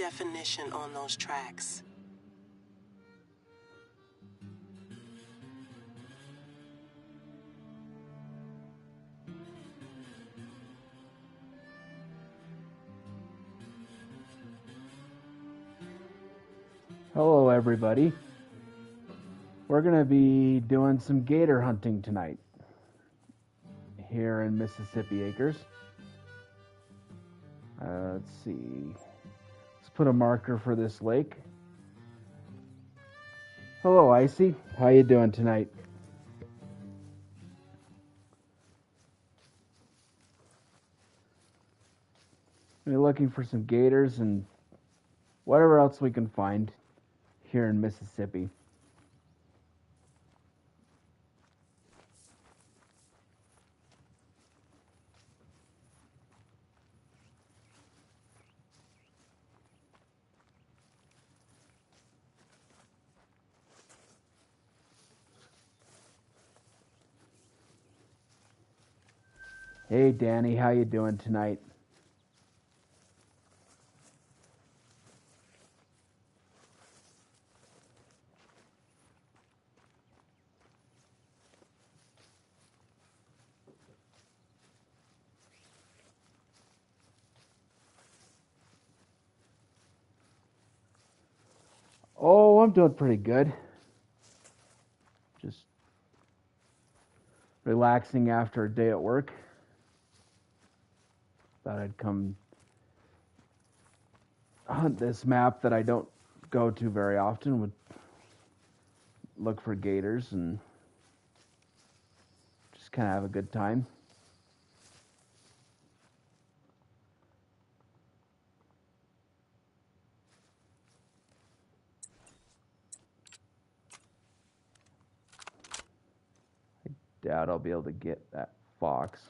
definition on those tracks. Hello everybody. We're going to be doing some gator hunting tonight here in Mississippi Acres. Let's see. Let's put a marker for this lake. Hello Icy. How you doing tonight? We're looking for some gators and whatever else we can find here in Mississippi. Hey Danny, how you doing tonight? Oh, I'm doing pretty good. Just relaxing after a day at work. Thought I'd come hunt this map that I don't go to very often. Would look for gators and just kind of have a good time. I doubt I'll be able to get that fox.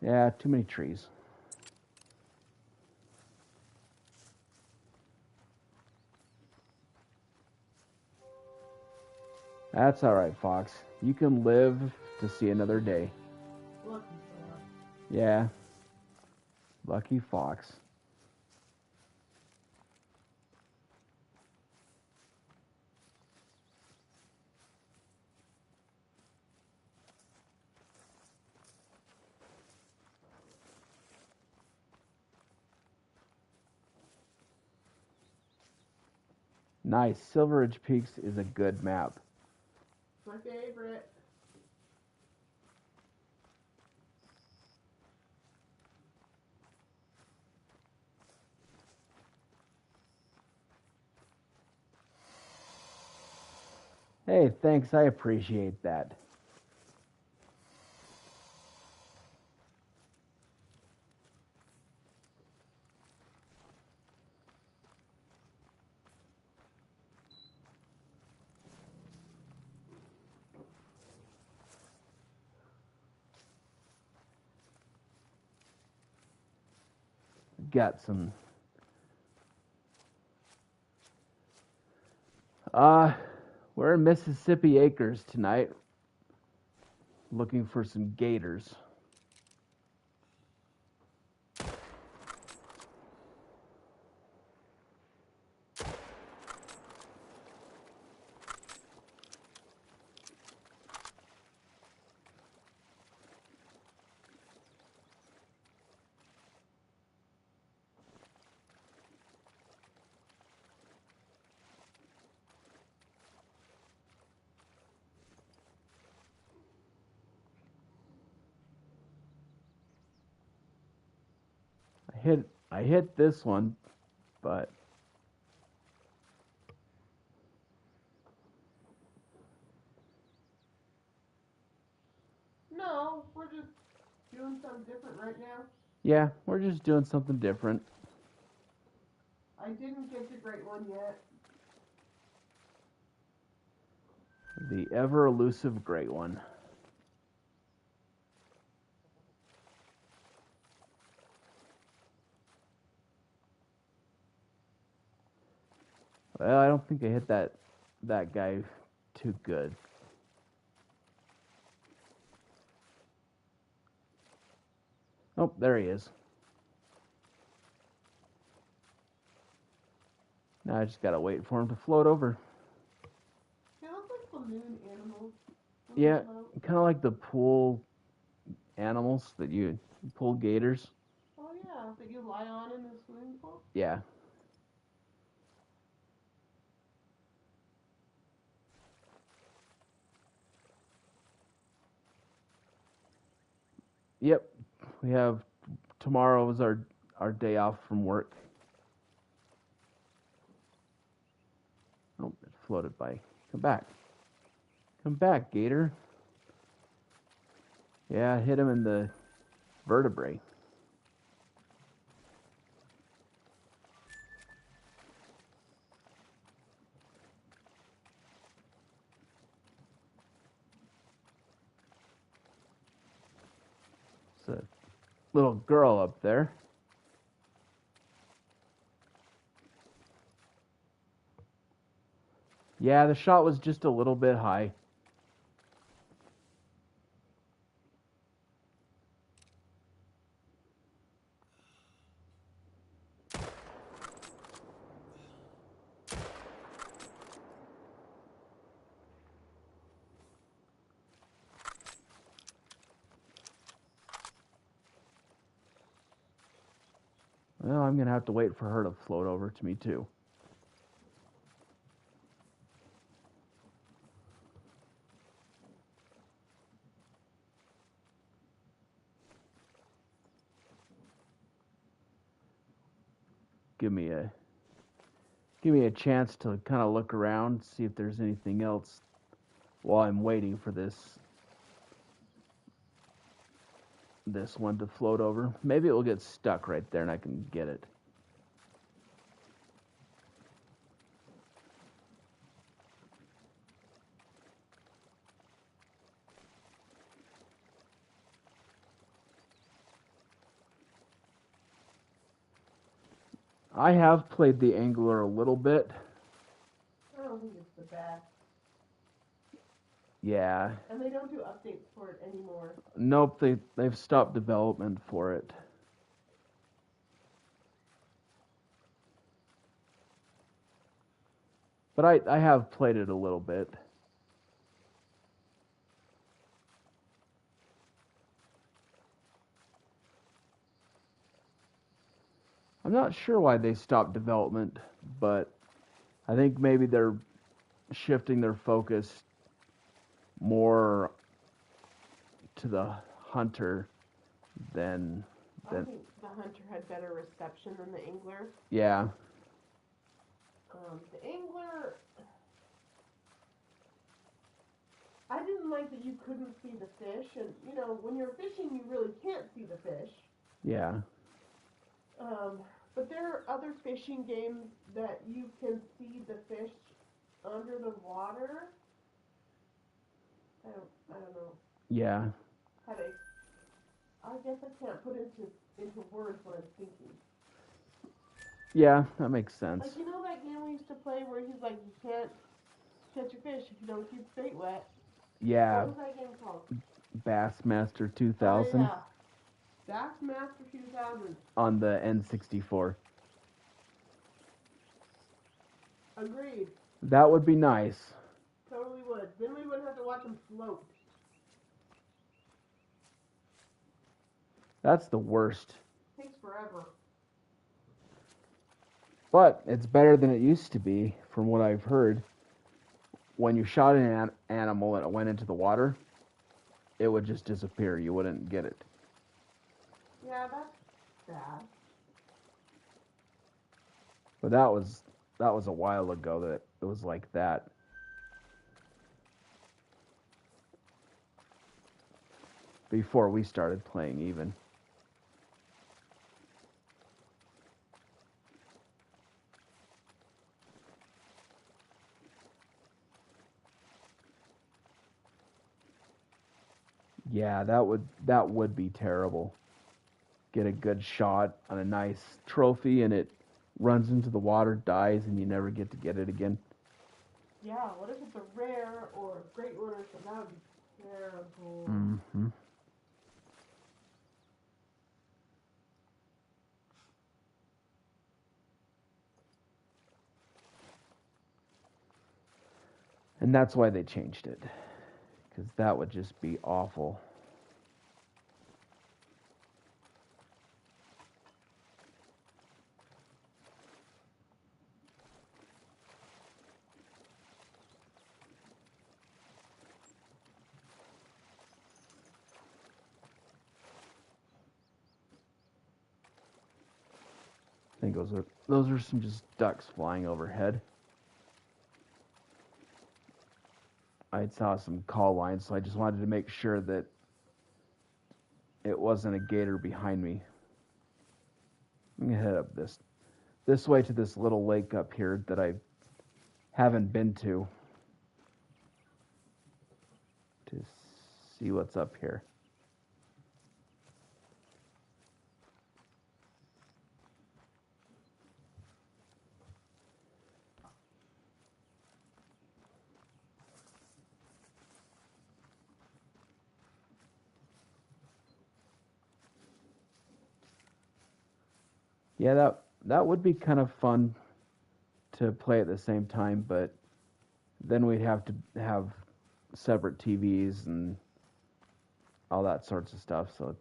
Yeah, too many trees. That's all right, Fox. You can live to see another day. Lucky Fox. Yeah. Lucky Fox. Nice. Silver Ridge Peaks is a good map. My favorite. Hey, thanks. I appreciate that. Got some we're in Mississippi Acres tonight looking for some gators. I hit this one, but No, we're just doing something different right now. yeah, we're just doing something different. I didn't get the great one yet. The ever elusive great one. Well, I don't think I hit that guy too good. Oh, there he is. Now I just gotta wait for him to float over. They look like balloon animals. Yeah, kind of like the pool animals that you pool gators. Oh yeah, that you lie on in the swimming pool? Yeah. Yep. We have tomorrow is our day off from work. Oh, it floated by. Come back. Come back, gator. Yeah, hit him in the vertebrae. It's a little girl up there. Yeah, the shot was just a little bit high. Well, I'm gonna have to wait for her to float over to me too. Give me a chance to kind of look around, see if there's anything else while I'm waiting for this one to float over. Maybe it will get stuck right there and I can get it. I have played the angler a little bit. I don't think it's the best. Yeah. And they don't do updates for it anymore. Nope, they've stopped development for it. But I have played it a little bit. I'm not sure why they stopped development, but I think maybe they're shifting their focus more to the hunter than I think the hunter had better reception than the angler. yeah. The angler, I didn't like that you couldn't see the fish, and you know when you're fishing you really can't see the fish. Yeah. But there are other fishing games that you can see the fish under the water. I don't know. Yeah. I guess I can't put into words what I'm thinking. Yeah, that makes sense. Like, you know that game we used to play where he's like, you can't catch a fish if you don't keep the bait wet? Yeah. What was that game called? Bassmaster 2000. Oh, yeah. Bassmaster 2000. On the N64. Agreed. That would be nice. Totally would. Then we wouldn't have to watch them float. That's the worst. Takes forever. But it's better than it used to be, from what I've heard. When you shot an animal and it went into the water, it would just disappear. You wouldn't get it. Yeah, that's bad. But that was a while ago that it was like that. Before we started playing even. Yeah, that would be terrible. Get a good shot on a nice trophy and it runs into the water, dies, and you never get to get it again. Yeah, what if it's a rare or great one or something? That would be terrible. Mm-hmm. And that's why they changed it. Because that would just be awful. I think those are some just ducks flying overhead. I saw some call lines, so I just wanted to make sure that it wasn't a gator behind me. I'm gonna head up this way to this little lake up here that I haven't been to see what's up here. Yeah, that would be kind of fun to play at the same time, but then we'd have to have separate TVs and all that sorts of stuff, so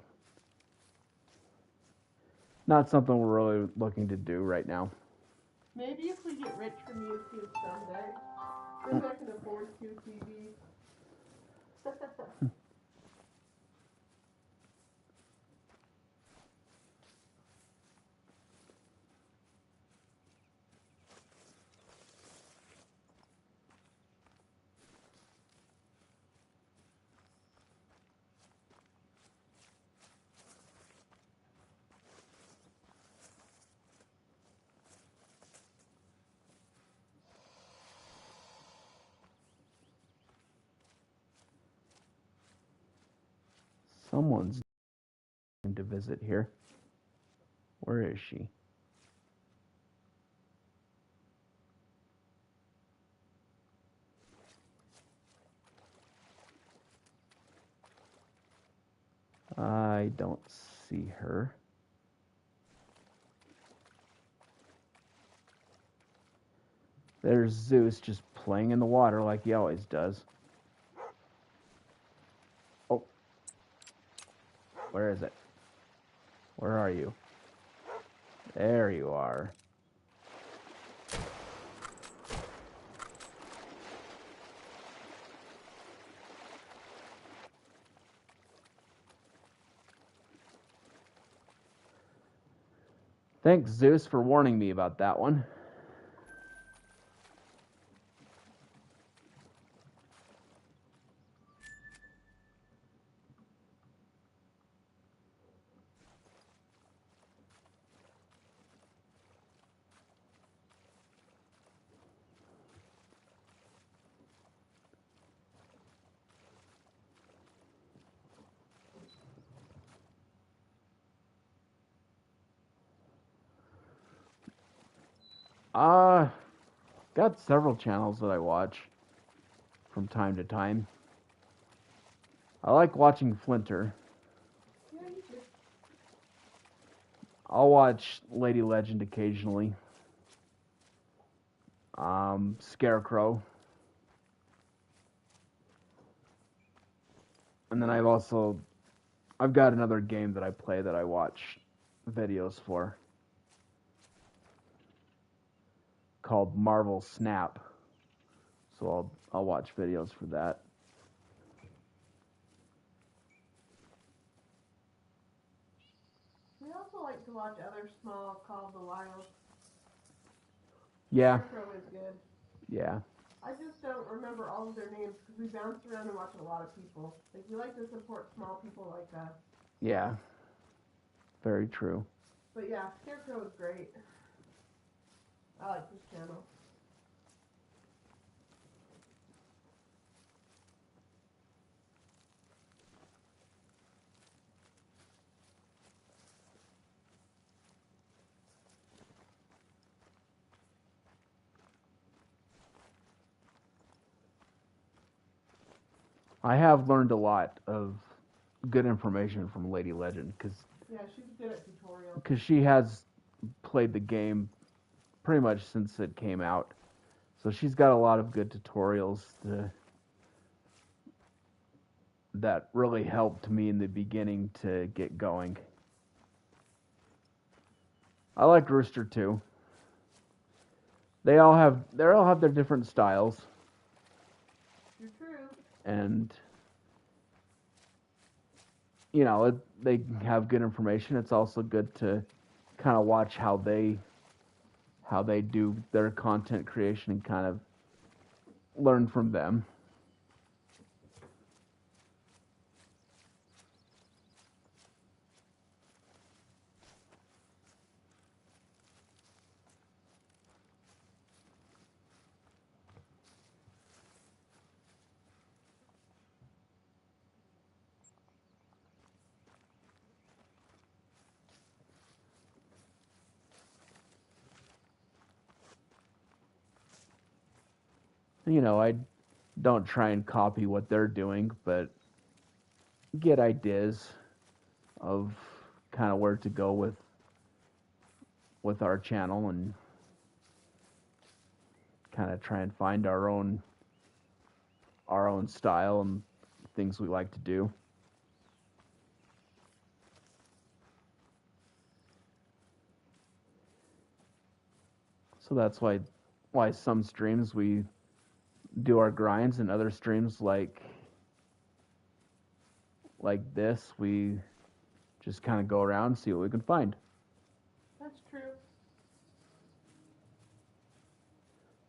not something we're really looking to do right now. Maybe if we get rich from YouTube someday, then I can afford 2 TVs. Someone's to visit here. Where is she? I don't see her. There's Zeus just playing in the water like he always does. Oh. Where is it? Where are you? There you are. Thanks, Zeus, for warning me about that one. Got several channels that I watch from time to time. I like watching Flinter. Yeah, you should. I'll watch Lady Legend occasionally. Scarecrow. And then I've got another game that I play that I watch videos for, called Marvel Snap. So I'll watch videos for that. We also like to watch other small Call of the Wild. Yeah. Scarecrow is good. Yeah. I just don't remember all of their names because we bounce around and watch a lot of people. Like, we like to support small people like us. Yeah. Very true. But yeah, Scarecrow is great. I like this channel. I have learned a lot of good information from Lady Legend Yeah, she's good at tutorials. because she has played the game pretty much since it came out. So she's got a lot of good tutorials that really helped me in the beginning to get going. I like Rooster too. They all have their different styles. You're true. And you know, they have good information. It's also good to kind of watch how they do their content creation and kind of learn from them. You know, I don't try and copy what they're doing, but get ideas of kind of where to go with our channel and kind of try and find our own style and things we like to do. So that's why some streams we do our grinds, and other streams like this, we just kind of go around and see what we can find. That's true.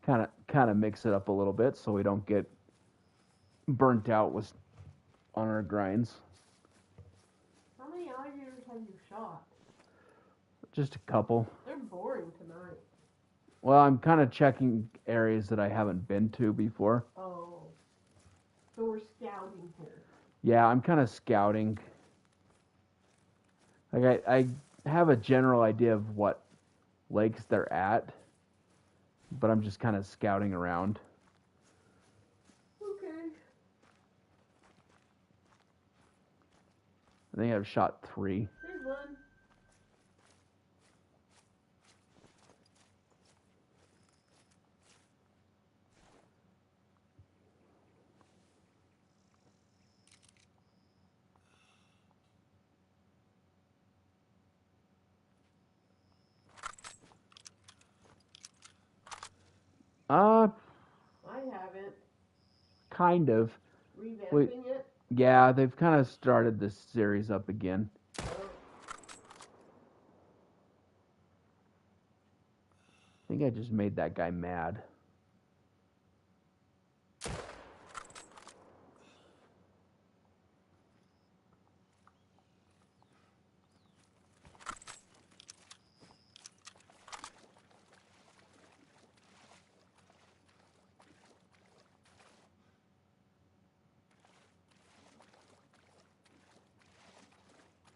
Kind of mix it up a little bit so we don't get burnt out on our grinds. How many alligators have you shot? Just a couple. They're boring tonight. Well, I'm kind of checking areas that I haven't been to before. Oh. So we're scouting here. Yeah, I'm kind of scouting. Like I have a general idea of what lakes they're at, but I'm just kind of scouting around. Okay. I think I've shot 3. Here's one. I haven't. Kind of. Revamping it? Yeah, they've kind of started this series up again. Oh. I think I just made that guy mad.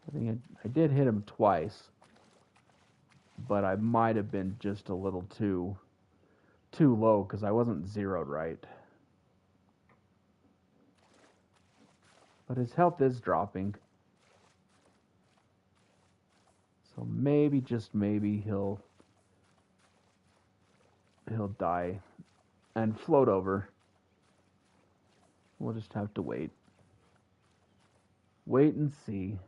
I think I did hit him twice, but I might have been just a little too low because I wasn't zeroed right. But his health is dropping. So maybe, just maybe, he'll die and float over. We'll just have to wait. Wait and see.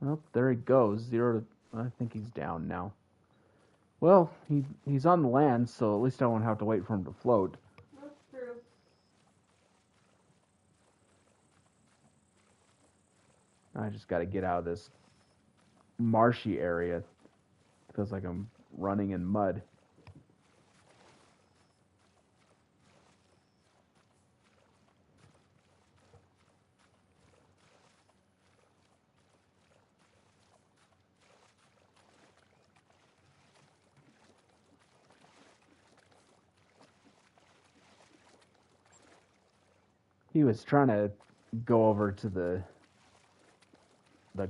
Well, there he goes. 0 to... I think he's down now. Well, he's on the land, so at least I won't have to wait for him to float. That's true. I just got to get out of this marshy area. It feels like I'm running in mud. He was trying to go over to the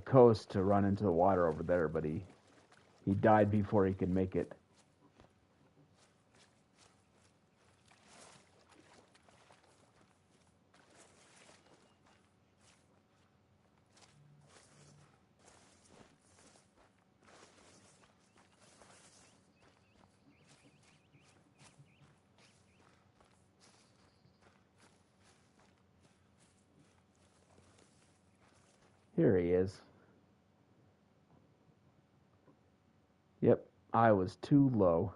coast to run into the water over there, but he died before he could make it. Here he is. Yep, I was too low.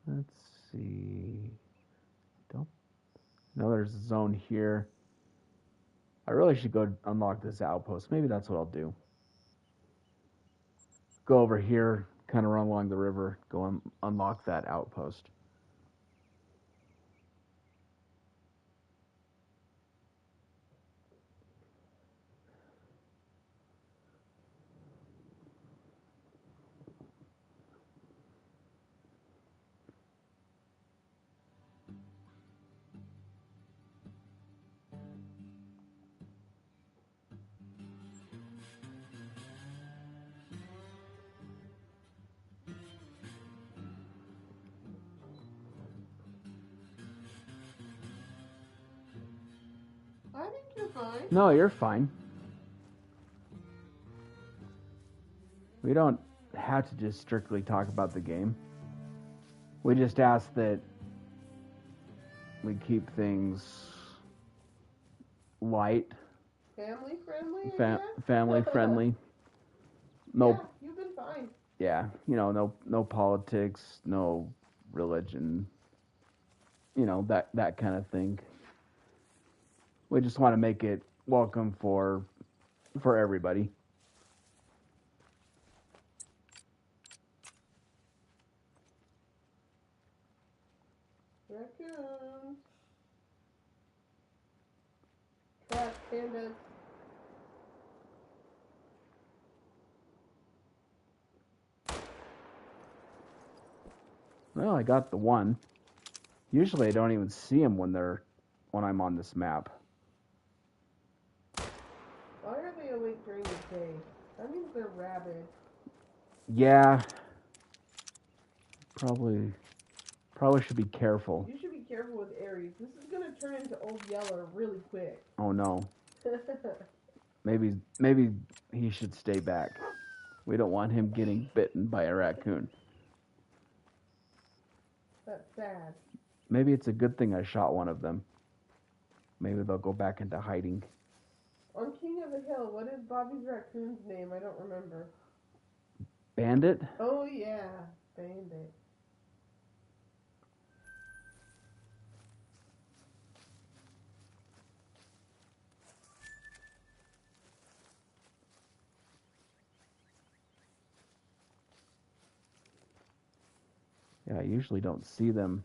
Let's see. Don't. No, there's a zone here. I really should go unlock this outpost. Maybe that's what I'll do. Go over here, kind of run along the river, go unlock that outpost. I think you're fine. No, you're fine. We don't have to just strictly talk about the game. We just ask that we keep things light, Family friendly, I guess? family friendly. No, Yeah, you've been fine. yeah, no politics, no religion, that kind of thing. We just want to make it welcome for everybody. Raccoons. Trash pandas. Well, I got the one. Usually I don't even see them when I'm on this map. Why are they awake during the day? That means they're rabid. Yeah. Probably should be careful. You should be careful with Aries. This is gonna turn into Old Yeller really quick. Oh no. Maybe he should stay back. We don't want him getting bitten by a raccoon. That's sad. Maybe it's a good thing I shot one of them. Maybe they'll go back into hiding. On King of the Hill, what is Bobby's raccoon's name? I don't remember. Bandit? Oh yeah, Bandit. Yeah, I usually don't see them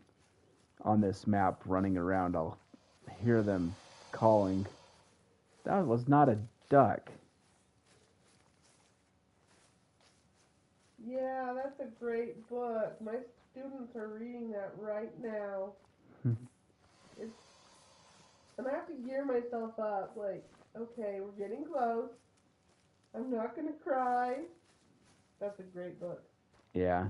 on this map running around. I'll hear them calling. That was not a duck. Yeah, that's a great book. My students are reading that right now. And I have to gear myself up, like, okay, we're getting close. I'm not gonna cry. That's a great book. Yeah.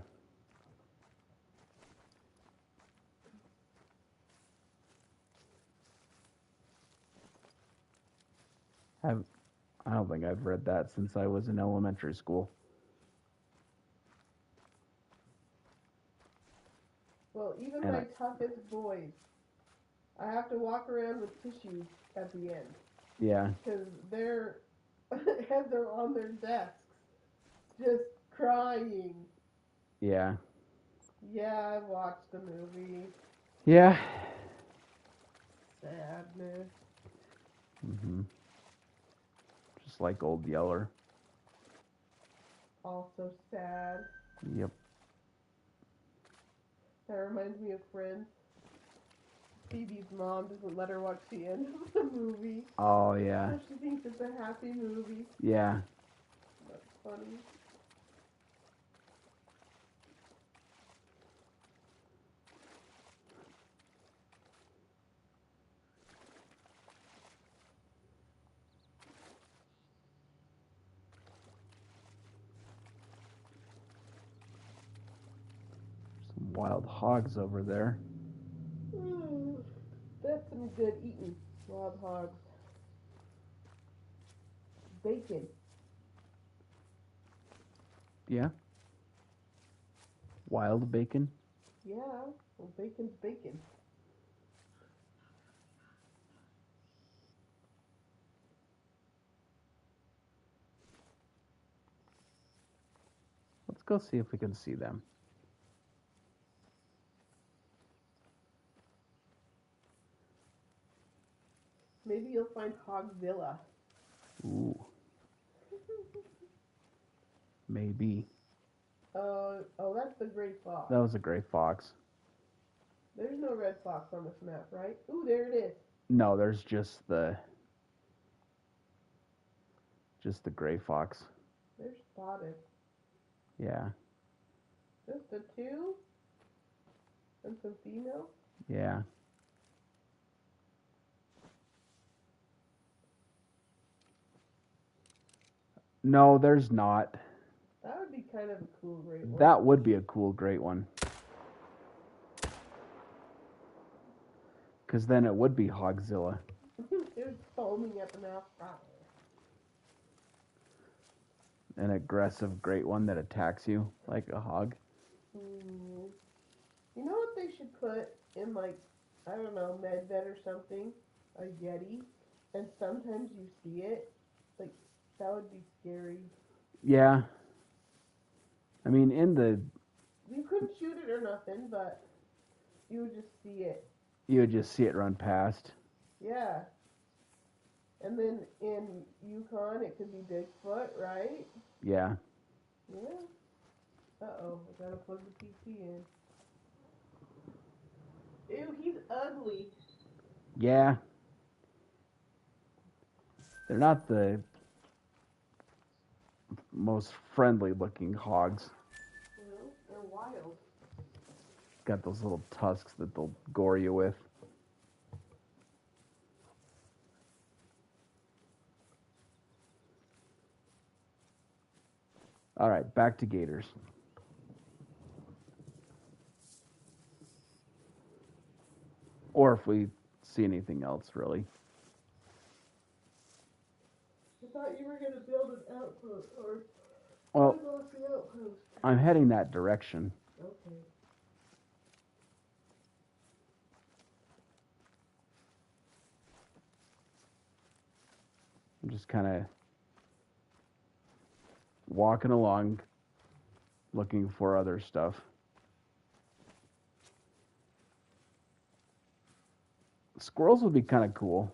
I don't think I've read that since I was in elementary school. Well, even And my toughest boys, I have to walk around with tissues at the end. Yeah. Because their heads are on their desks, just crying. Yeah. Yeah, I've watched the movie. Yeah. Sadness. Just like Old Yeller. Also sad. Yep. That reminds me of Friends. Phoebe's mom doesn't let her watch the end of the movie. Oh, yeah. So she thinks it's a happy movie. Yeah. That's funny. Some wild hogs over there. That's some good eating Wild hogs. Bacon. Yeah. Wild bacon. Yeah. Well, bacon's bacon. Let's go see if we can see them. Maybe you'll find Hogzilla. Ooh. Maybe. Oh, that's the gray fox. That was a gray fox. There's no red fox on this map, right? Ooh, there it is. No, there's just the gray fox. They're spotted. Yeah. Just the two? And some females? Yeah. No, there's not. That would be kind of a cool great one. That would be a cool, great one. Because then it would be Hogzilla. It was foaming at the mouth. An aggressive, great one that attacks you like a hog. Mm. You know what they should put in, like, I don't know, Medved or something? A Yeti. And sometimes you see it. Like, that would be scary. Yeah. I mean, You couldn't shoot it or nothing, but you would just see it. you would just see it run past. Yeah. And then in Yukon, it could be Bigfoot, right? Yeah. Yeah. Uh-oh, I gotta plug the PC in. Ew, he's ugly. Yeah. They're not the most friendly looking hogs. Well, they're wild. Got those little tusks that they'll gore you with. All right, back to gators. Or if we see anything else, really. I thought you were gonna build an outpost, or Well, lost the outpost. I'm heading that direction. Okay. I'm just kind of walking along, looking for other stuff. Squirrels would be kind of cool.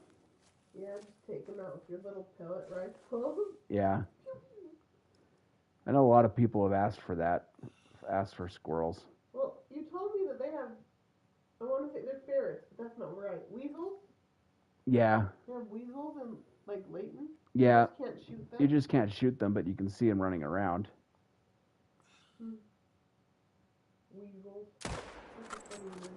Yeah, just take them out with your little pellet rifle. Yeah. I know a lot of people have asked for that, asked for squirrels. Well, you told me that they have, I want to say they're ferrets, but that's not right. Weasels? Yeah. They have weasels in, like, Layton? Yeah. You just can't shoot them? You just can't shoot them, but you can see them running around. Weasels. That's a funny name.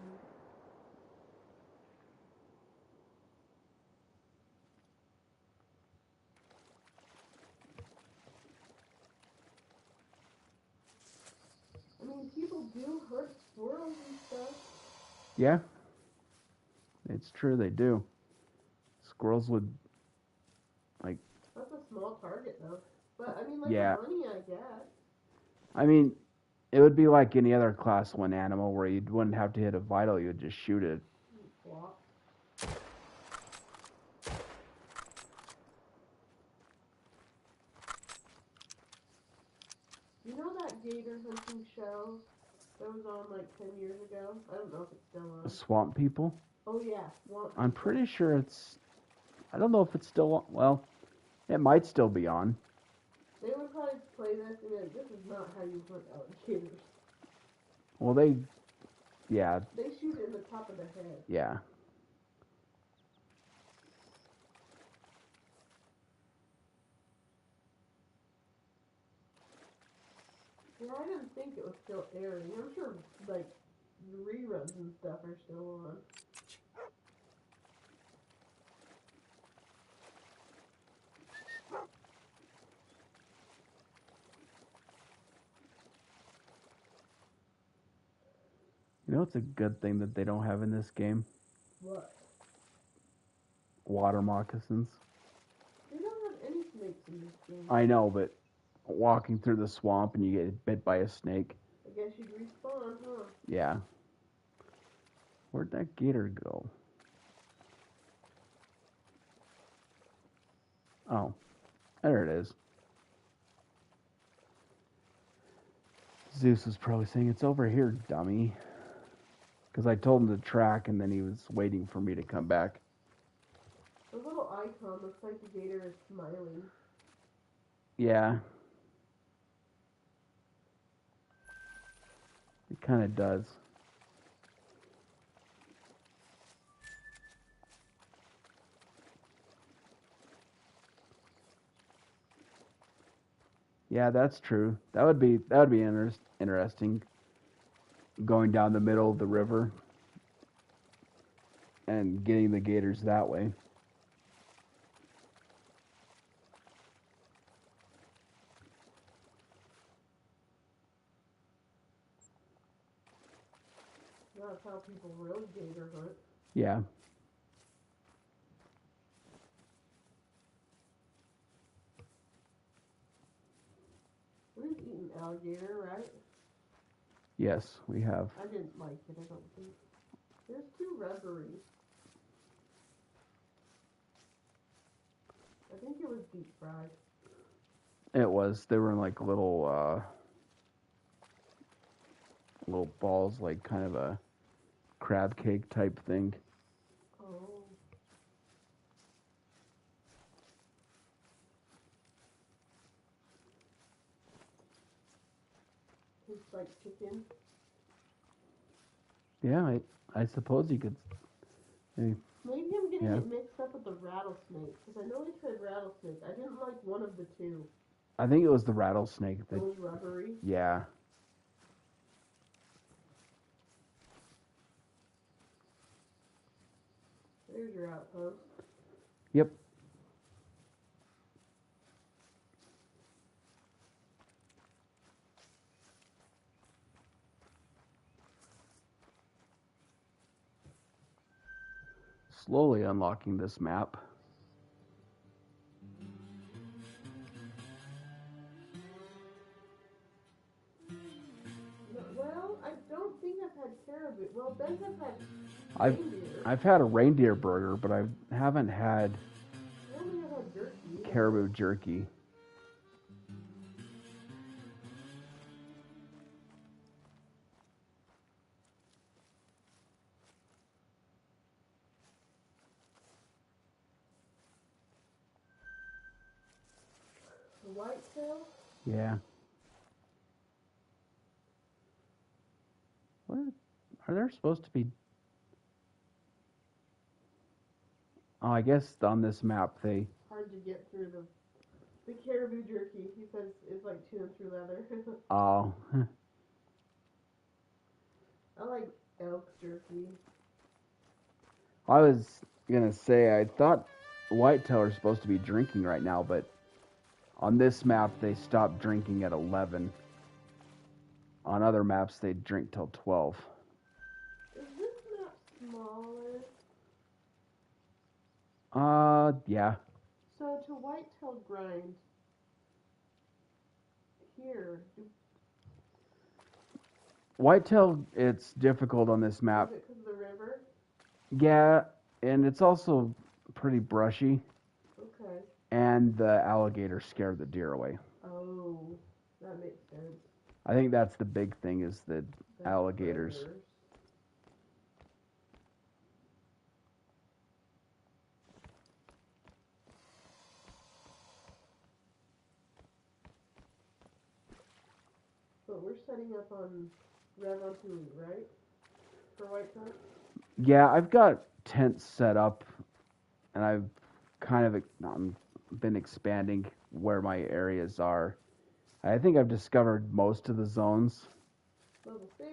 I mean, people do hunt squirrels and stuff. Yeah. It's true, they do. Squirrels would, like... That's a small target, though. But, I mean, like Yeah. a bunny, I guess. I mean, it would be like any other class 1 animal where you wouldn't have to hit a vital, you would just shoot it. Flop. You know that gator hunting show that was on like 10 years ago? I don't know if it's still on. Swamp People? Oh yeah, Swamp I'm People. pretty sure it's... I don't know if it's still on. Well, it might still be on. They would probably play this and be like, this is not how you hunt alligators. Well, they... Yeah, They shoot in the top of the head. yeah. Yeah, I didn't think it was still airing. I'm sure, like, the reruns and stuff are still on. You know, it's a good thing that they don't have in this game. What? water moccasins. They don't have any snakes in this game. I know, but walking through the swamp and you get bit by a snake. I guess you'd respawn, huh? Yeah. Where'd that gator go? Oh, there it is. Zeus was probably saying, "It's over here, dummy." Because I told him to track, and then he was waiting for me to come back. The little icon looks like the gator is smiling. Yeah. It kind of does. Yeah, that's true. That would be interesting. Going down the middle of the river and getting the gators that way. That's how people really gator hunt. Yeah. We've eaten alligator, right? Yes, we have. I didn't like it, I don't think. It was too rubbery. I think it was deep fried. It was. They were in like little balls, like kind of a crab cake type thing. Oh. Tastes like chicken. Yeah, I suppose you could. Maybe I'm getting Yeah. it mixed up with the rattlesnake, because I know we tried rattlesnake. I didn't like one of the two. I think it was the rattlesnake. It was rubbery. Yeah. There's your outpost. Yep. Slowly unlocking this map. Well, I don't think I've had caribou. Well, Ben has had reindeer. I've had a reindeer burger, but I haven't had I only have had jerky. caribou jerky. The whitetail? Yeah. What are there supposed to be? Oh, I guess on this map they. Hard to get through the caribou jerky. He says it's like chewing through leather. Oh. I like elk jerky. I was gonna say I thought whitetail are supposed to be drinking right now, but on this map they stopped drinking at 11. On other maps they drink till 12. Is this map smaller? Yeah. So to whitetail grind here, Whitetail, it's difficult on this map. is it because of the river? Yeah, and it's also pretty brushy, Okay. and the alligators scare the deer away. Oh, that makes sense. I think that's the big thing is the The alligators. predators. But we're setting up on Revontuli, right? For whitetail? Yeah, I've got tents set up, and I've kind of been expanding where my areas are. I think I've discovered most of the zones. Level 6.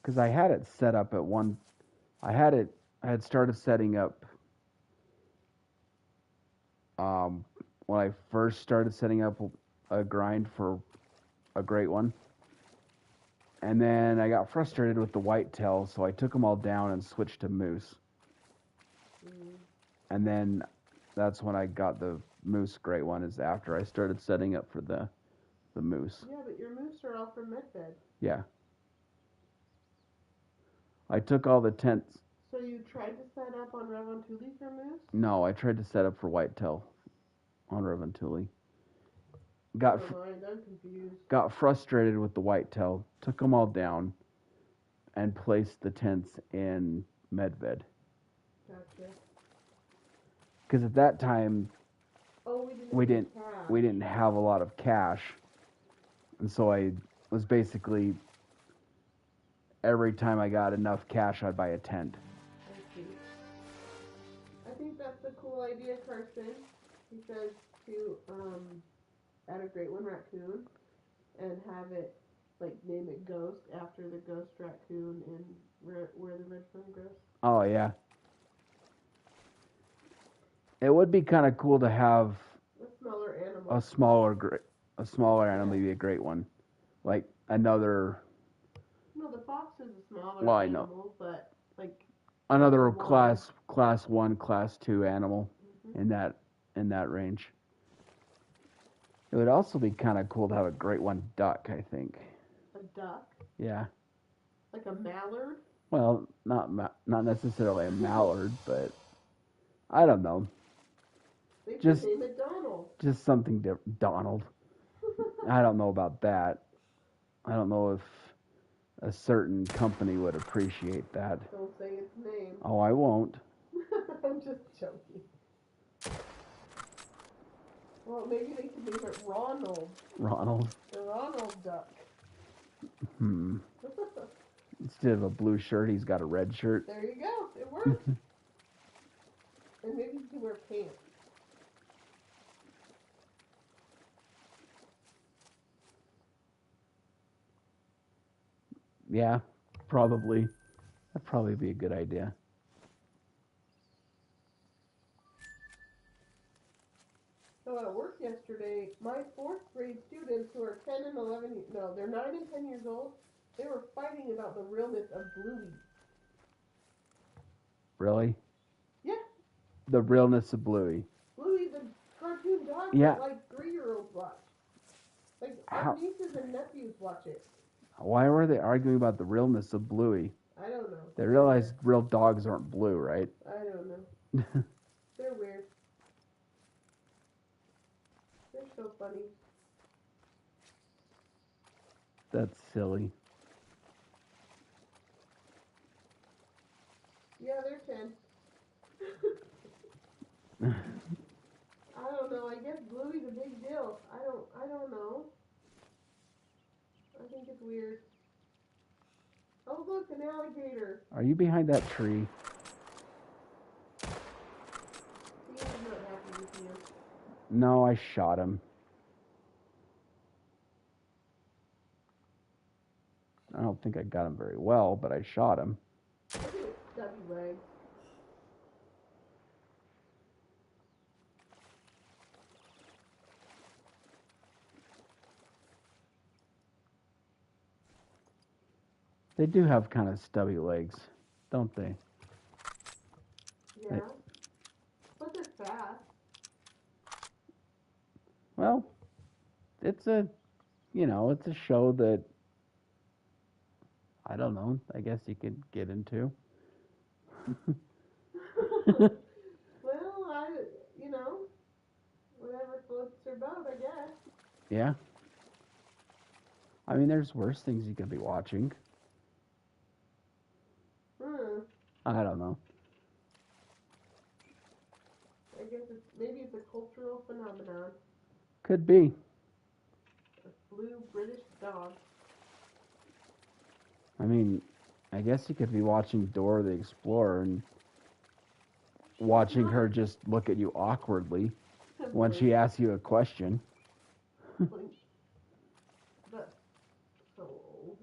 Because I had it set up at one. I had started setting up when I first started setting up a grind for a great one. And then I got frustrated with the whitetail, so I took them all down and switched to moose. And then that's when I got the moose great one, is after I started setting up for the moose. Yeah, but your moose are all from Medved. Yeah. I took all the tents. So you tried to set up on Revontuli for moose? No, I tried to set up for whitetail on Revontuli. Never mind, I'm confused. Got frustrated with the whitetail, took them all down, and placed the tents in Medved. Gotcha. Because at that time, we didn't have a lot of cash, and so I was basically, every time I got enough cash, I'd buy a tent. I see. I think that's a cool idea, Carson. He says to add a great one raccoon and have it, like, name it Ghost after the ghost raccoon in where the red fern grows. Oh yeah. It would be kind of cool to have a smaller animal. A smaller animal would be a great one, like another. No, the fox is a smaller animal, but like another class 1, class 2 animal, mm-hmm. in that range. It would also be kind of cool to have a great one duck, I think. A duck? Yeah. Like a mallard? Well, not necessarily a mallard, but I don't know. They just name it Donald. Just something different. Donald. I don't know about that. I don't know if a certain company would appreciate that. Don't say its name. Oh, I won't. I'm just joking. Well, maybe they could name it Ronald. Ronald. The Ronald duck. Instead of a blue shirt, he's got a red shirt. There you go. It works. And maybe he can wear pants. Yeah, probably. That'd probably be a good idea. So at work yesterday, my 4th grade students who are 10 and 11, no, they're 9 and 10 years old, they were fighting about the realness of Bluey. Really? Yeah. The realness of Bluey. Bluey, the cartoon dog that like 3-year-olds watch. Like our nieces and nephews watch it. Why were they arguing about the realness of Bluey? I don't know. They realized real dogs aren't blue, right? I don't know. They're weird. They're so funny. That's silly. Yeah, they're 10. I don't know. I guess Bluey's a big deal. I don't know. I think it's weird. Oh, look, an alligator. Are you behind that tree? He's not happy with you. No, I shot him. I don't think I got him very well, but I shot him. Look at his stubby legs. They do have kind of stubby legs, don't they? Yeah. But they're fast. Well, it's a show that, I don't know, I guess you could get into. Well, whatever floats your boat, I guess. Yeah. I mean, there's worse things you could be watching. I don't know. I guess maybe it's a cultural phenomenon. Could be. A blue British dog. I mean, I guess you could be watching Dora the Explorer and watching her just look at you awkwardly when she asks you a question. That's so old.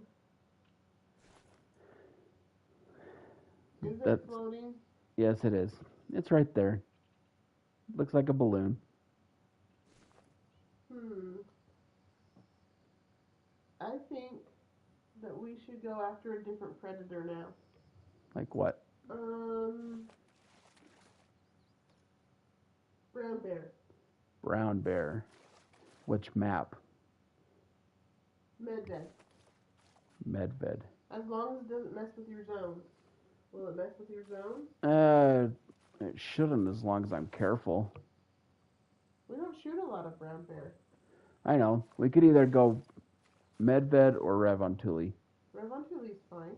Is it floating? Yes, it is. It's right there. Looks like a balloon. that we should go after a different predator now. Like what? Brown bear. Brown bear. Which map? Medved. Medved. As long as it doesn't mess with your zones. Will it mess with your zones? It shouldn't, as long as I'm careful. We don't shoot a lot of brown bear. I know. We could either go Medved or Revontuli. Revontuli's fine.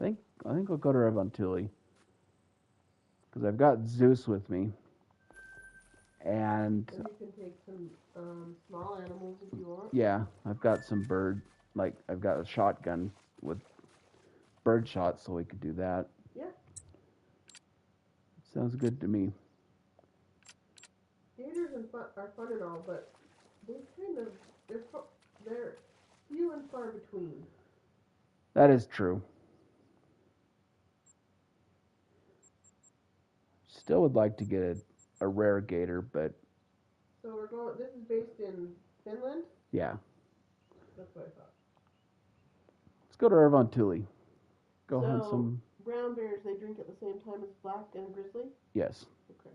I think we'll go to Revontuli. Because I've got Zeus with me. And you can take some small animals if you want. yeah, I've got some bird, like I've got a shotgun with bird shot, so we could do that. Yeah. Sounds good to me. Gators are fun and all, but they're few and far between. That is true. Still would like to get a rare gator, but so we're going. This is based in Finland. Yeah. That's what I thought. Let's go to Revontuli. Go so, hunt some. Brown bears, they drink at the same time as black and grizzly? Yes. Okay.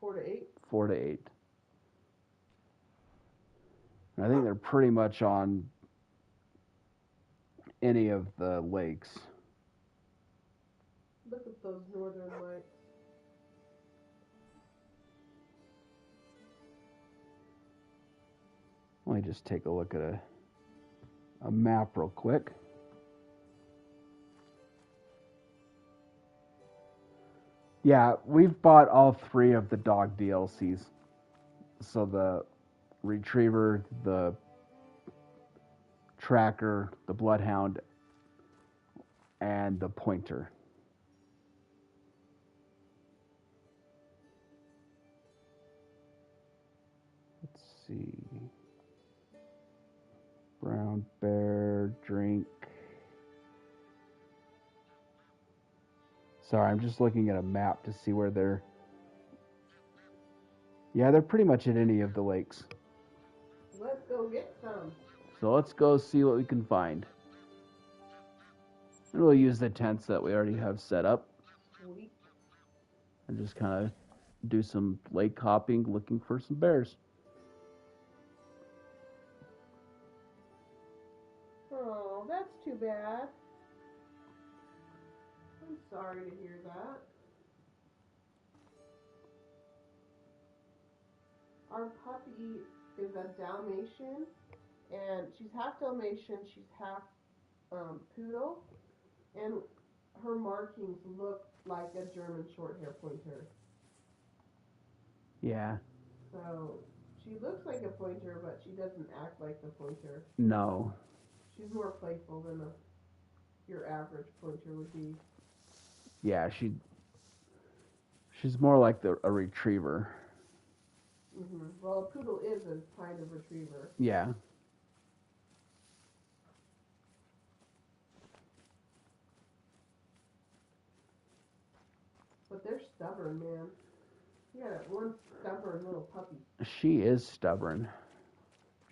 4 to 8? 4 to 8. I think they're pretty much on any of the lakes. Look at those northern lights. Let me just take a look at a map real quick. Yeah, we've bought all 3 of the dog DLCs. So the Retriever, the Tracker, the Bloodhound, and the Pointer. Let's see. Brown bear, drink. Sorry, I'm just looking at a map to see where they're... Yeah, they're pretty much at any of the lakes. Let's go get some. So let's go see what we can find. And we'll use the tents that we already have set up. Sweet. And just kind of do some lake hopping, looking for some bears. Oh, that's too bad. I'm sorry to hear that. Our puppy is a Dalmatian, and she's half Dalmatian, she's half poodle, and her markings look like a German Shorthair Pointer. Yeah. So she looks like a pointer, but she doesn't act like the pointer. No. She's more playful than your average pointer would be. Yeah, she's more like a retriever. Mm-hmm. Well, a poodle is a kind of retriever. Yeah. But they're stubborn, man. You got one stubborn little puppy. She is stubborn.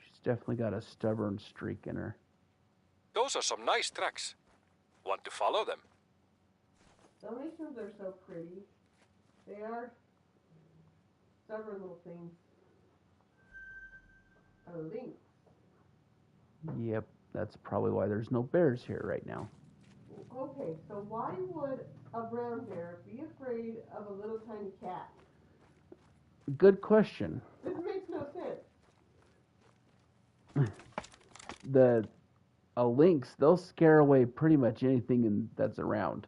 She's definitely got a stubborn streak in her. Those are some nice tracks. Want to follow them? Dalmatians are so pretty. They are stubborn little things. A lynx. Yep, that's probably why there's no bears here right now. Okay, so why would a brown bear be afraid of a little tiny cat? Good question. This makes no sense. A lynx, they'll scare away pretty much anything that's around.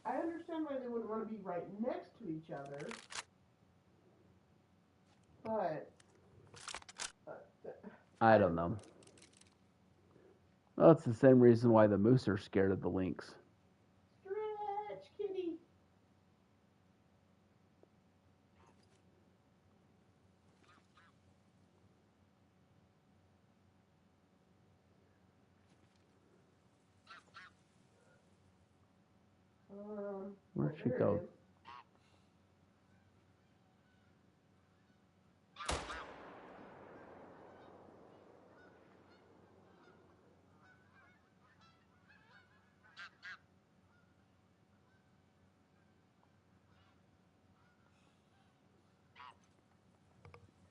I understand why they wouldn't want to be right next to each other, but I don't know. Well, it's the same reason why the moose are scared of the lynx. Stretch, kitty. Where'd she there go? it is.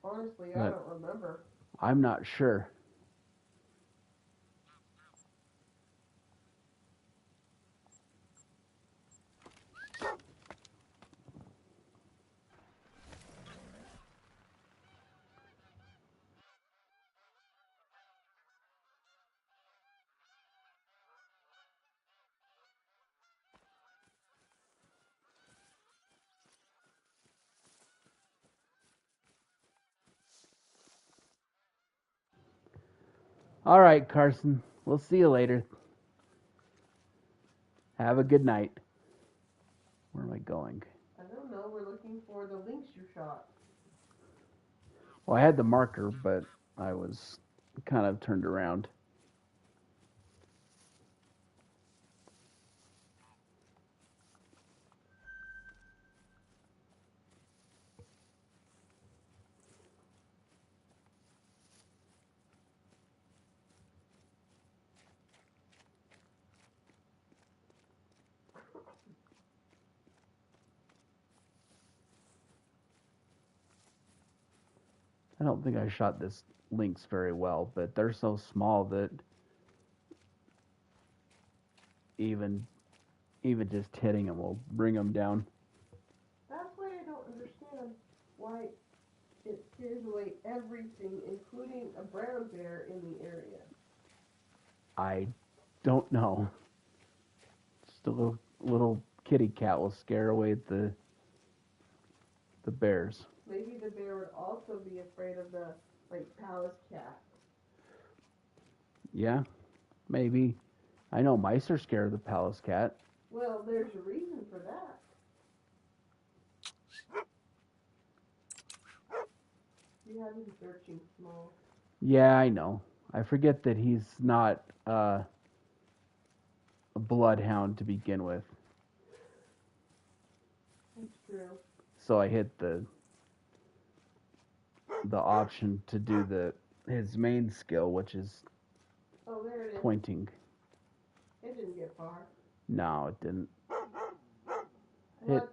Honestly, I But don't remember. I'm not sure. All right, Carson. We'll see you later. Have a good night. Where am I going? I don't know. We're looking for the lynx you shot. Well, I had the marker, but I was kind of turned around. I don't think I shot this lynx very well, but they're so small that even just hitting them will bring them down. That's why I don't understand why it scares away everything, including a brown bear in the area. I don't know. Just a little kitty cat will scare away the bears. Maybe the bear would also be afraid of the palace cat. Yeah, maybe. I know mice are scared of the palace cat. Well, there's a reason for that. You have him searching small. Yeah, I know. I forget that he's not a bloodhound to begin with. That's true. So I hit the option to do his main skill, which is Oh, there it is. pointing. It didn't get far. No, it didn't. What?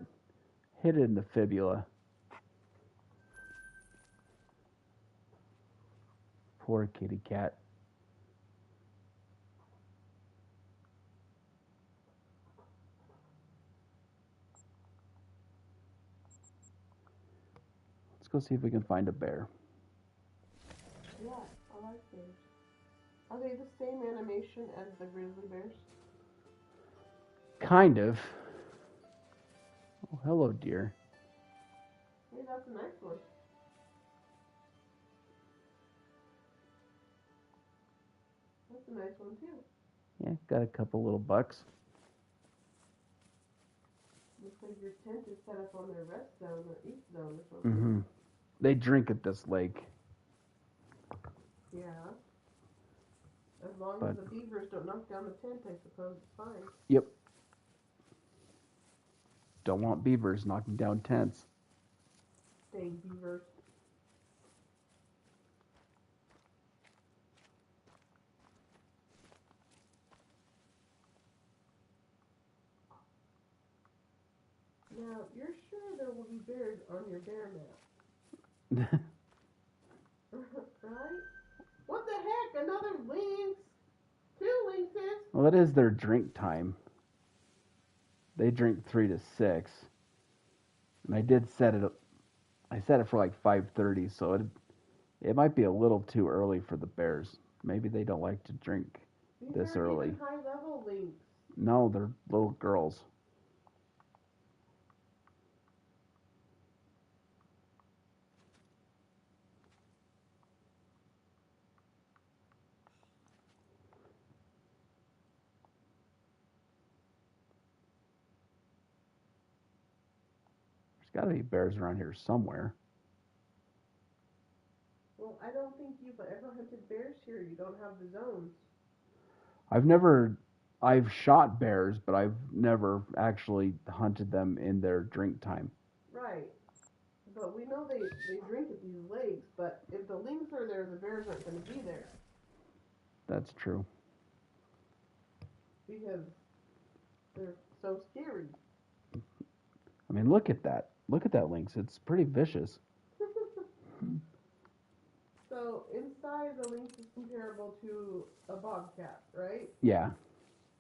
Hit it in the fibula. Poor kitty cat. Let's go see if we can find a bear. Yeah, I like bears. Are they the same animation as the grizzly bears? Kind of. Oh, hello, dear. Hey, that's a nice one. That's a nice one too. Yeah, got a couple little bucks. Looks like your tent is set up on their rest zone or eat zone or something. Mm-hmm. They drink at this lake. Yeah. As long as the beavers don't knock down the tent, I suppose it's fine. Yep. Don't want beavers knocking down tents. Dang beavers. Now, you're sure there will be bears on your bear map? Right? What the heck? Another lynx? 2 lynxes? Well, it is their drink time. They drink 3 to 6. And I did set it. I set it for like 5:30, so it might be a little too early for the bears. Maybe they don't like to drink These this aren't early. even high-level lynx. No, they're little girls. There's got to be bears around here somewhere. Well, I don't think you've ever hunted bears here. You don't have the zones. I've shot bears, but I've never actually hunted them in their drink time. Right. But we know they drink at these lakes, but if the lynx are there, the bears aren't going to be there. That's true. Because they're so scary. I mean, look at that. Look at that lynx. It's pretty vicious. So inside the lynx is comparable to a bobcat, right? Yeah.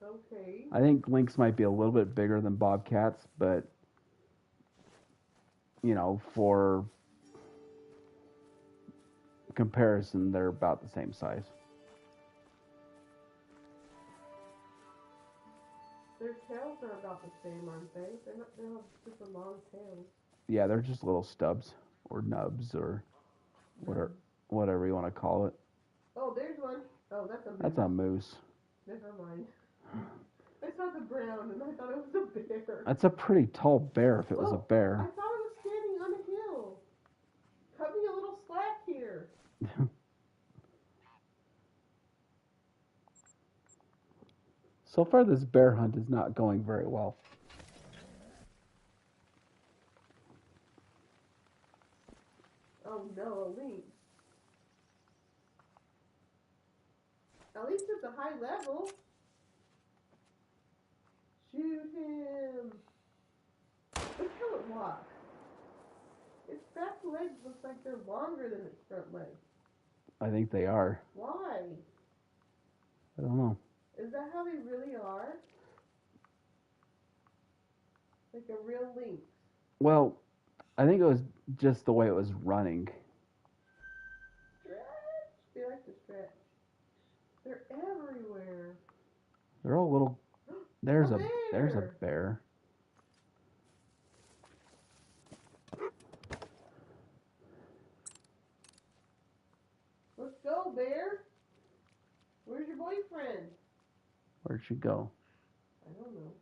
Okay. I think lynx might be a little bit bigger than bobcats, but for comparison, they're about the same size. Their tails are about the same, aren't they? They don't have super long tails. Yeah, they're just little stubs or nubs or whatever you want to call it. Oh, there's one. Oh, that's a moose. That's a moose. Never mind. I saw the brown and I thought it was a bear. That's a pretty tall bear if it was a I bear. thought it was standing on a hill. Cut me a little slack here. So far, this bear hunt is not going very well. Oh no, a lynx. At least it's a high level. Shoot him. Look how it walks. Its back legs look like they're longer than its front legs. I think they are. Why? I don't know. Is that how they really are? Like a real lynx. Well, I think it was just the way it was running. Stretch. They like to stretch. They're everywhere. They're all little. There's a bear. bear. Let's go, bear. Where's your boyfriend? Where'd she go? I don't know.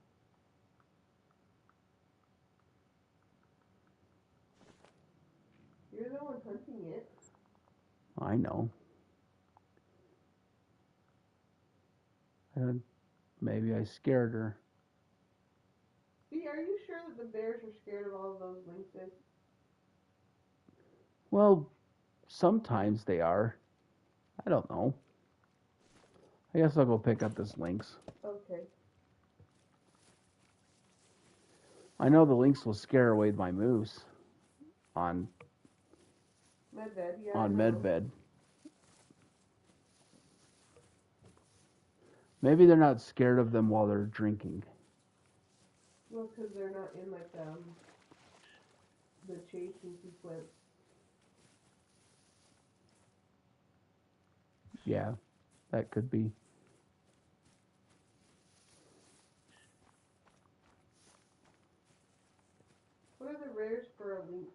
You're the one hunting it. I know. Maybe I scared her. See, are you sure that the bears are scared of all of those lynxes? Well, sometimes they are. I don't know. I guess I'll go pick up this lynx. Okay. I know the lynx will scare away my moose on Medved, yeah. on Medved. Maybe they're not scared of them while they're drinking. Well, because they're not in like the chasing sequence. Yeah, that could be. What are the rares for a lynx?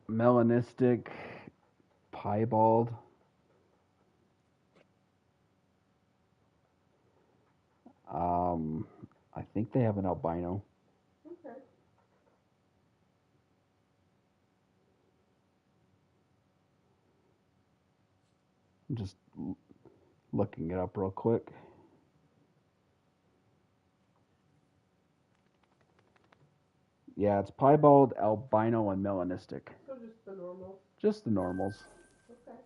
Melanistic, piebald. I think they have an albino. Okay. I'm just looking it up real quick. Yeah, it's piebald, albino, and melanistic. So just the normals. Just the normals. Okay.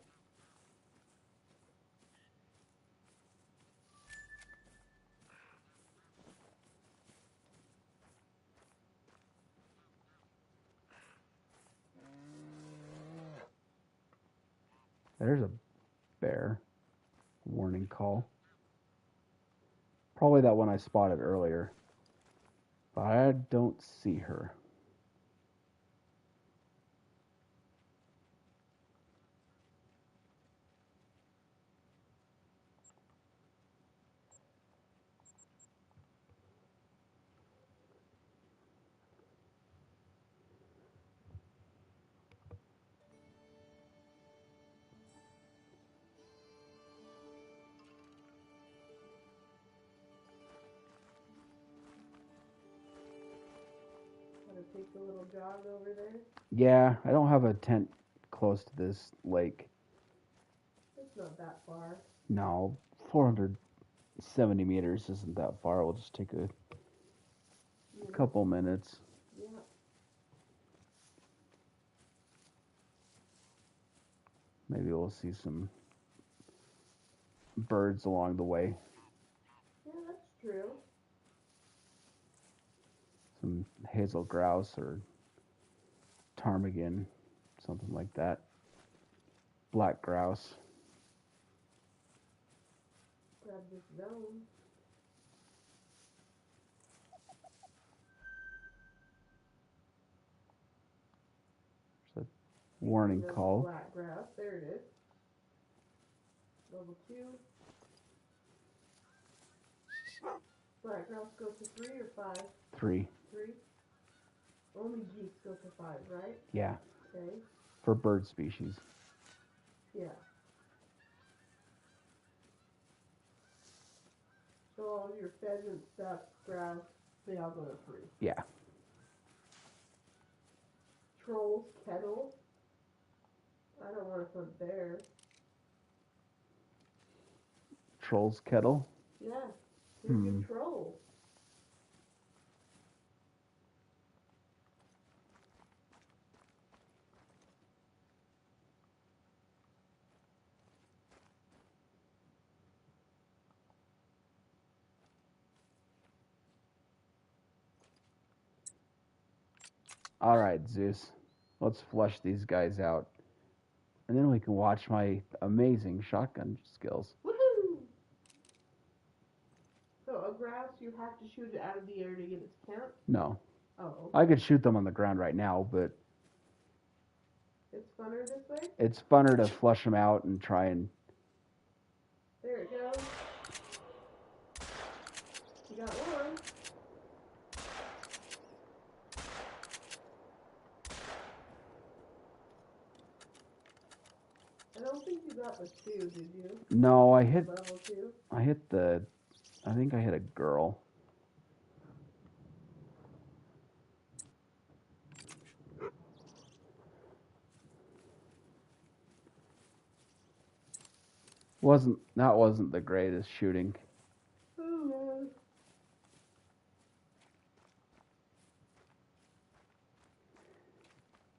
There's a bear. Warning call. Probably that one I spotted earlier. But I don't see her. Gotta take a little jog over there. Yeah, I don't have a tent close to this lake. It's not that far. No, 470 meters isn't that far. We'll just take a couple minutes. Yeah. Maybe we'll see some birds along the way. Yeah, that's true. Some hazel grouse or ptarmigan, something like that. black grouse. Grab this zone. Warning Those call. Black grass. There it is. Level 2. Black grouse go to 3 or 5? 3. 3. Only geese go to 5, right? Yeah. Okay. For bird species. Yeah. So all your pheasant stuff, grouse, they all go to 3. Yeah. Trolls, kettle. I don't want to put there. Troll's kettle. Yeah. Here's your troll. All right, Zeus. Let's flush these guys out. And then we can watch my amazing shotgun skills. Woohoo! So a grouse, you have to shoot it out of the air to get its count? No. Oh, okay. I could shoot them on the ground right now, but It's funner this way? it's funner to flush them out and try and... There it goes. You got one. I don't think you got the 2, did you? No, I hit Level 2? I think I hit a girl. That wasn't the greatest shooting. Oh,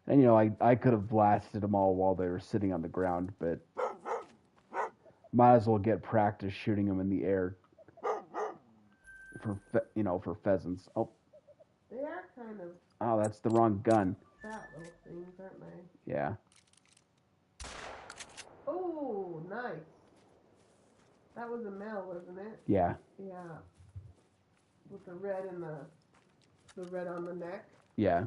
And you know, I could have blasted them all while they were sitting on the ground, but might as well get practice shooting them in the air for pheasants. Oh, they are kind of that's the wrong gun. fat little things, aren't they? Yeah. Oh, nice. That was a male, wasn't it? Yeah. Yeah. With the red and the red on the neck. Yeah.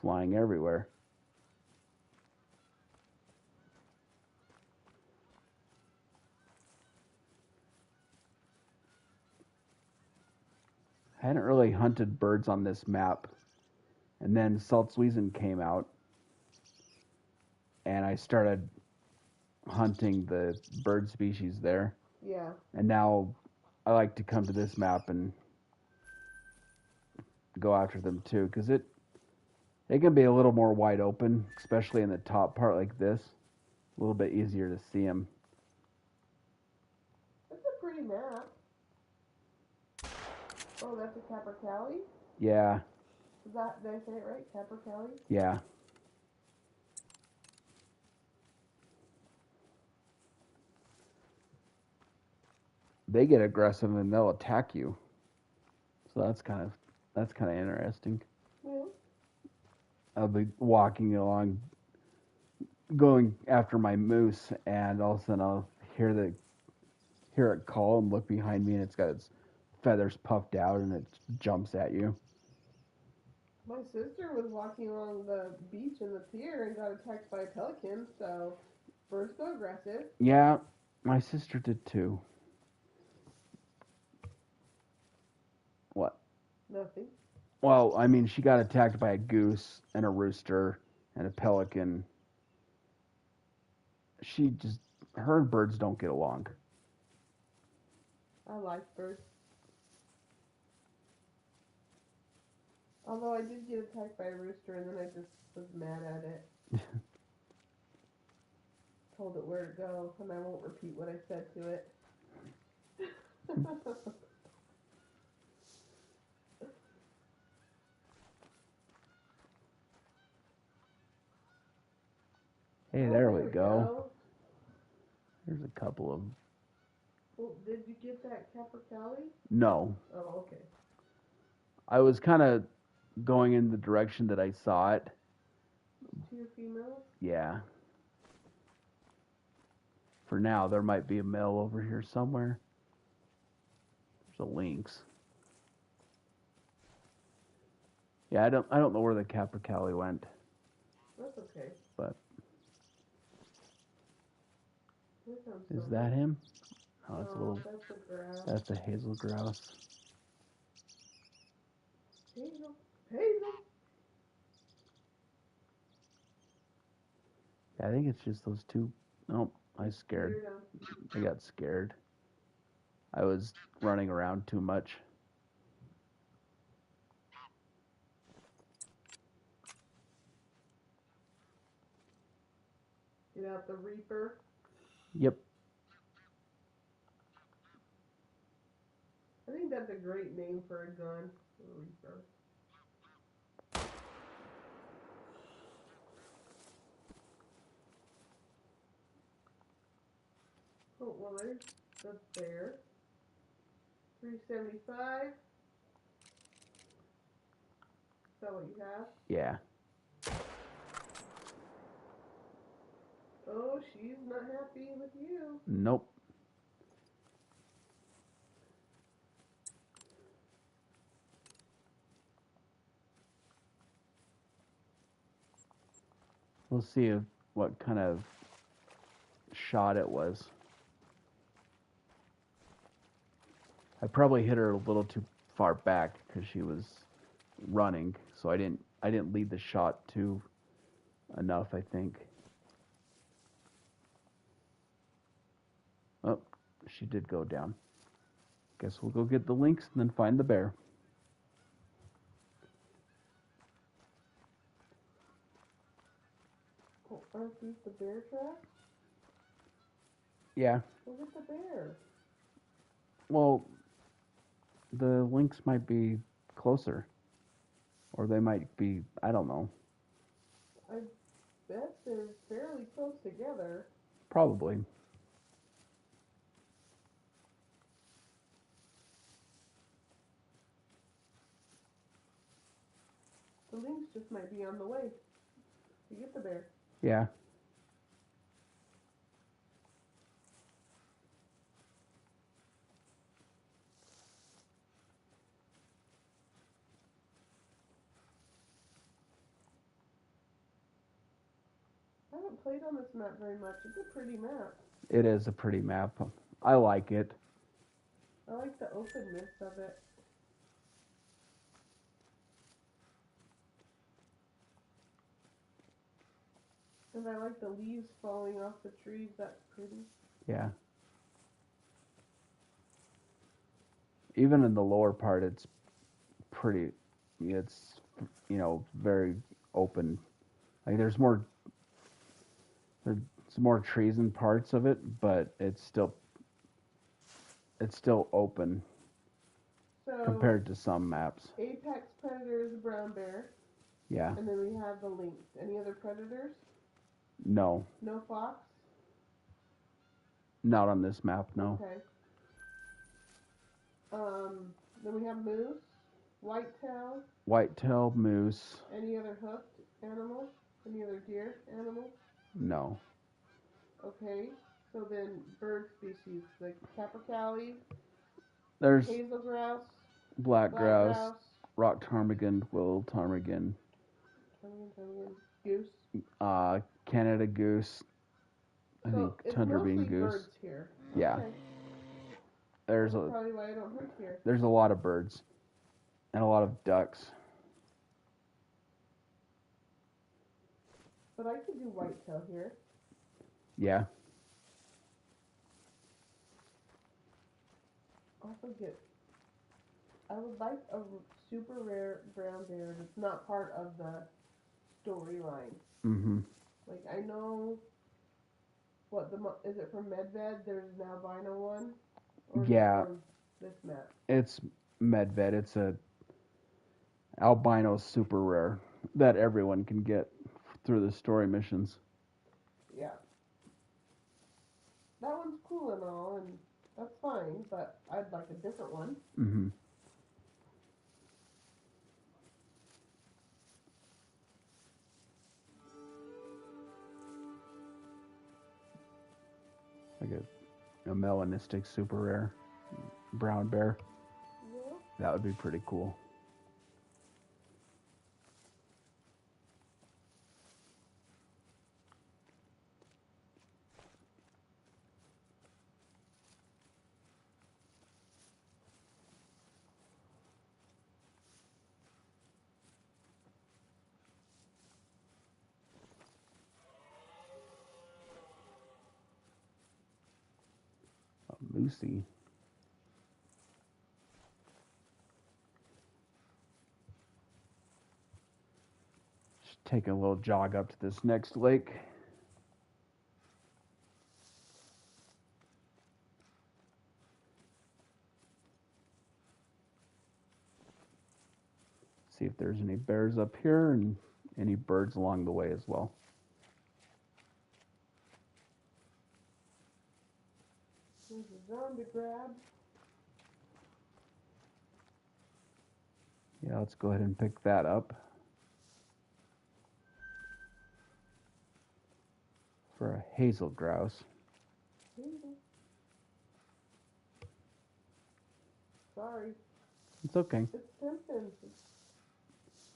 Flying everywhere. I hadn't really hunted birds on this map. And then Salzwiesen came out. And I started hunting the bird species there. Yeah. And now I like to come to this map and go after them too, because it can be a little more wide open, especially in the top part like this. A little bit easier to see them. That's a pretty map. Oh, that's a capercaillie? Yeah. Did I say it right? Capercaillie? Yeah. They get aggressive and they'll attack you. So that's kind of interesting. Yeah. I'll be walking along, going after my moose, and all of a sudden I'll hear it call and look behind me, and it's got its feathers puffed out, and it jumps at you. My sister was walking along the beach in the pier and got attacked by a pelican, so birds go aggressive. Yeah, my sister did too. What? Nothing. Well, I mean, she got attacked by a goose and a rooster and a pelican. Her and birds don't get along. I like birds. Although I did get attacked by a rooster and then I just was mad at it. Told it where to go, and I won't repeat what I said to it. Hey, Oh, there we go. There's a couple of... Well, did you get that capercaillie? No. Oh, okay. I was kind of going in the direction that I saw it, 2 females? Yeah. For now, there might be a male over here somewhere. There's a lynx. Yeah, I don't know where the capercaillie went, That's okay. but Here comes is something. that him? Oh, it's a No, little. that's a grouse. That's a hazel grouse. Hazel. Hazel. Yeah, I think it's just those two. Nope, I scared. Here them. I got scared. I was running around too much. Get out the Reaper. Yep. I think that's a great name for a gun. Reaper. Oh, well, there's the bear. 375. Is that what you have? Yeah. Oh, she's not happy with you. Nope. We'll see what kind of shot it was. I probably hit her a little too far back because she was running, so I didn't lead the shot too enough, I think. Oh, she did go down. Guess we'll go get the lynx and then find the bear. Oh, aren't these the bear tracks? Yeah. Look at the bear. Well, the lynx might be closer. Or they might be, I don't know. I bet they're fairly close together. Probably. The lynx just might be on the way to get the bear. Yeah. I haven't played on this map very much. It's a pretty map. It is a pretty map. I like it. I like the openness of it. And I like the leaves falling off the trees. That's pretty. Yeah. Even in the lower part, it's pretty. It's, very open. Like there's more trees in parts of it, but it's still open So compared to some maps. apex predator is a brown bear, Yeah. and then we have the lynx. Any other predators? No, No fox? not on this map. No. Okay. Then we have moose, whitetail. Whitetail, moose. Any other hoofed animal? Any other deer animal? No. Okay. So then bird species like capercaillie, There's hazel grouse, black black grouse, grouse, rock ptarmigan, willow ptarmigan, goose. Canada goose. I So think it's tundra mostly bean goose. birds here. Yeah. Okay. There's That's probably why I don't hunt here. a lot of birds and a lot of ducks. But I could do whitetail here. Yeah. Also I would like a super rare brown bear that's not part of the storyline. Mhm. Like I know is it from Medved? There's an albino one. Or is it Yeah. from this map. It's Medved. It's a albino super rare that everyone can get through the story missions. Yeah. That one's cool and all, and that's fine, but I'd like a different one. Mhm. like a melanistic super rare brown bear. Yeah. That would be pretty cool. A moosey. Just take a little jog up to this next lake. See if there's any bears up here and any birds along the way as well. There's a zone to grab. Yeah, let's go ahead and pick that up. For a hazel grouse. Sorry. It's okay. It's tempting. It's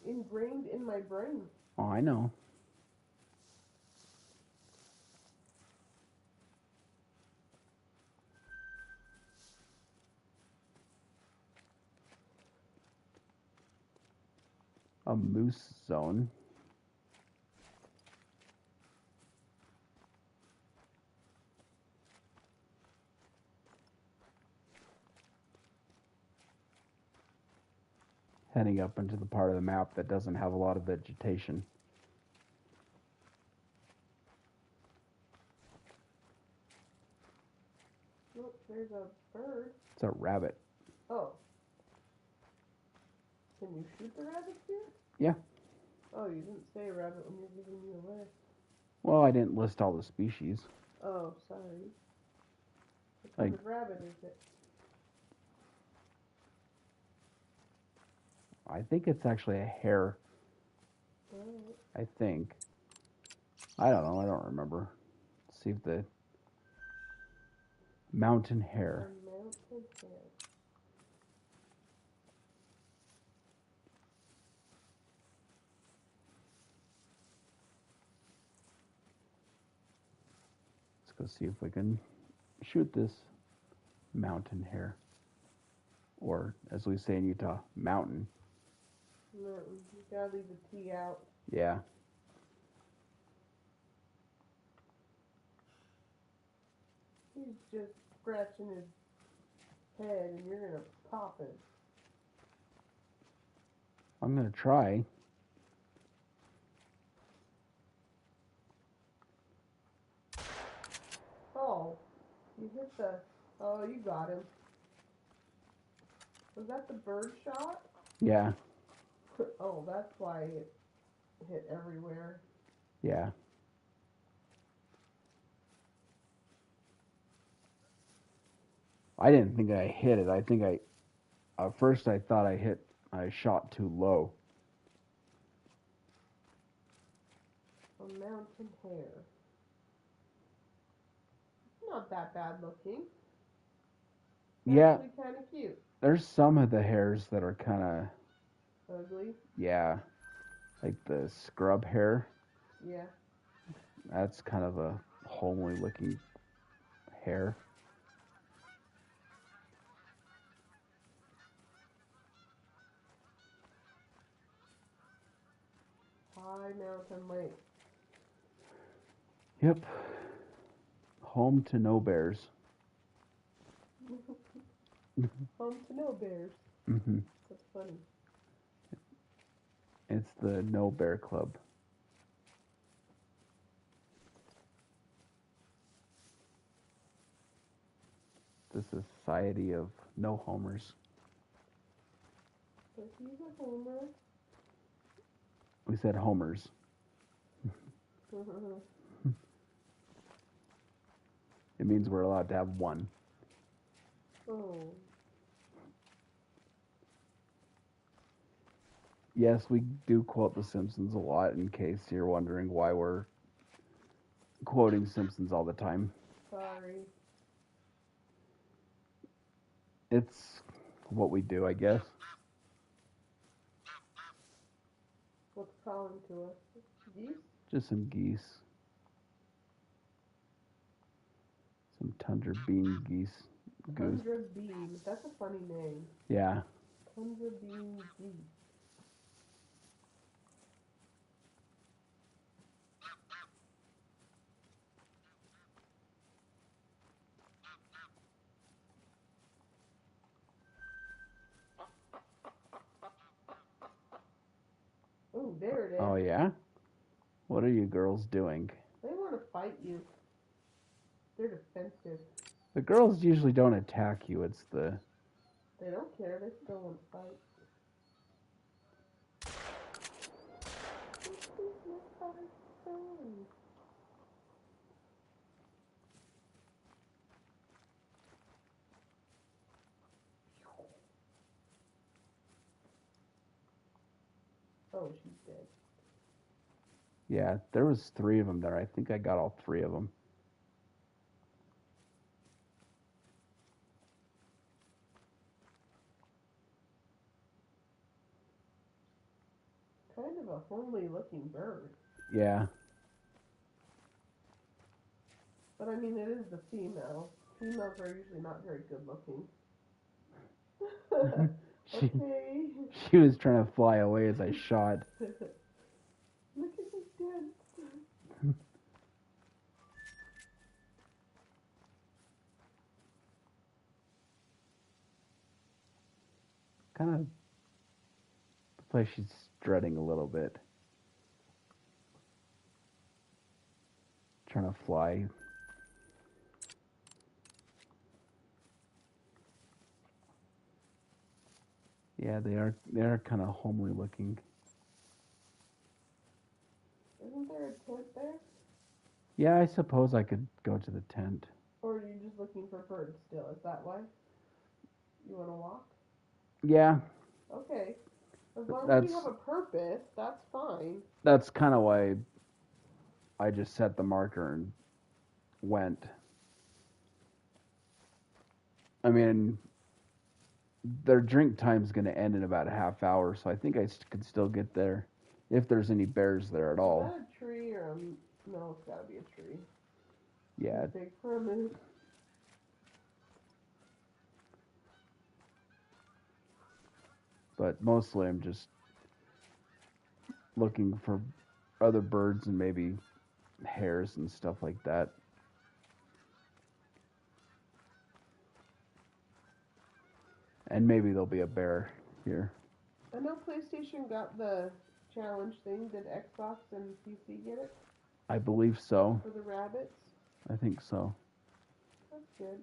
ingrained in my brain. Oh, I know. A moose zone. Heading up into the part of the map that doesn't have a lot of vegetation. Look, there's a bird. It's a rabbit. Oh. Can you shoot the rabbits here? Yeah. Oh, you didn't say rabbit when you're giving me a list. Well, I didn't list all the species. Oh, sorry. What kind of rabbit is it? I think it's actually a hare. Oh. I think. I don't know. I don't remember. Let's see if the mountain hare. A mountain hare. Let's go see if we can shoot this mountain hare. Or, as we say in Utah, mountain. Mountain. You gotta leave the T out. Yeah. He's just scratching his head and you're gonna pop him. I'm going to try. Oh, you hit the... Oh, you got him. Was that the bird shot? Yeah. Oh, that's why it hit everywhere. Yeah. I didn't think I hit it. I think at first I thought I shot too low. A mountain hare. Not that bad looking. Yeah. Actually kind of cute. There's some of the hares that are kind of, Ugly. yeah, like the scrub hare. Yeah. That's kind of a homely looking hare. High Mountain Lake. Yep. Home to no bears. Home to no bears. Mm-hmm. That's funny. It's the No Bear Club. The Society of No Homers. So he's a homer. We said homers. It means we're allowed to have one. Oh. Yes, we do quote The Simpsons a lot, in case you're wondering why we're quoting Simpsons all the time. Sorry. It's what we do, I guess. What's calling to us? Geese? Just some geese. Some tundra bean geese. Goose. Tundra bean. That's a funny name. Yeah. Tundra bean geese. Oh, there it is. Oh, yeah? What are you girls doing? They want to fight you. They're defensive. The girls usually don't attack you. It's the... They don't care. They still want to fight. Oh, she's dead. Yeah, there was 3 of them there. I think I got all 3 of them. Kind of a homely looking bird. Yeah. But I mean, it is the female. Females are usually not very good looking. Okay. She was trying to fly away as I shot. Look at this dance. Kind of the place she's strutting a little bit. Trying to fly. Yeah, they are kind of homely looking. Isn't there a tent there? Yeah, I suppose I could go to the tent. Or are you just looking for birds still? Is that why? You want to walk? Yeah, Okay. As long as That's- you have a purpose, that's fine. that's kind of why I just set the marker and went. I mean, their drink time's going to end in about a half hour, so I think I could still get there if there's any bears there at all. Is that a tree or a... No, it's got to be a tree. Yeah, It's big for a moose. but mostly I'm just looking for other birds and maybe hares and stuff like that. And maybe there'll be a bear here. I know PlayStation got the challenge thing. Did Xbox and PC get it I believe so. for the rabbits? I think so. That's good.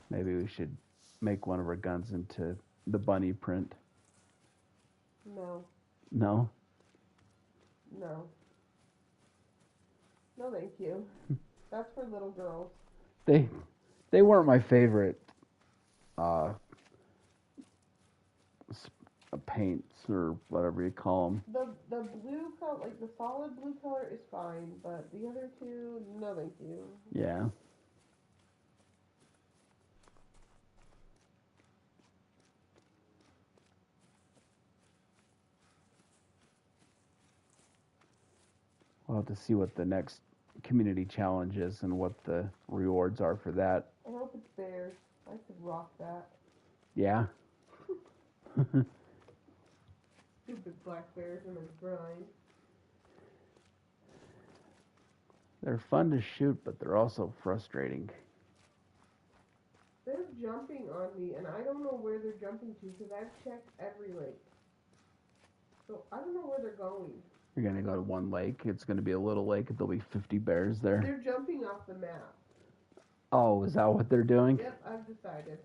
Maybe we should make one of our guns into the bunny print. No. No? No. No, thank you. That's for little girls. They weren't my favorite paints or whatever you call them. The blue color, like the solid blue color, is fine, but the other two, no, thank you. Yeah. We'll have to see what the next community challenge is and what the rewards are for that. I hope it's bears. I could rock that. Yeah. Stupid black bears in a grind. They're fun to shoot, but they're also frustrating. They're jumping on me, and I don't know where they're jumping to because I've checked every lake. So I don't know where they're going. You're going to go to one lake. It's going to be a little lake. There'll be 50 bears there. They're jumping off the map. Oh, is that what they're doing? Yep, I've decided.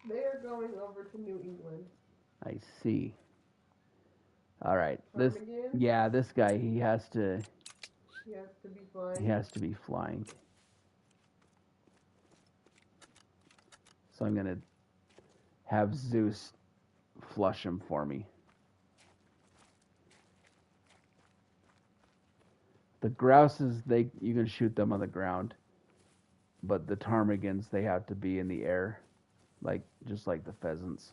They are going over to New England. I see. All right. This Again? this guy, he has to He has to be flying. be flying. So I'm going to have Zeus flush him for me. The grouses, you can shoot them on the ground, but the ptarmigans, they have to be in the air, just like the pheasants.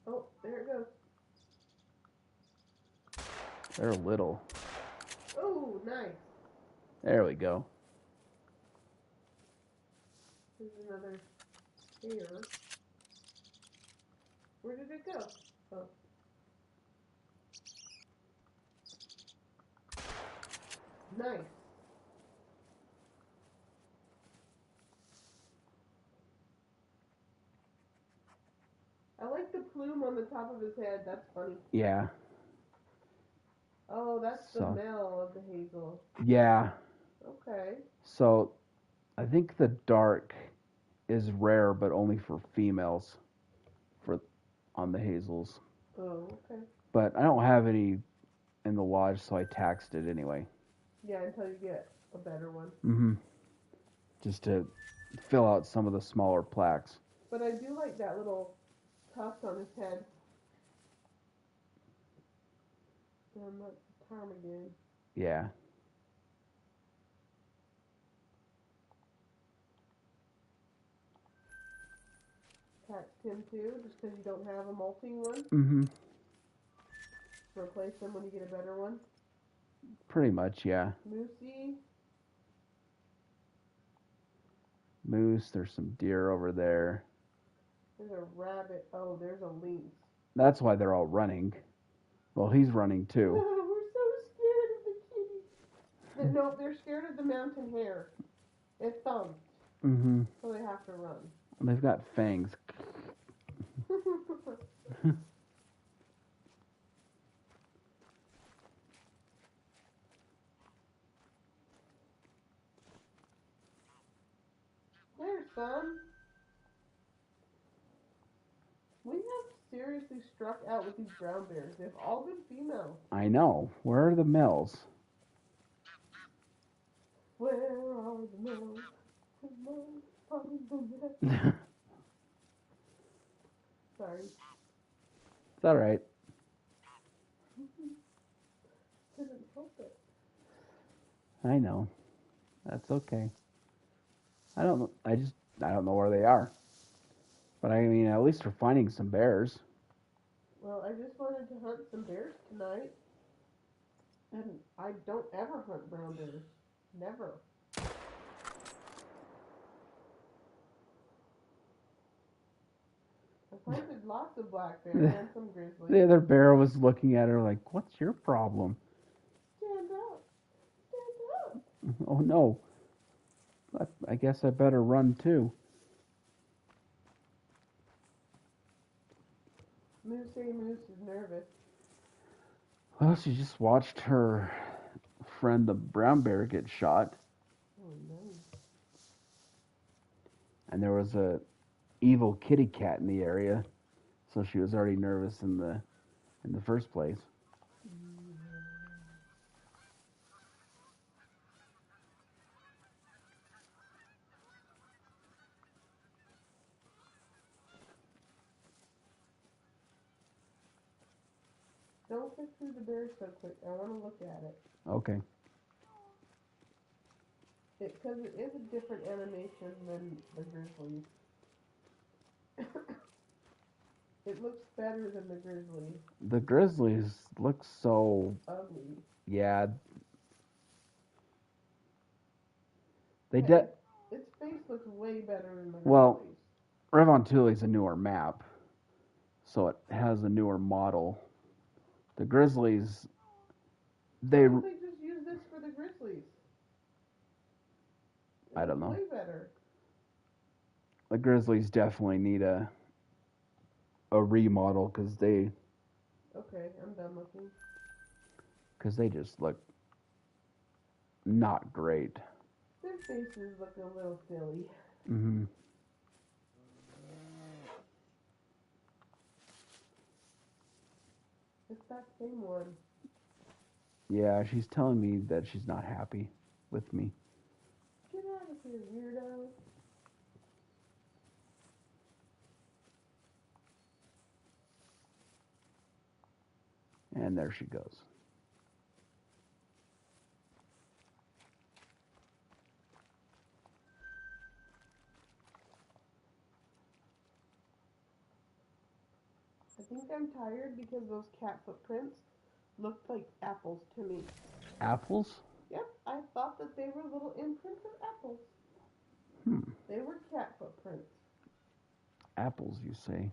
Oh, there it goes. They're little. Oh, nice. There we go. There's another here. Where did it go? Oh. Nice. I like the plume on the top of his head. That's funny. Yeah. Oh, that's the male of the hazel. Yeah. Okay. So, I think the dark is rare, but only for females on the hazels. Oh, okay. But I don't have any in the lodge, so I taxed it anyway. Yeah, until you get a better one. Mm-hmm. Just to fill out some of the smaller plaques. But I do like that little tuft on his head. That's ptarmigan. Yeah. Taxed him too, just because you don't have a molting one. Mm-hmm. Replace them when you get a better one. Pretty much, yeah. Moose, there's some deer over there. There's a rabbit. Oh, there's a lynx. That's why they're all running. Well, he's running too. We're so scared of the kitty. No, they're scared of the mountain hare. It thumps. Mm-hmm. So they have to run. They've got fangs. There's some. We have seriously struck out with these brown bears. They've all been female. I know. Where are the males? Where are the males? Sorry. It's all right. Couldn't help it. I know. That's okay. I don't know where they are. But I mean, at least we're finding some bears. Well, I just wanted to hunt some bears tonight. And I don't ever hunt brown bears. Never. I hunted lots of black bears and some grizzlies. The other bear was looking at her like, "What's your problem?" Stand up. Stand up. Oh no. I guess I better run too. Moose is nervous. Well, she just watched her friend the brown bear get shot. Oh no. And there was a evil kitty cat in the area, so she was already nervous in the first place. Don't get through the bear so quick. I want to look at it. Okay. Because it is a different animation than the grizzly. It looks better than the grizzly. The grizzlies look so ugly. Yeah. Its face looks way better than the grizzly's. Well, Revontuli is a newer map, so it has a newer model. The grizzlies, Why don't they just use this for the grizzlies? I don't know. Way better. The grizzlies definitely need a remodel because they. Okay, I'm done looking. Because they just look not great. Their faces look a little silly. Mm-hmm. It's that same one. Yeah, she's telling me that she's not happy with me. Get out of here, weirdo. And there she goes. think I'm tired because those cat footprints looked like apples to me. Apples? Yep, I thought that they were little imprints of apples. They were cat footprints. Apples, you say?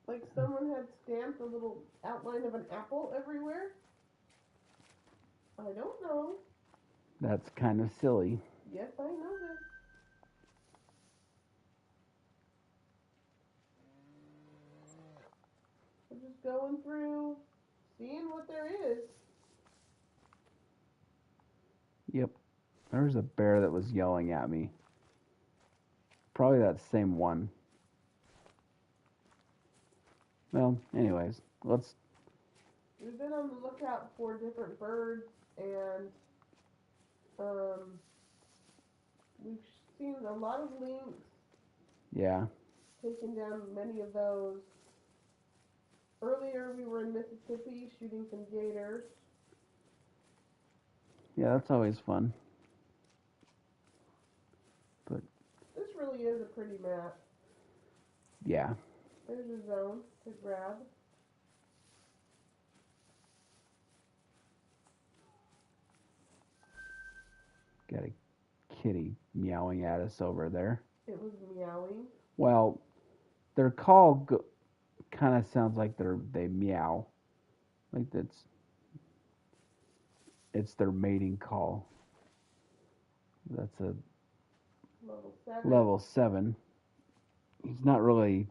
Like someone had stamped a little outline of an apple everywhere? I don't know. That's kind of silly. Yes, I know this. We're just going through, seeing what there is. Yep. There was a bear that was yelling at me. Probably that same one. Well, anyways, We've been on the lookout for different birds, and we've seen a lot of lynx, yeah. taken down many of those. Earlier, we were in Mississippi shooting some gators. Yeah, that's always fun. But This really is a pretty map. yeah. There's a zone to grab. Got a kitty meowing at us over there. It was meowing. Well, their call kind of sounds like they meow. Like it's their mating call. That's a Level 7. level 7. He's not really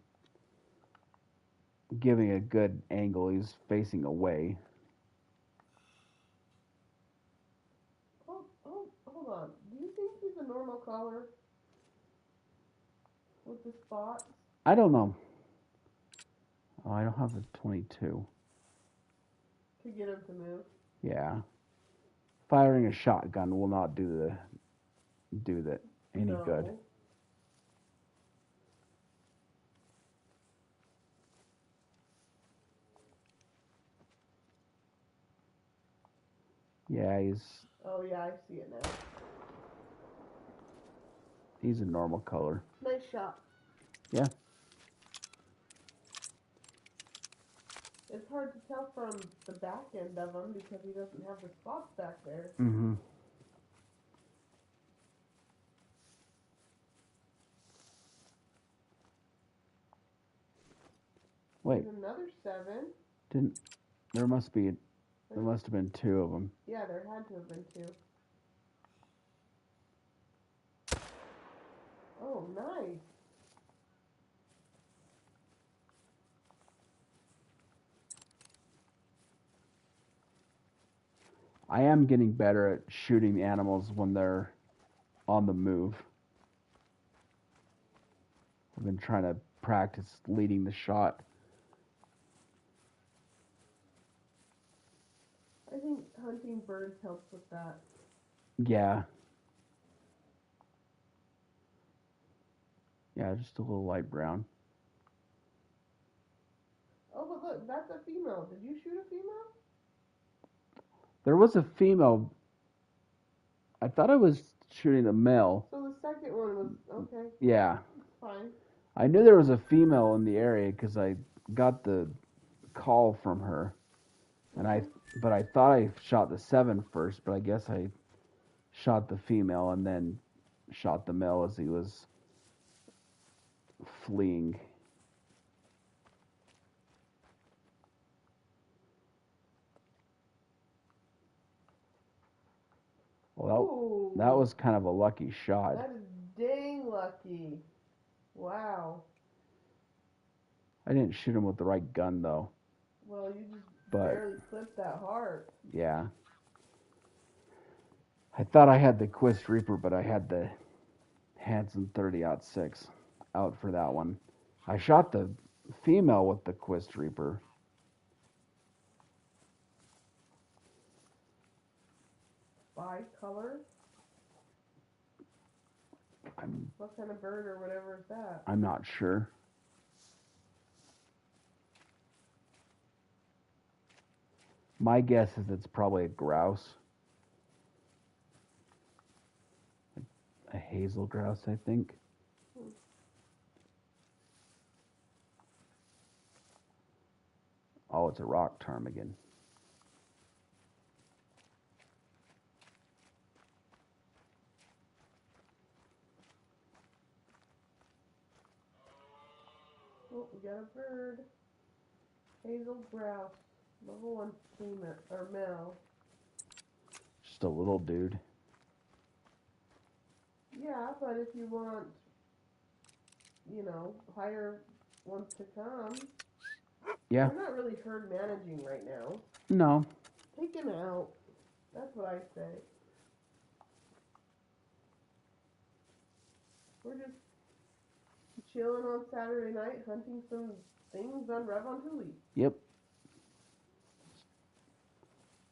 giving a good angle. He's facing away. Oh, hold on. Do you think he's a normal color? With the spots? I don't know. Oh, I don't have the 22. To get him to move? Yeah. Firing a shotgun will not do that any good. Yeah, Oh yeah, I see it now. he's a normal color. Nice shot. Yeah. It's hard to tell from the back end of him because he doesn't have the spots back there. Mm-hmm. Wait. There's another 7. There must have been 2 of them. Yeah, there had to have been 2. Oh, nice. I am getting better at shooting the animals when they're on the move. I've been trying to practice leading the shot. I think hunting birds helps with that. Yeah. Yeah, just a little light brown. Oh, but look, that's a female. Did you shoot a female? There was a female. I thought I was shooting a male. So the second one was okay. Yeah. It's fine. I knew there was a female in the area because I got the call from her, and I thought I shot the 7 first, but I guess I shot the female and then shot the male as he was fleeing. Well, that was kind of a lucky shot. That is dang lucky. Wow. I didn't shoot him with the right gun, though. Well, you just barely clipped that heart. Yeah. I thought I had the Quist Reaper, but I had the Hanson 30-06 out for that one. I shot the female with the Quist Reaper. Bi-color? What kind of bird or whatever is that? I'm not sure. My guess is it's probably a grouse. A hazel grouse, I think. Oh, it's a rock ptarmigan. Oh, we got a bird. Hazel grouse. Level 1 female, or male. Just a little dude. Yeah, but if you want, higher ones to come. Yeah. We're not really herd managing right now. No. Take him out. That's what I say. We're just chilling on Saturday night, hunting some things on Rev on Huli. Yep.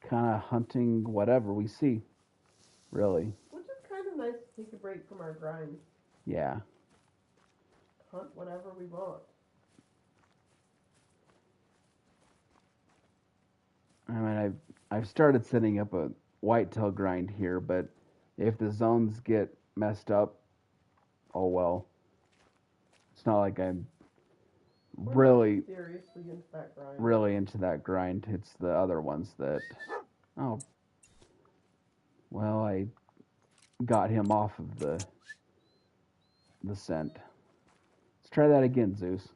Kind of hunting whatever we see, really. Which is kind of nice to take a break from our grind. Yeah. Hunt whatever we want. I mean, I've started setting up a whitetail grind here, but if the zones get messed up, oh well. It's not like I'm really seriously into that grind. Really into that grind. It's the other ones that, oh, well, I got him off of the scent. Let's try that again, Zeus.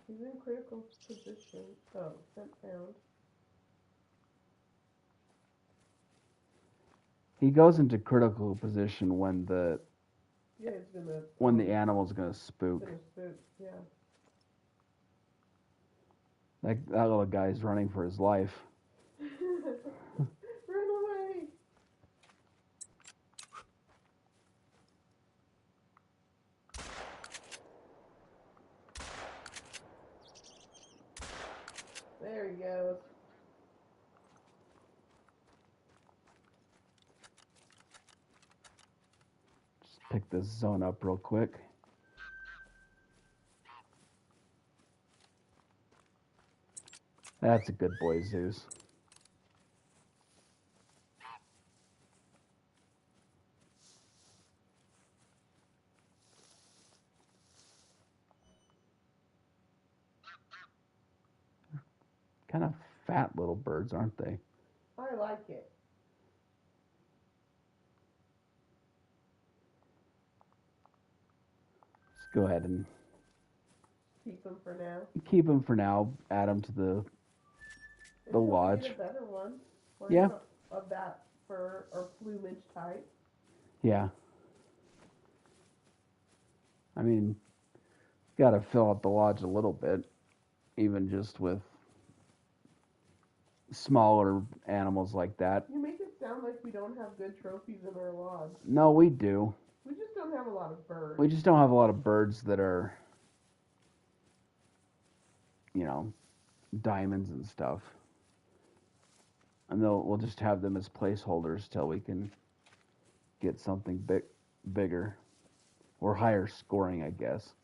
He's in critical position. Oh, scent found. He goes into critical position when the animal's gonna spook. Yeah. That little guy's running for his life. Run away! There he goes. Just pick this zone up real quick. That's a good boy, Zeus. Kind of fat little birds, aren't they? I like it. Let's go ahead and keep them for now. Keep them for now. Add them to the lodge. Get a better one. Yeah. Of that fur or plumage type. Yeah. I mean, got to fill out the lodge a little bit, even just with smaller animals like that. You make it sound like we don't have good trophies in our lodge. No, we do. We just don't have a lot of birds. We just don't have a lot of birds that are, diamonds and stuff. And we'll just have them as placeholders till we can get something bigger or higher scoring, I guess.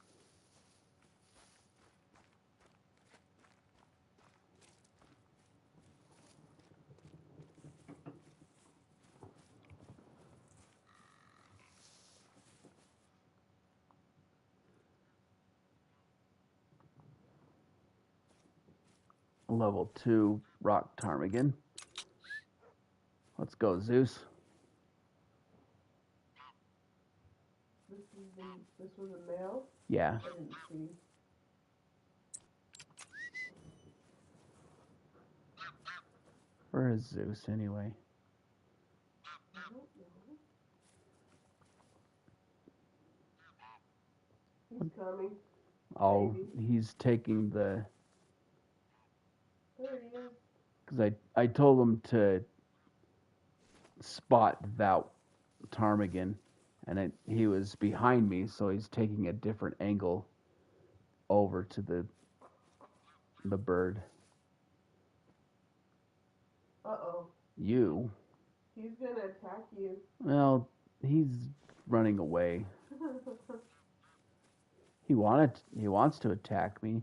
Level 2 rock ptarmigan. Let's go, Zeus. This was a male? Yeah. I didn't see. Where is Zeus anyway? I don't know. He's coming. Oh, Maybe. he's taking the... There he is. Because I told him to spot that ptarmigan, and he was behind me, so he's taking a different angle over to the bird. Uh-oh. You? He's gonna attack you. Well, he's running away. He wants to attack me.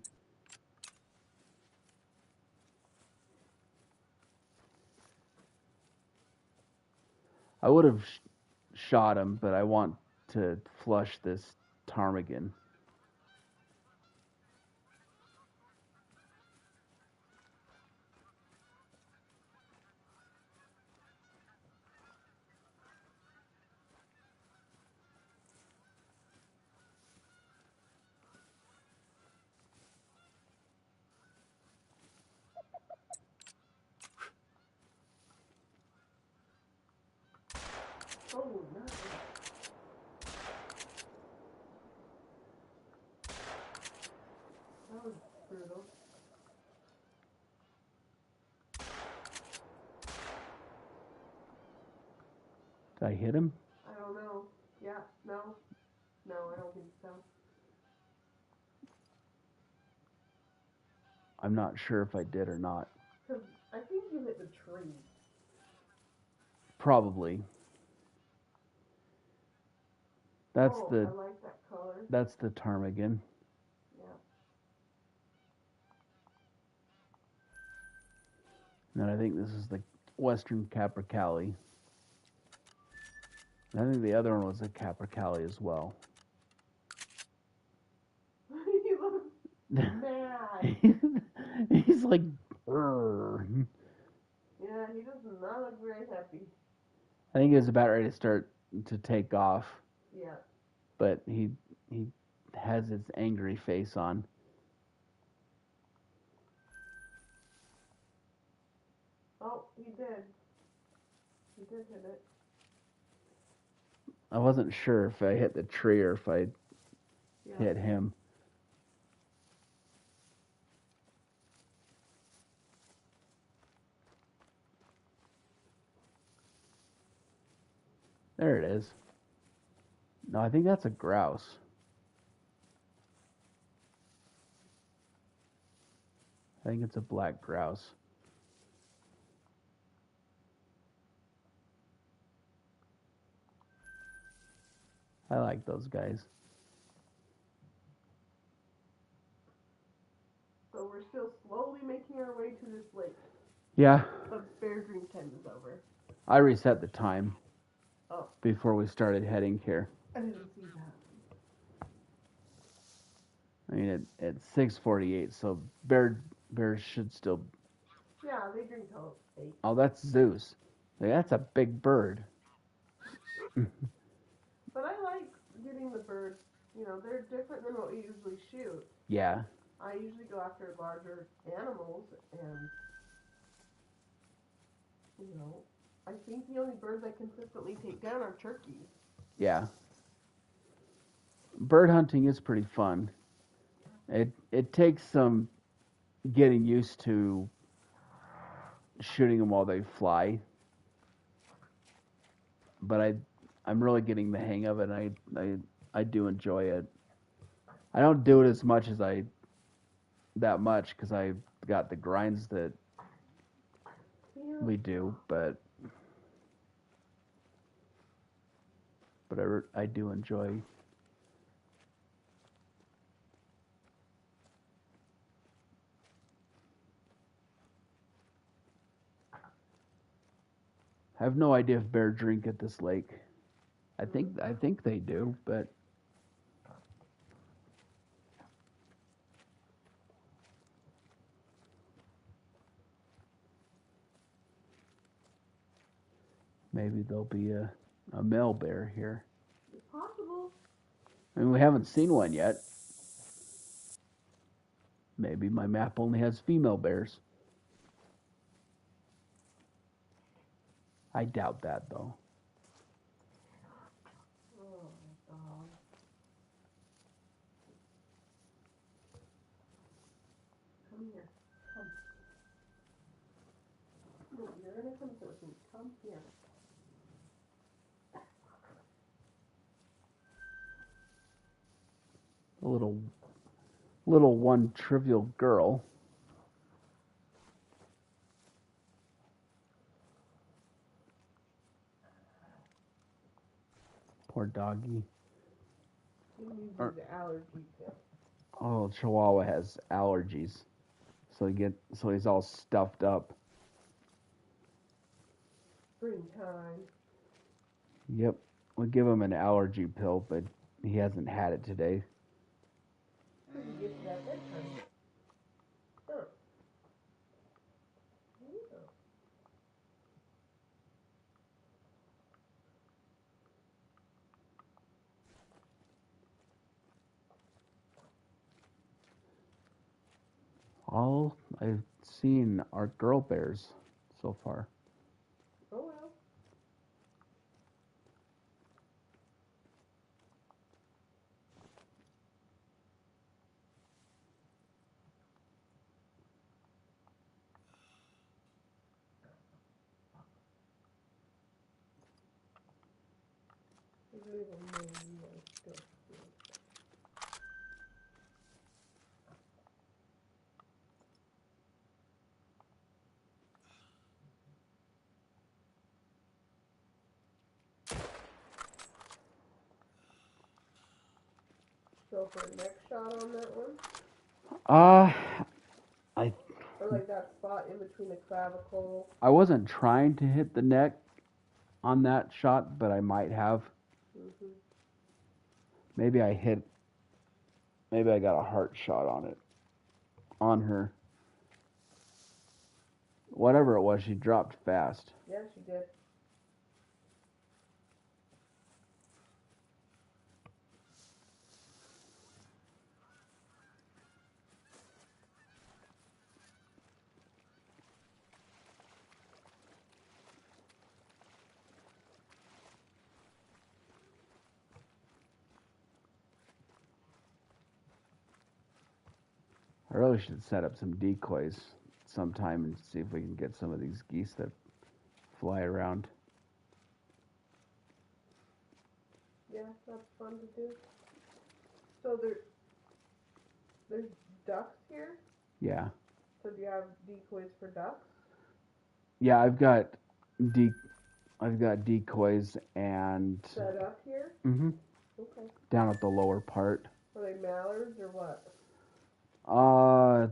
I would have shot him, but I want to flush this ptarmigan. Oh, nice. That was brutal. Did I hit him? I don't know. Yeah, no. No, I don't think so. I'm not sure if I did or not. Because I think you hit the tree. Probably. That's I the like that color. that's the ptarmigan. Yeah. And then I think this is the western capercaillie. I think the other one was a capercaillie as well. He looks mad. He's like, "Brr." Yeah, he does not look very happy. I think he was about ready to start to take off, Yeah. but he has his angry face on. Oh, he did. He did hit it. I wasn't sure if I hit the tree or if I Yeah. hit him. There it is. No, I think that's a grouse. I think it's a black grouse. I like those guys. So we're still slowly making our way to this lake. Yeah, But bear drink time is over. I reset the time Oh. before we started heading here. I didn't see that. I mean, it's 6:48, so bears should still. Yeah, they drink till 8. Oh, that's Zeus. Like, that's a big bird. But I like getting the birds. You know, they're different than what we usually shoot. Yeah. I usually go after larger animals, and you know, I think the only birds I consistently take down are turkeys. Yeah. Bird hunting is pretty fun. It takes some getting used to shooting them while they fly, but I'm really getting the hang of it. And I do enjoy it. I don't do it as much as that much because I got the grinds that Yeah. we do, but I do enjoy. I have no idea if bear drink at this lake. I think they do, but maybe there'll be a male bear here. It's possible. I mean, we haven't seen one yet. Maybe my map only has female bears. I doubt that, though. Oh, dog. Come here. Come. No, you're gonna come with me. Come here. A little one trivial girl. Poor doggy. You need to do the allergy pill. Oh, Chihuahua has allergies, so he's all stuffed up. Springtime. Yep, we give him an allergy pill, but he hasn't had it today. You get to that bedtime. Oh. Yeah. All I've seen are girl bears so far. Oh well. Leave them alone, like, go for a neck shot on that one. Or like that spot in between the clavicle. I wasn't trying to hit the neck on that shot, but I might have. Mm-hmm. Maybe I got a heart shot on it. On her. Whatever it was, she dropped fast. Yeah, she did. I really should set up some decoys sometime and see if we can get some of these geese that fly around. Yeah, that's fun to do. So there's ducks here? Yeah. So do you have decoys for ducks? Yeah, I've got decoys and Set up here? Okay. down at the lower part. Are they mallards or what? I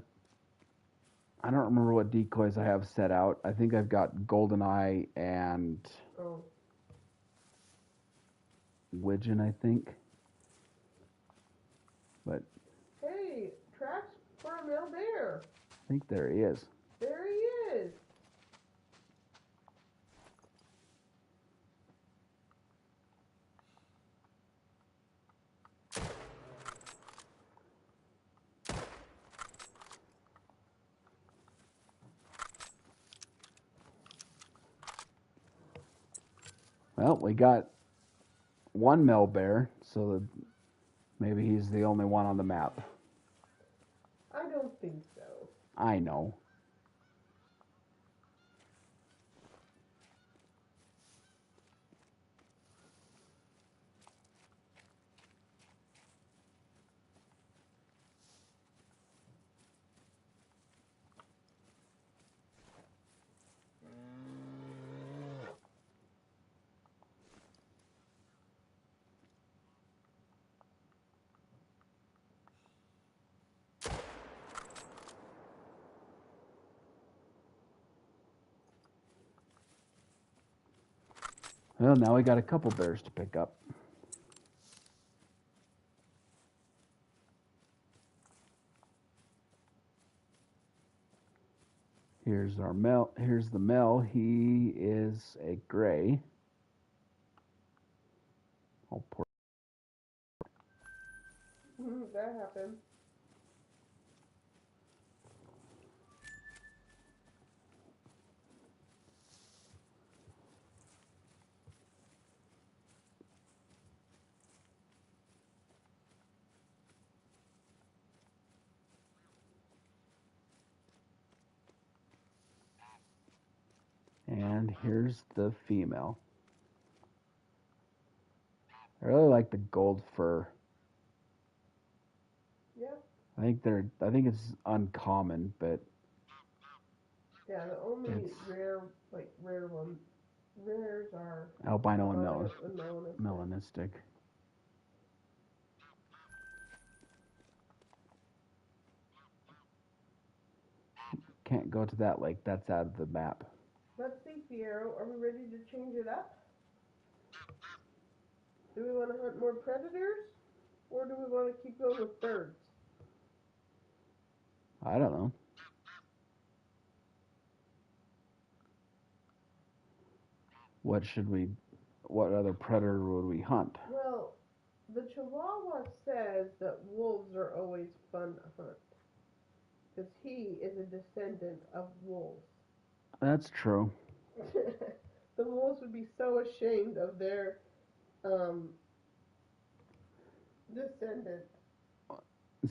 don't remember what decoys I have set out. I think I've got goldeneye and widgeon, I think. But hey, tracks for a male bear. I think there he is. There he is. Well, we got one male bear, so that maybe he's the only one on the map. I don't think so. I know. Well, now we got a couple bears to pick up. Here's our male. Here's the male. He is a gray. Oh, poor. That happened. And here's the female. I really like the gold fur. Yeah. I think it's uncommon, but Yeah, the only rare one, rares are albino and melanistic. melanistic. Can't go to that lake. That's out of the map. Let's see, Fiero. Are we ready to change it up? Do we want to hunt more predators? Or do we want to keep going with birds? I don't know. What other predator would we hunt? Well, the Chihuahua says that wolves are always fun to hunt. Because he is a descendant of wolves. That's true. The wolves would be so ashamed of their descendant.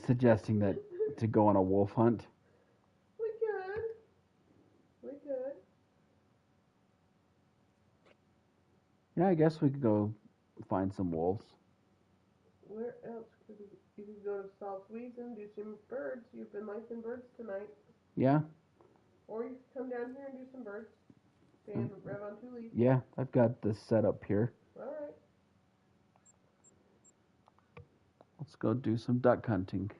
Suggesting that to go on a wolf hunt. We could. We could. Yeah, I guess we could go find some wolves. Where else could we? You could go to South Sweden, do some birds. You've been liking birds tonight. Yeah? Or you could come down here and do some birds. Stand right on 2 leaves. Yeah, I've got this set up here. Alright. Let's go do some duck hunting.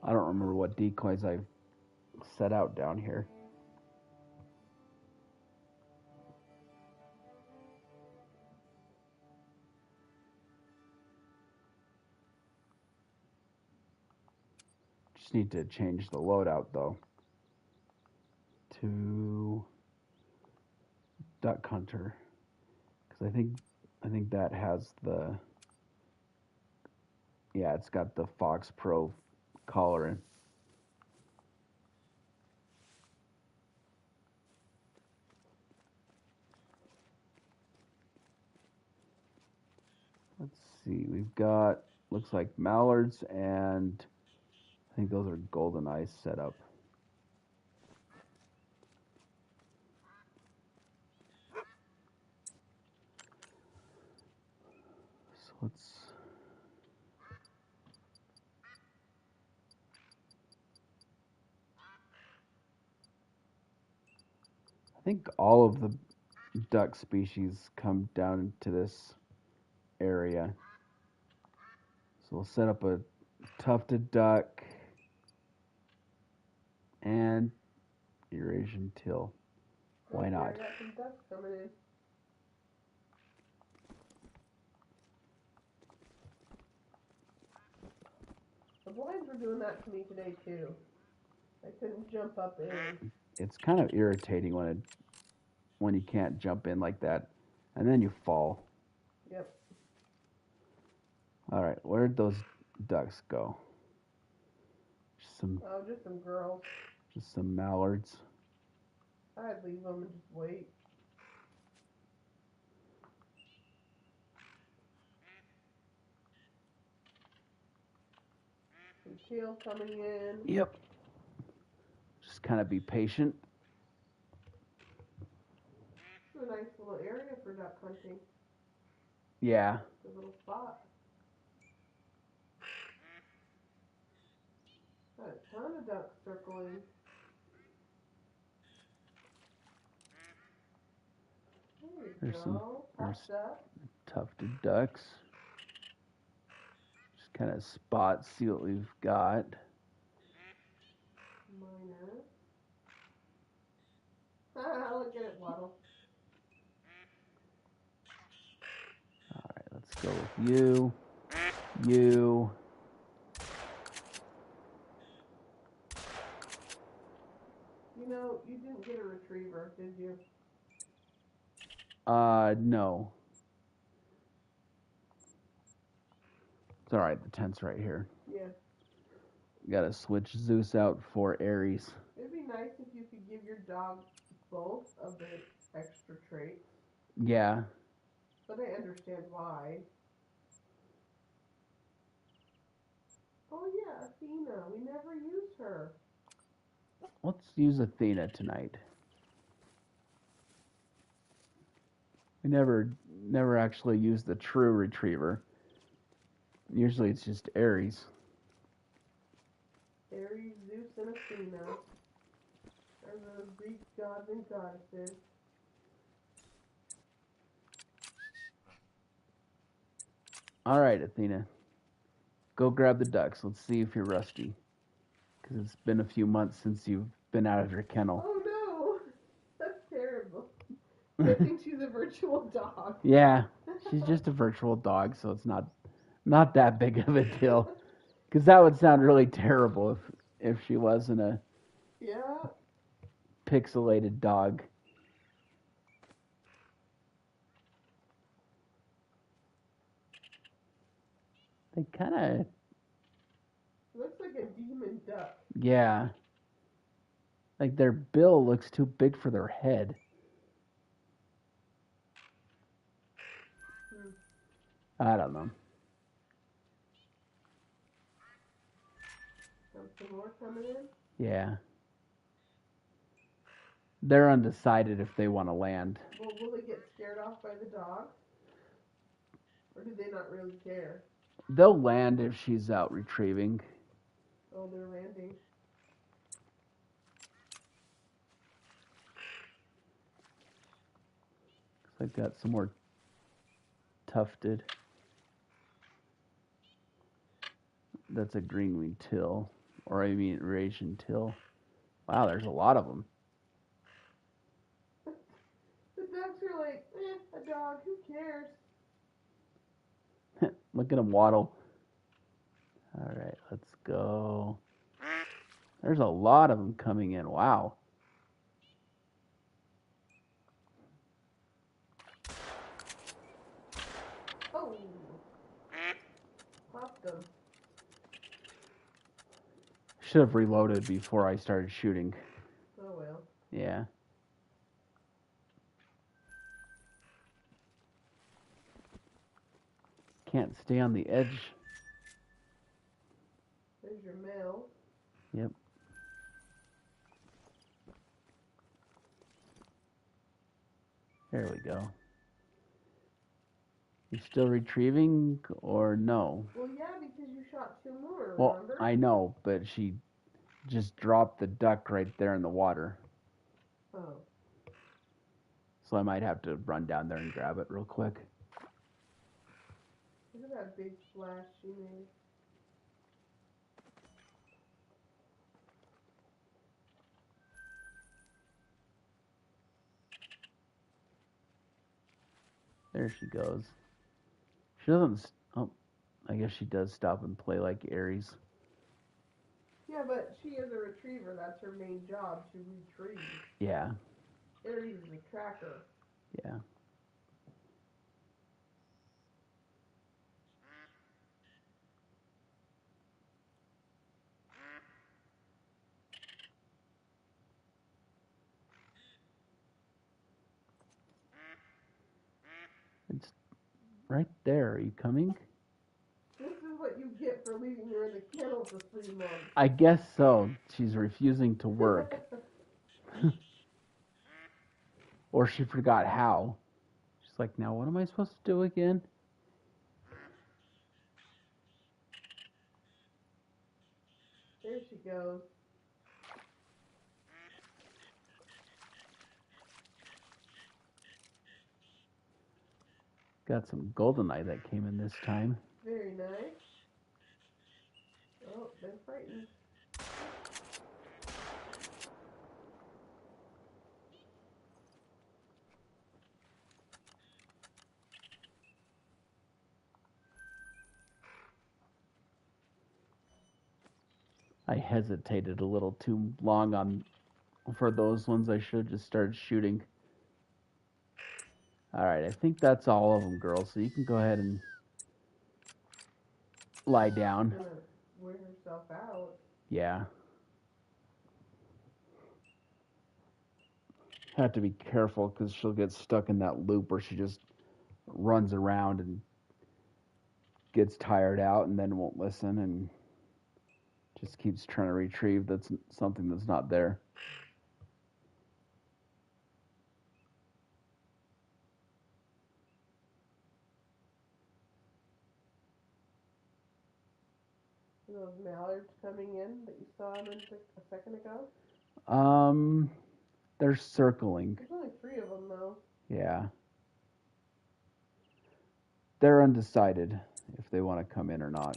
I don't remember what decoys I've set out down here. Just need to change the loadout though to duck hunter, because I think that has the, yeah, it's got the Fox Pro collar in. Let's see, we've got, looks like mallards, and I think those are golden eyes set up. So let's, I think all of the duck species come down to this area. So we'll set up a tufted duck and Eurasian teal. Why not? I got some ducks coming in. The blinds were doing that to me today too. I couldn't jump up in. It's kind of irritating when you can't jump in like that, and then you fall. Yep. All right, where'd those ducks go? Just some girls. Just some mallards. I'd leave them and just wait. Some teal coming in. Yep. Just kind of be patient. It's a nice little area for duck hunting. Yeah. It's a little spot. Got a ton of ducks circling. There you go. There's Duck. tufted ducks. Just kind of spot, see what we've got. Minor. Look at it waddle. All right, let's go with you. You. You know, you didn't get a retriever, did you? No. It's all right. The tent's right here. Yeah. Got to switch Zeus out for Aries. It'd be nice if you could give your dog both of the extra traits. Yeah. But I understand why. Oh yeah, Athena. We never used her. Let's use Athena tonight. We never actually use the true retriever. Usually it's just Aries. Aries, Zeus, and Athena are the Greek gods and goddesses. All right, Athena. Go grab the ducks. Let's see if you're rusty. Because it's been a few months since you've been out of your kennel. Oh no! That's terrible. I think she's a virtual dog. Yeah, she's just a virtual dog, so it's not that big of a deal. Because that would sound really terrible if she wasn't a pixelated dog. They kind of... Looks like a demon duck. Yeah. Like their bill looks too big for their head. I don't know. Some more coming in? Yeah. They're undecided if they want to land. Well, will they get scared off by the dog? Or do they not really care? They'll land if she's out retrieving. Oh, they're landing. I've got some more tufted. That's a green-winged teal, or I mean Eurasian teal. Wow, there's a lot of them. The ducks are like, a dog, who cares? Look at them waddle. All right, let's go. There's a lot of them coming in. Wow. Oh, popped them. Should have reloaded before I started shooting. Oh well. Yeah. Can't stay on the edge. There's your male. Yep. There we go. You still retrieving or no? Well, yeah, because you shot 2 more, Well, remember? I know, but she just dropped the duck right there in the water. Oh. So I might have to run down there and grab it real quick. Look at that big splash she made. There she goes. She doesn't... Oh, I guess she does stop and play like Aries. Yeah, but she is a retriever. That's her main job, to retrieve. Yeah. Aries is a tracker. Yeah. It's right there. Are you coming? This is what you get for leaving her in the kennel for 3 months. I guess so. She's refusing to work. Or she forgot how. She's like, now what am I supposed to do again? There she goes. Got some goldeneye that came in this time. Very nice. Oh, been frightened. I hesitated a little too long for those ones. I should have just started shooting. All right, I think that's all of them, girls. So you can go ahead and lie down. She's gonna wear herself out. Yeah. Have to be careful because she'll get stuck in that loop where she just runs around and gets tired out and then won't listen and just keeps trying to retrieve that's something that's not there. Are those mallards coming in that you saw them a second ago? They're circling. There's only 3 of them though. Yeah. They're undecided if they want to come in or not.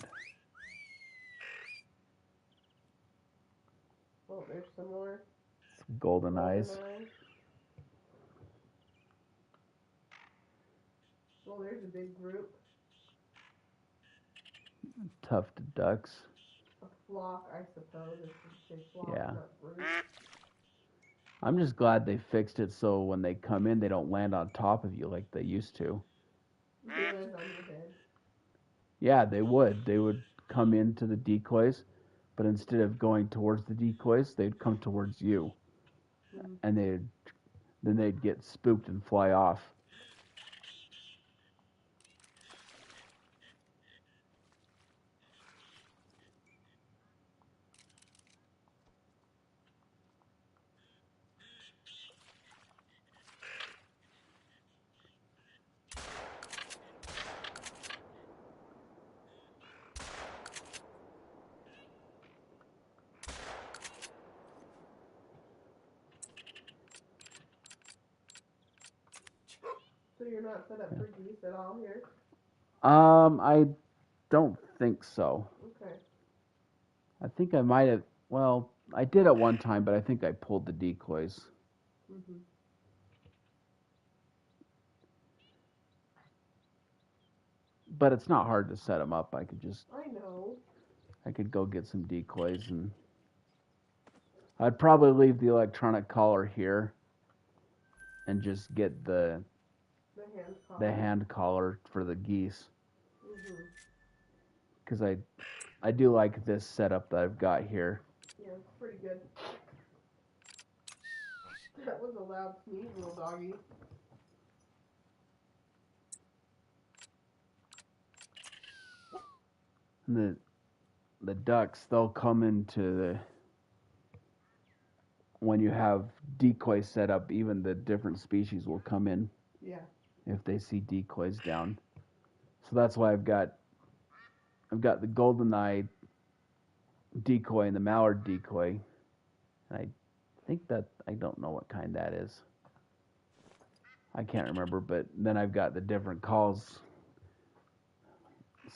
Oh, there's some more. Some golden eyes. Well, there's a big group. Tufted ducks. A flock, I suppose. I should say flock, Yeah. not group. I'm just glad they fixed it so when they come in, they don't land on top of you like they used to. They land on your head. Yeah, they would. They would come into the decoys, but instead of going towards the decoys, they'd come towards you. Mm. And then they'd get spooked and fly off. So you're not set up for geese at all here? I don't think so. Okay. I think I might have. Well, I did at one time, but I think I pulled the decoys. Mhm. But it's not hard to set them up. I I could go get some decoys, and I'd probably leave the electronic collar here, and just get the hand collar for the geese. Mhm. Because I do like this setup that I've got here. Yeah, it's pretty good. That was a loud sneeze, little doggy. And the ducks, they'll come into when you have decoys set up, even the different species will come in. Yeah. If they see decoys down. So that's why I've got the goldeneye decoy and the mallard decoy. And I think that I don't know what kind that is. I can't remember, but then I've got the different calls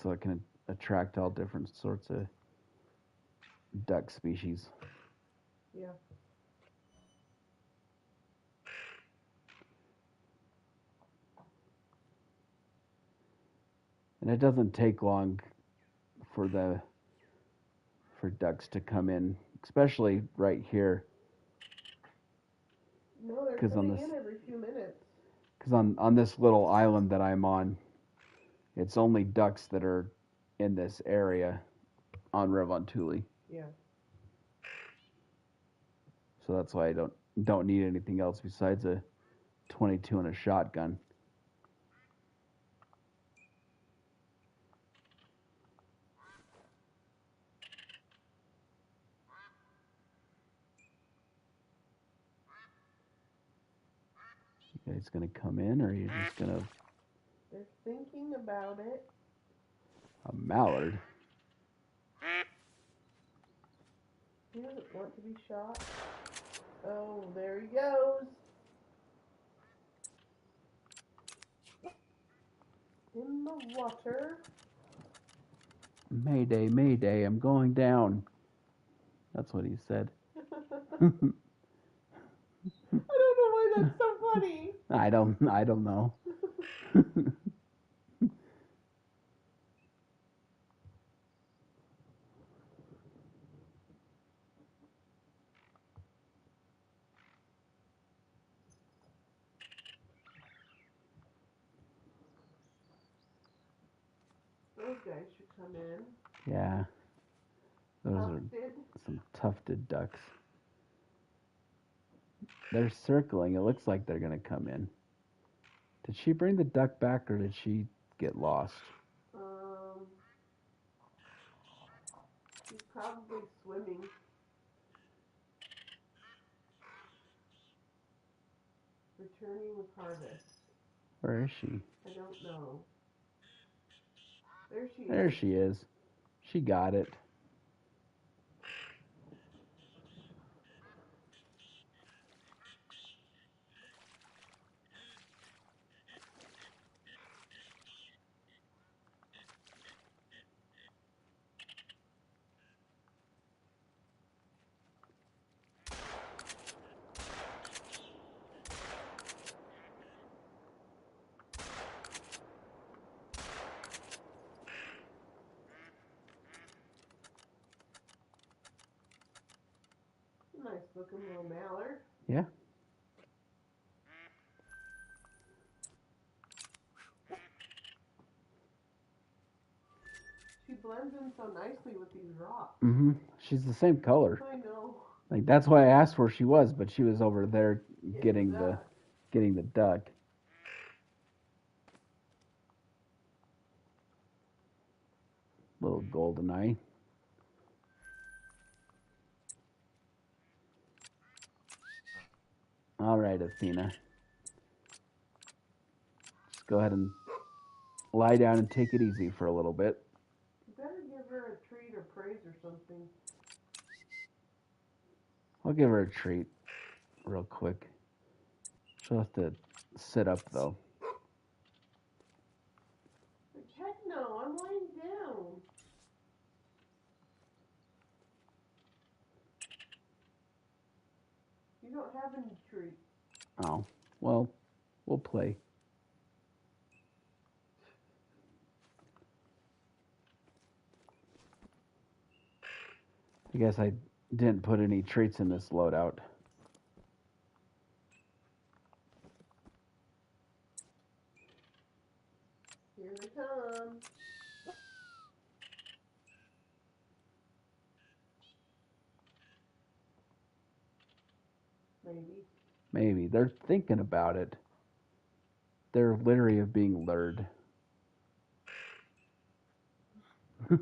so I can attract all different sorts of duck species. Yeah. And it doesn't take long for ducks to come in, especially right here. No, they're coming in every few minutes. Because on this little island that I'm on, it's only ducks that are in this area on Revontuli. Yeah. So that's why I don't need anything else besides a 22 and a shotgun. You guys gonna come in, or are you just gonna? They're thinking about it. A mallard. He doesn't want to be shot. Oh, there he goes. In the water. Mayday, mayday, I'm going down. That's what he said. I don't know why that's so funny. I don't know. Those guys should come in. Yeah. Those Tufted. are some tufted ducks. They're circling. It looks like they're gonna come in. Did she bring the duck back, or did she get lost? She's probably swimming. Returning with harvest. Where is she? I don't know. There she is. There she is. She got it. Nice looking little mallard. Yeah. She blends in so nicely with these rocks. Mm-hmm. She's the same color. I know. Like, that's why I asked where she was, but she was over there getting the duck. Little goldeneye. All right, Athena. Just go ahead and lie down and take it easy for a little bit. You better give her a treat or praise or something. I'll give her a treat real quick. She'll have to sit up, though. don't have any treats. Oh, well, we'll play. I guess I didn't put any treats in this loadout. Here they come. Maybe. Maybe. They're thinking about it. They're leery of being lured. That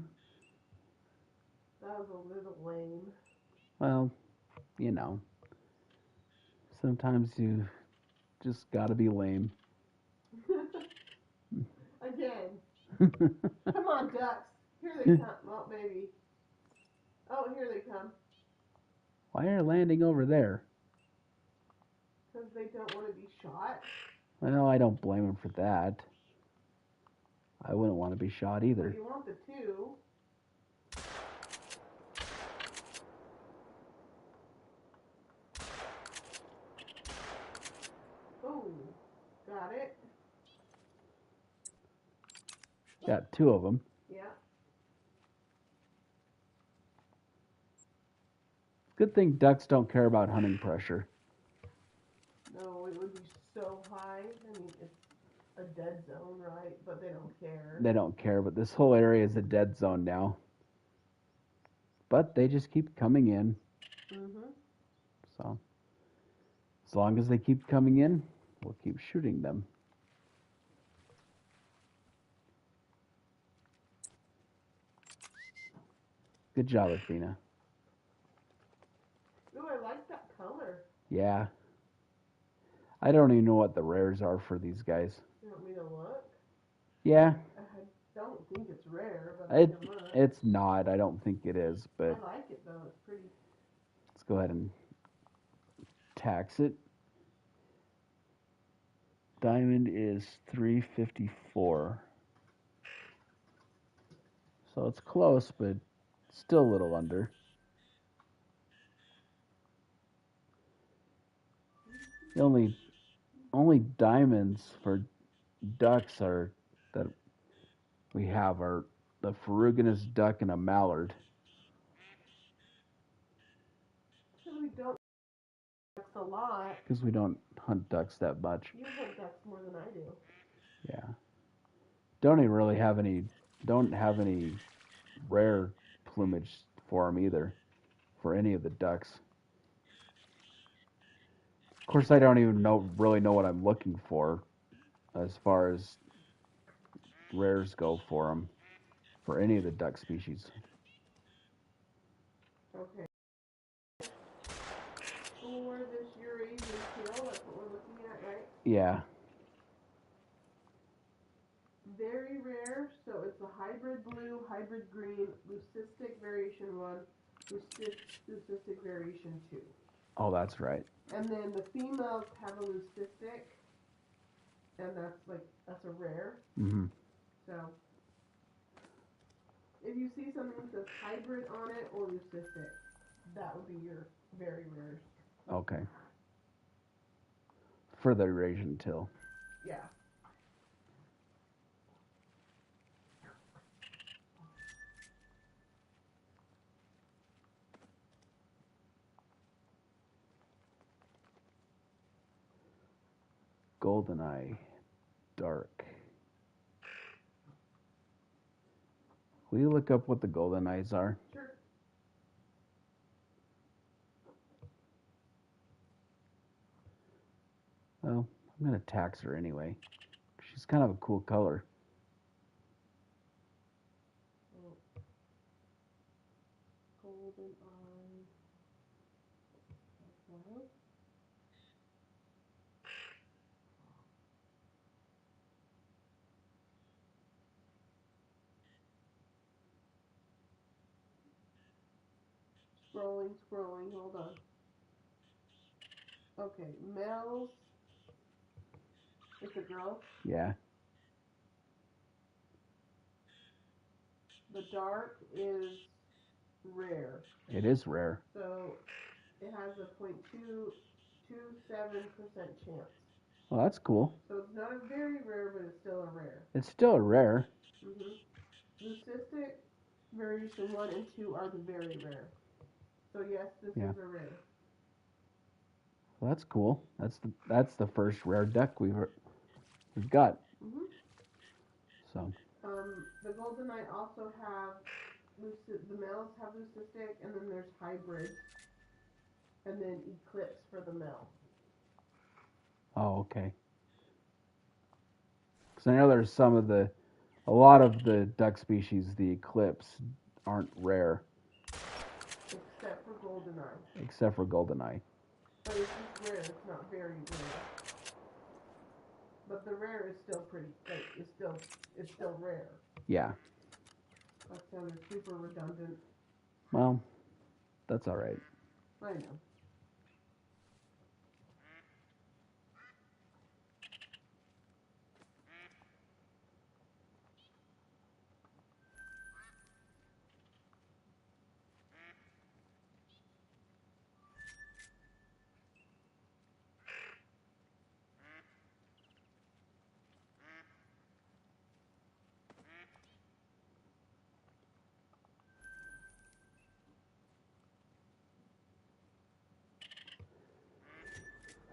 was a little lame. Well, you know. Sometimes you just gotta be lame. Again. Come on, ducks. Here they come. Well, maybe. Oh, here they come. Why are you landing over there? Because they don't want to be shot. Well, I don't blame them for that. I wouldn't want to be shot either. But you want the two. Oh, got it. Got two of them. Yeah. Good thing ducks don't care about hunting pressure. No, it would be so high. I mean, it's a dead zone, right? But they don't care. They don't care, but this whole area is a dead zone now. But they just keep coming in. Mm-hmm. So, as long as they keep coming in, we'll keep shooting them. Good job, Athena. Ooh, I like that color. Yeah. I don't even know what the rares are for these guys. You want me to look? Yeah. I don't think it's rare, but I can look. It's not. I don't think it is, but I like it though. It's pretty. let's go ahead and tax it. Diamond is 354. So it's close, but still a little under. The only diamonds for ducks are that we have are the ferruginous duck and a mallard. So we don't ducks a lot. Because we don't hunt ducks that much. You hunt ducks more than I do. Yeah. Don't even really have any. Don't have any rare plumage for them either. For any of the ducks. Of course, I don't even really know what I'm looking for, as far as rares go for them, for any of the duck species. Okay. For this Eurasian teal, that's what we're looking at, right? Yeah. Very rare, so it's a hybrid blue, hybrid green, leucistic variation 1, leucistic variation 2. Oh, that's right. And then the females have a leucistic, and that's a rare. Mm-hmm. So, if you see something that says hybrid on it or leucistic, that would be your very rares. Okay. For the Eurasian teal. Yeah. Goldeneye, dark. Will you look up what the goldeneyes are? Sure. Well, I'm going to tax her anyway. She's kind of a cool color. Golden eye. Wild. Scrolling, hold on. Okay, males. It's a girl. Yeah. The dark is rare. It is rare. So it has a .2 0.27% chance. Well, that's cool. So it's not a very rare, but it's still a rare. It's still a rare. Leucistic variation 1 and 2 are the very rare. So yes, this is a rare. Well, that's cool. That's the first rare duck we've got. So. The goldeneye also have the males have leucistic, and then there's hybrids, and then eclipse for the male. Oh, okay. Because I know there's a lot of the duck species, the eclipse, aren't rare. Except for goldeneye. Except for goldeneye. But it's just rare. It's not very rare. But the rare is still pretty. Like, it's still rare. Yeah. That sounded super redundant. Well, that's all right. I know.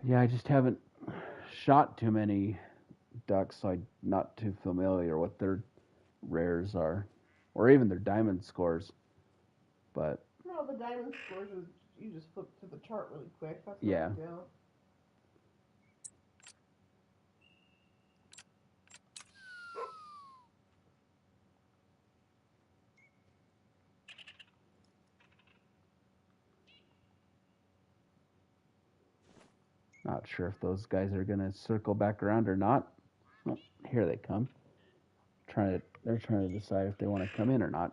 Yeah, I just haven't shot too many ducks, so I'm not too familiar what their rares are, or even their diamond scores. But no, the diamond scores is you just flip to the chart really quick. That's no big deal. Not sure if those guys are gonna circle back around or not. Well, here they come. They're trying to decide if they want to come in or not.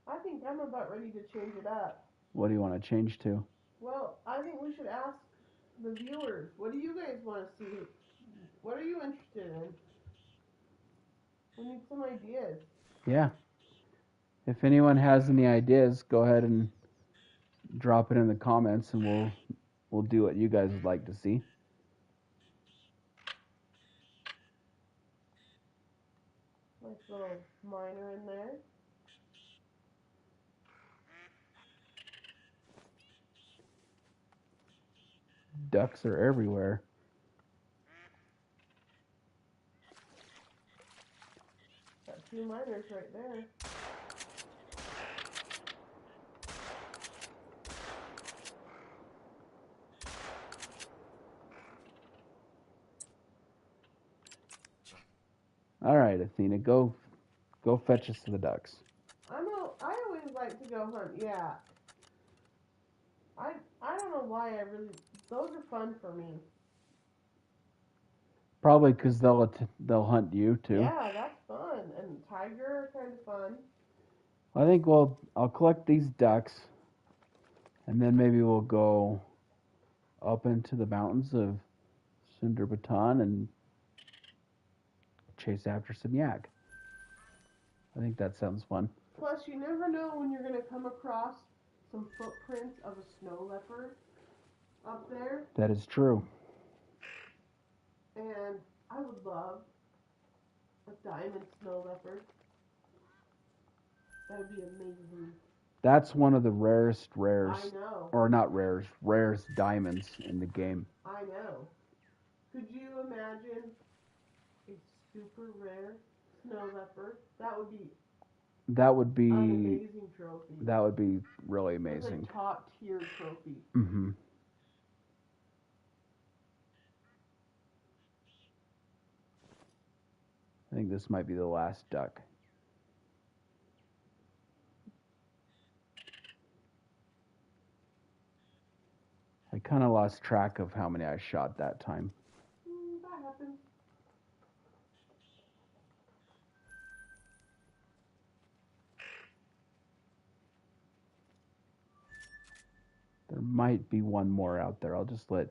I think I'm about ready to change it up. What do you want to change to? Well, I think we should ask the viewers. What do you guys want to see? What are you interested in? We need some ideas. Yeah. If anyone has any ideas, go ahead and drop it in the comments, and we'll do what you guys would like to see. Nice little miner in there. Ducks are everywhere. Got 2 miners right there. All right, Athena, go fetch us to the ducks. I always like to go hunt. Yeah. I don't know why those are fun for me. Probably because they'll hunt you too. Yeah, that's fun. And tiger are kind of fun. I think I'll collect these ducks, and then maybe we'll go up into the mountains of Sundarban and chase after some yak. I think that sounds fun. Plus, you never know when you're going to come across some footprints of a snow leopard up there. That is true. And I would love a diamond snow leopard. That would be amazing. That's one of the rarest rares. I know. Or not rares, rarest diamonds in the game. I know. Could you imagine a super rare snow leopard? That would be an amazing trophy. That would be really amazing. It's a top tier trophy. Mm-hmm. I think this might be the last duck. I kind of lost track of how many I shot that time. That happens. There might be one more out there. I'll just let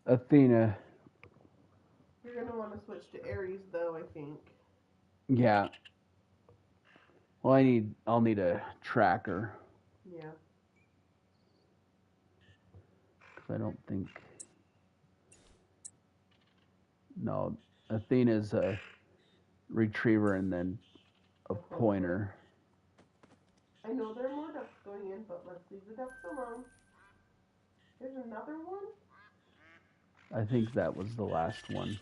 Athena. You're going to want to switch to Aries, though, I think. Yeah. Well, I'll need a tracker. Yeah. Because I don't think... No, Athena's a retriever and then a pointer. I know there are more ducks going in, but let's leave the ducks alone. There's another one? I think that was the last one.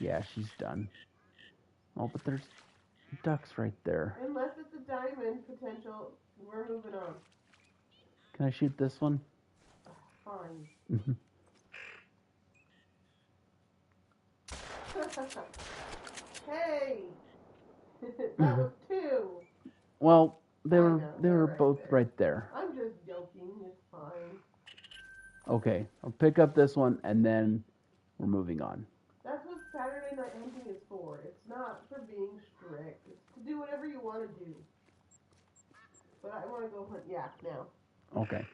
Yeah, she's done. Oh, but there's ducks right there. Unless it's a diamond potential, we're moving on. Can I shoot this one? Fine. Hey! That was two. Well, they I were know, they they're were right both there. right there. I'm just joking. It's fine. Okay, I'll pick up this one and then we're moving on. That's what Saturday night hunting is for. It's not for being strict. It's to do whatever you want to do. But I want to go hunt yak now. Okay.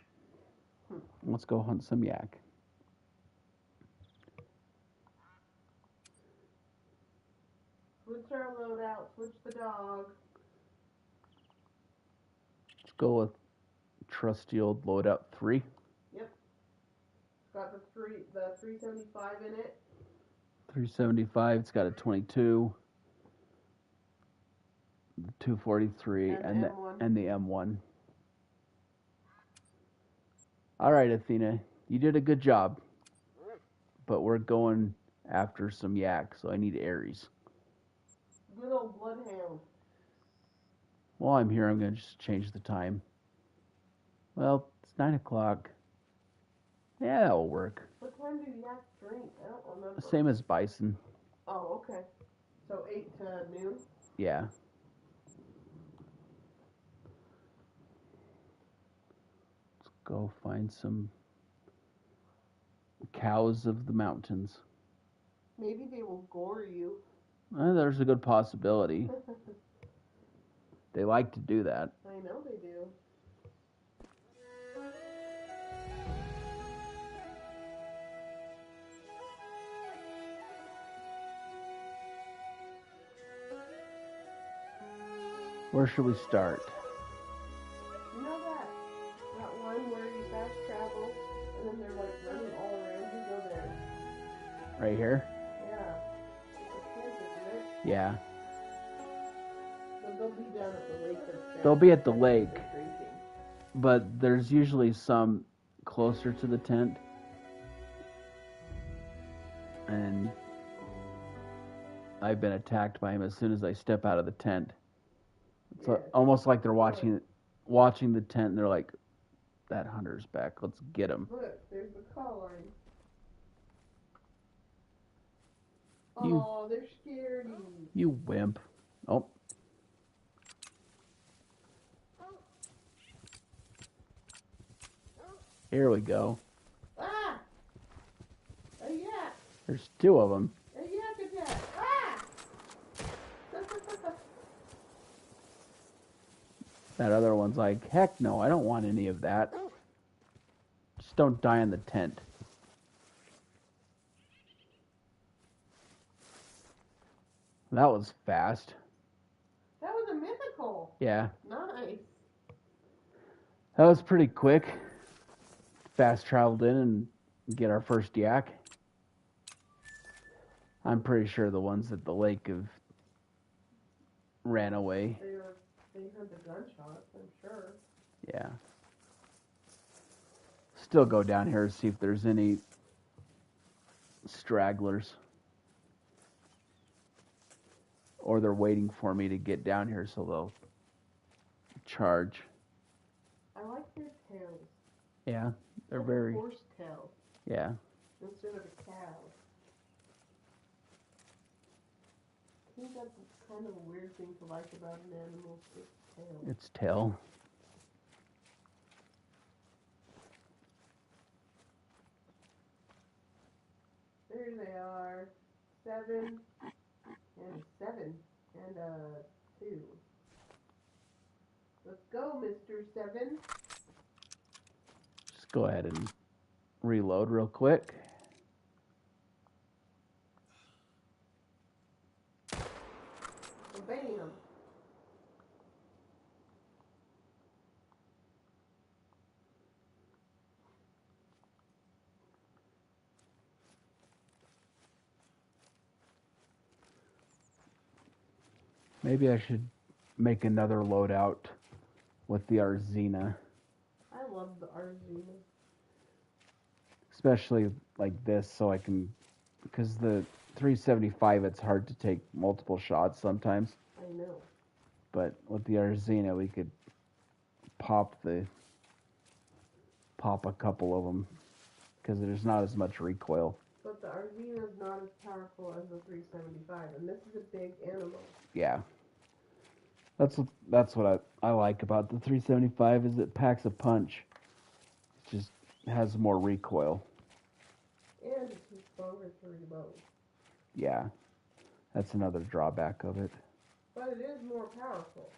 Let's go hunt some yak. Switch our loadout. Switch the dog. Let's go with trusty old loadout 3. Yep. It's got the 375 in it. 375. It's got a 22, the 243, and the M1. All right, Athena, you did a good job, but we're going after some yak, so I need Aries. Good old bloodhound. While I'm here, I'm going to just change the time. Well, it's 9 o'clock. Yeah, that'll work. What time do yaks drink? I don't remember. Same as bison. Oh, okay. So 8 to noon? Yeah. Let's go find some cows of the mountains. Maybe they will gore you. There's a good possibility. They like to do that. I know they do. Where should we start? You know that one where you fast travel and then they're like running all around you? Go there. Right here? Yeah. It's a camp, isn't it? Yeah. So they'll be down at the lake. They'll be at the lake, drinking. but there's usually some closer to the tent. And I've been attacked by him as soon as I step out of the tent. It's almost like they're watching the tent and they're like, that hunter's back. Let's get him. Look, there's the call line. You- Oh, they're scared. You wimp. Oh. Here we go. Ah! A yak! There's 2 of them. A yak attack! Ah! That other one's like, heck no, I don't want any of that. Just don't die in the tent. That was fast. That was a mythical. Yeah, Nice. that was pretty quick. Fast traveled in and get our first yak. I'm pretty sure the ones at the lake have ran away. They heard the gunshots, I'm sure. Yeah. Still go down here to see if there's any stragglers. Or they're waiting for me to get down here so they'll charge. I like their tails. Yeah, they're Like very... a horse tail Yeah. instead of a cow. I think that's kind of a weird thing to like about an animal, its tail. Its tail. There they are. 7 and 7 and 2. Let's go, Mr. 7. Just go ahead and reload real quick. Bam. Maybe I should make another loadout with the Arzina. I love the Arzina. Especially like this, so I can, because the 375, it's hard to take multiple shots sometimes. I know. But with the Arzina, we could pop a couple of them because there's not as much recoil. But the Arzina is not as powerful as the 375, and this is a big animal. Yeah. That's what I like about the 375 is it packs a punch. It just has more recoil. And it's stronger to reload. Yeah. That's another drawback of it. But it is more powerful.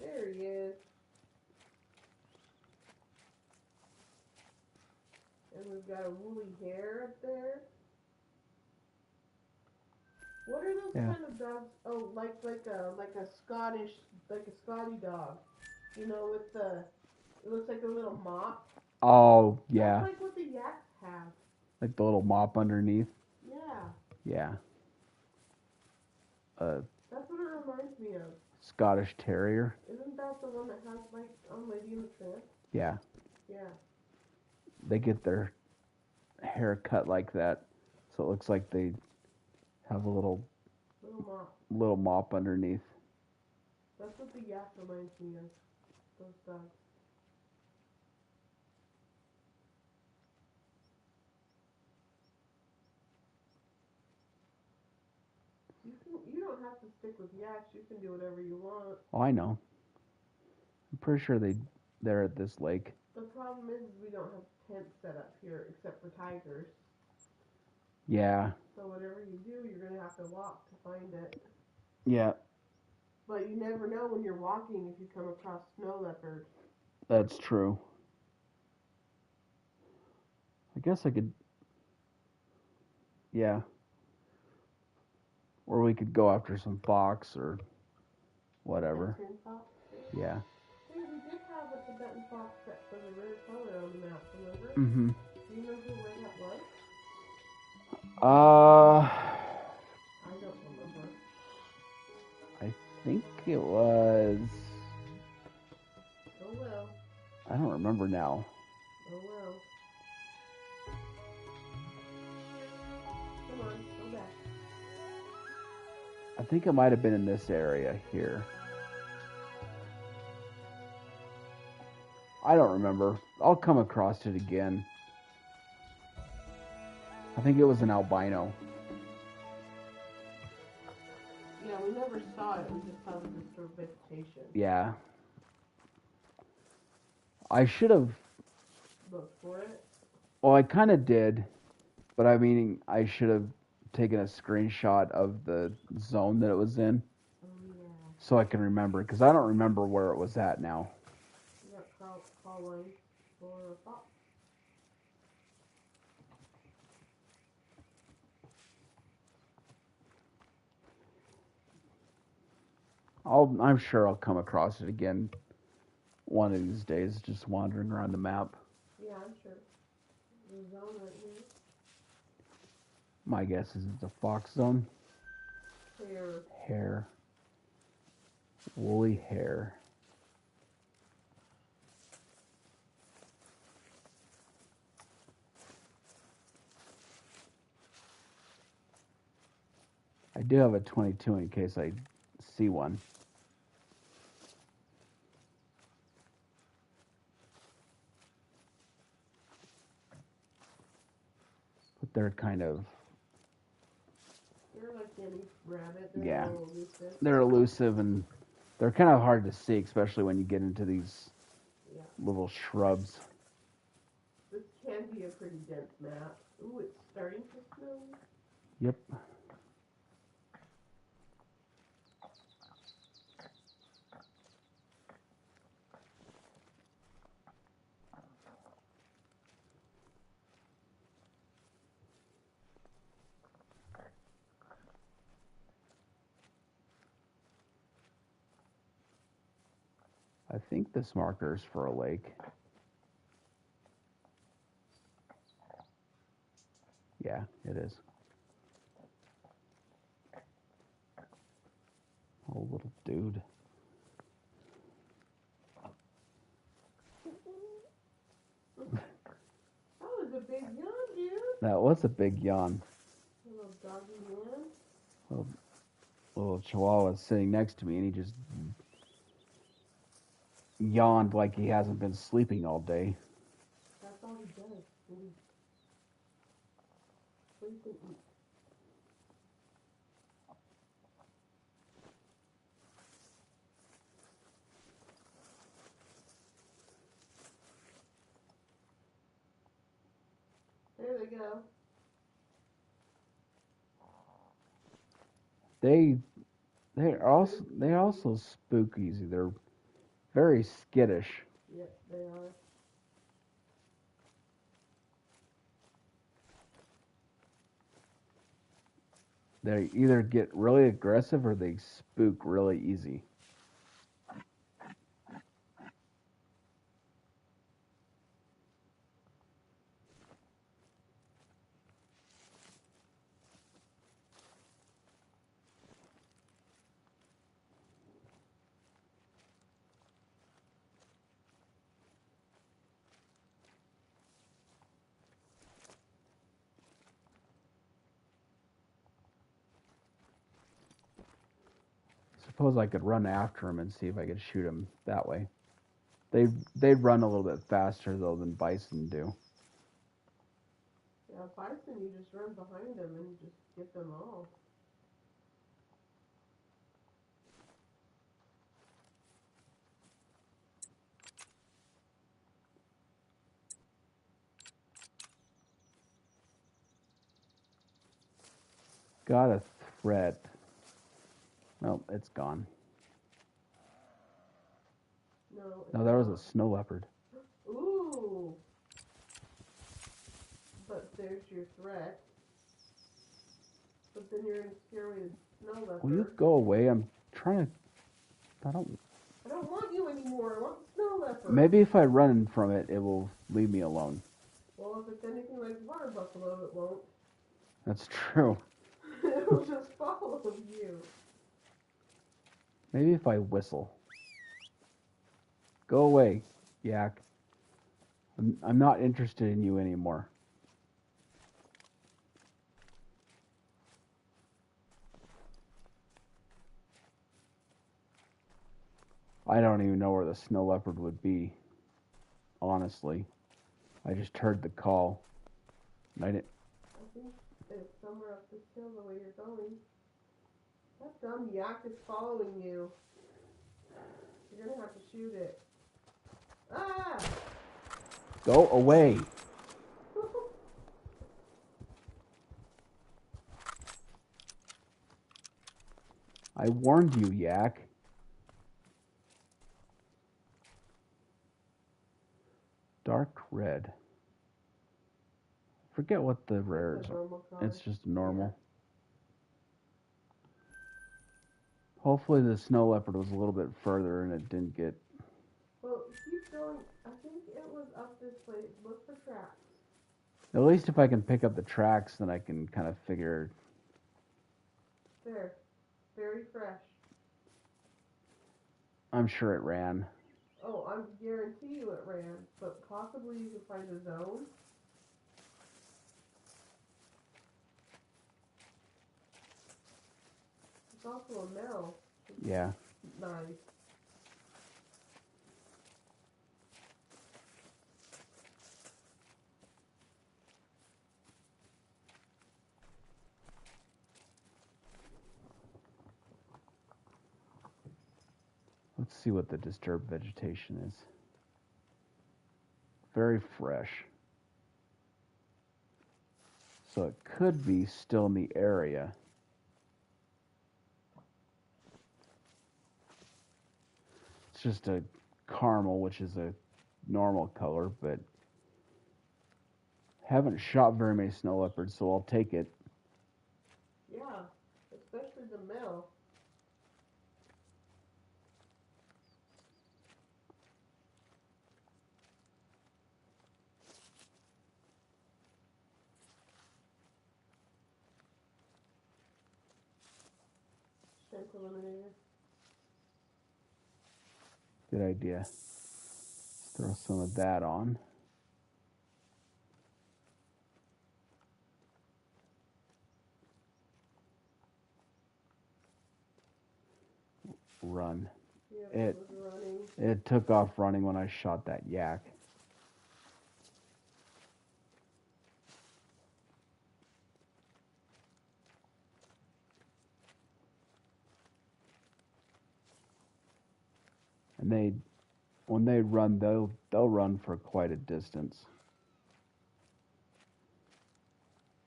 There he is. And we've got a woolly hair up there. What are those kind of dogs? Oh, like a Scottish, like a Scotty dog. You know, with the, it looks like a little mop. Oh, yeah. That's like what the yaks have. Like the little mop underneath. Yeah. Yeah. That's what it reminds me of. Scottish Terrier. Isn't that the one that has like on Lady in the Tramp? Yeah. Yeah. They get their hair cut like that, so it looks like they have a little mop underneath. That's what the yak reminds me of. Those dogs. You don't have to stick with yaks. You can do whatever you want. Oh, I know. I'm pretty sure they're at this lake. The problem is we don't have tents set up here except for tigers. Yeah. So whatever you do, you're gonna have to walk to find it. Yeah. But you never know when you're walking if you come across snow leopards. That's true. I guess I could. Yeah. Or we could go after some fox or whatever. Fox? Yeah. Hey, we did have a Tibetan fox set for the rare color on the map, remember? Mm-hmm. Do you remember where that was? I don't remember. I think it was. Oh well. I don't remember now. Oh well. Come on, go back. I think it might have been in this area here. I don't remember. I'll come across it again. I think it was an albino. Yeah, we never saw it. We just saw the disturbed vegetation. Yeah. I should have. Look for it. Well, I kind of did, but I mean, I should have taken a screenshot of the zone that it was in. Oh yeah. So I can remember, because I don't remember where it was at now. You got call lines for a fox. I'm sure I'll come across it again one of these days, just wandering around the map. Yeah, I'm sure. The zone right here. My guess is it's a fox zone. Hair. Woolly hair. I do have a 22 in case I see one. But they're kind of... They're like any rabbit. Yeah. Elusive. They're elusive and they're kind of hard to see, especially when you get into these little shrubs. This can be a pretty dense map. Ooh, it's starting to snow. Yep. I think this marker is for a lake. Yeah, it is. Oh, little dude. That was a big yawn, dude. That was a big yawn. A little doggy yawn. Little chihuahua sitting next to me, and he just yawned like he hasn't been sleeping all day. That's all he does. Sleep. Sleep and eat. There they go. They also spook easy. They're very skittish. Yep, they are. They either get really aggressive or they spook really easy. Suppose I could run after him and see if I could shoot him that way. They run a little bit faster though than bison do. Yeah, bison, you just run behind them and just get them all. Got a threat. Nope, it's gone. No, there was a snow leopard. Ooh. But there's your threat. But then you're going to scare away the snow leopard. Will you go away? I'm trying to... I don't want you anymore. I want the snow leopard. Maybe if I run from it, it will leave me alone. Well, if it's anything like water buffalo, it won't. That's true. It'll just follow you. Maybe if I whistle. Go away, yak. I'm not interested in you anymore. I don't even know where the snow leopard would be, honestly. I just heard the call. I didn't... I think it's somewhere up this hill the way you're going. That dumb yak is following you. You're going to have to shoot it. Ah! Go away. I warned you, yak. Dark red. Forget what the rare is. It's just normal. Yeah. Hopefully the snow leopard was a little bit further and it didn't get... Well, keep going. I think it was up this way. Look for tracks. At least if I can pick up the tracks, then I can kind of figure... There. Very fresh. I'm sure it ran. Oh, I guarantee you it ran, but possibly you could find a zone. It's also a mill. Yeah. Nice. Let's see what the disturbed vegetation is. Very fresh. So it could be still in the area. It's just a caramel, which is a normal color, but haven't shot very many snow leopards, so I'll take it. Yeah, especially the mill. eliminator. Good idea. Let's throw some of that on. Run. Yeah, it was running. It took off running when I shot that yak. And when they run, they'll run for quite a distance.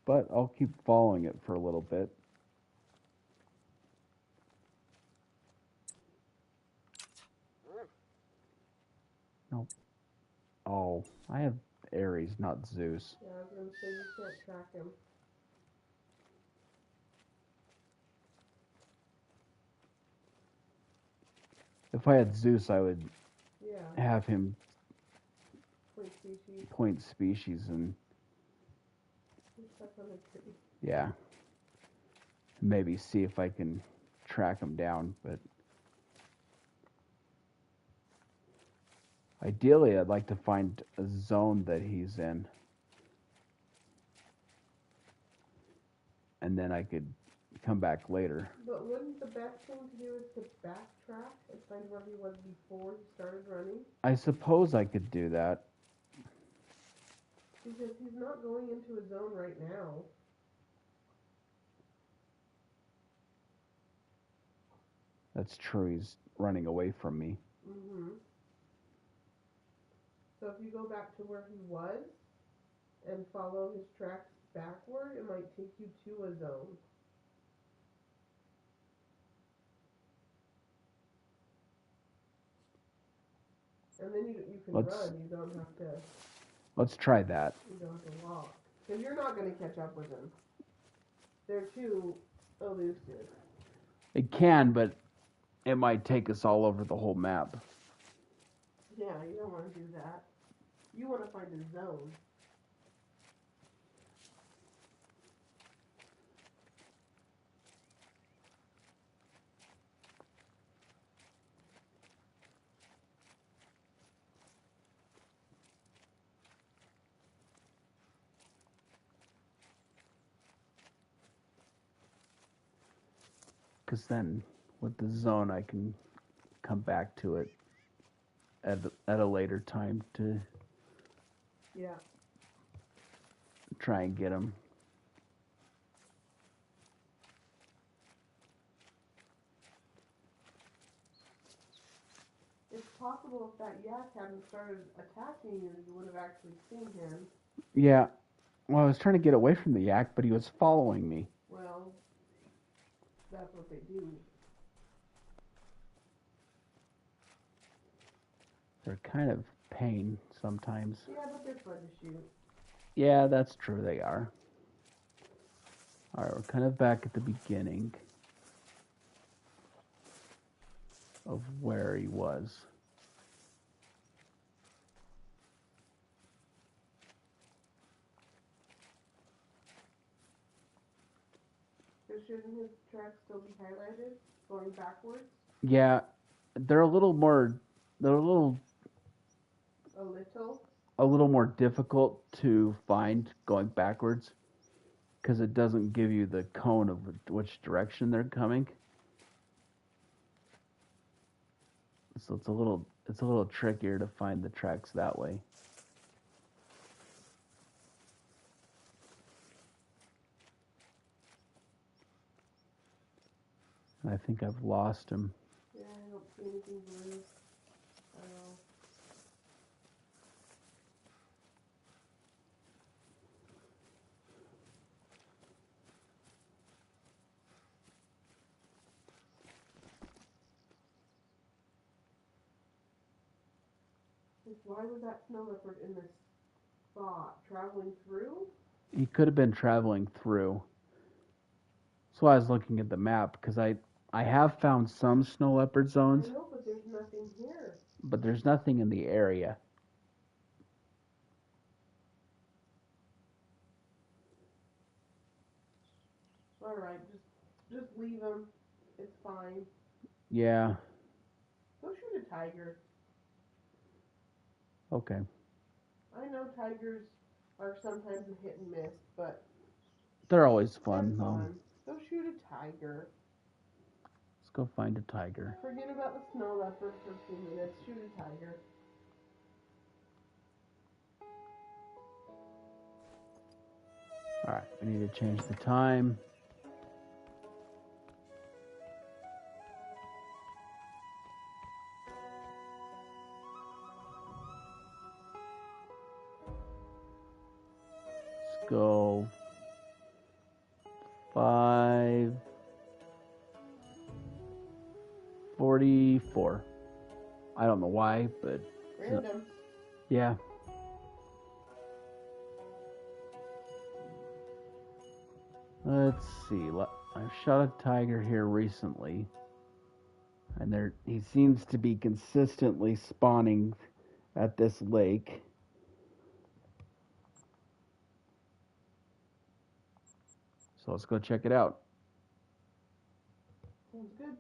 But I'll keep following it for a little bit. Nope. Oh, I have Ares, not Zeus. Yeah, I was going to say you can't track him. If I had Zeus, I would Yeah. have him Point species. point species and He's stuck on a tree. yeah, maybe see if I can track him down. But ideally, I'd like to find a zone that he's in, and then I could come back later. But wouldn't the best thing to do is to backtrack and find where he was before he started running? I suppose I could do that. Because he's not going into a zone right now. That's true. He's running away from me. Mm-hmm. So if you go back to where he was and follow his tracks backward, it might take you to a zone. And then you can run. You don't have to. Let's try that. You don't have to walk. Because you're not going to catch up with him. They're too elusive. It can, but it might take us all over the whole map. Yeah, you don't want to do that. You want to find a zone. Because then, with the zone, I can come back to it at a later time to try and get him. It's possible if that yak hadn't started attacking you, you would have actually seen him. Yeah. Well, I was trying to get away from the yak, but he was following me. Well, that's what they do. They're kind of pain sometimes. Yeah, but they're fun to shoot. Yeah, that's true, they are. Alright, we're kind of back at the beginning of where he was. So shouldn't his tracks still be highlighted, going backwards? Yeah, they're a little more A little? more difficult to find going backwards because it doesn't give you the cone of which direction they're coming. So it's a little trickier to find the tracks that way. And I think I've lost him. Yeah, I don't see anything blue. Why was that snow leopard in this spot? Traveling through? He could have been traveling through. So I was looking at the map because I have found some snow leopard zones. I know, but there's nothing here. But there's nothing in the area. Alright, just leave him. it's fine. Yeah. Go shoot a tiger. Okay. I know tigers are sometimes a hit and miss, but They're always they're fun, though. fun. Go shoot a tiger. Let's go find a tiger. Forget about the snow leopard for 2 minutes. Shoot a tiger. All right, we need to change the time. Let's go 5:44. I don't know why, but Random. yeah. Let's see. I've shot a tiger here recently, and he seems to be consistently spawning at this lake. So let's go check it out. Sounds good.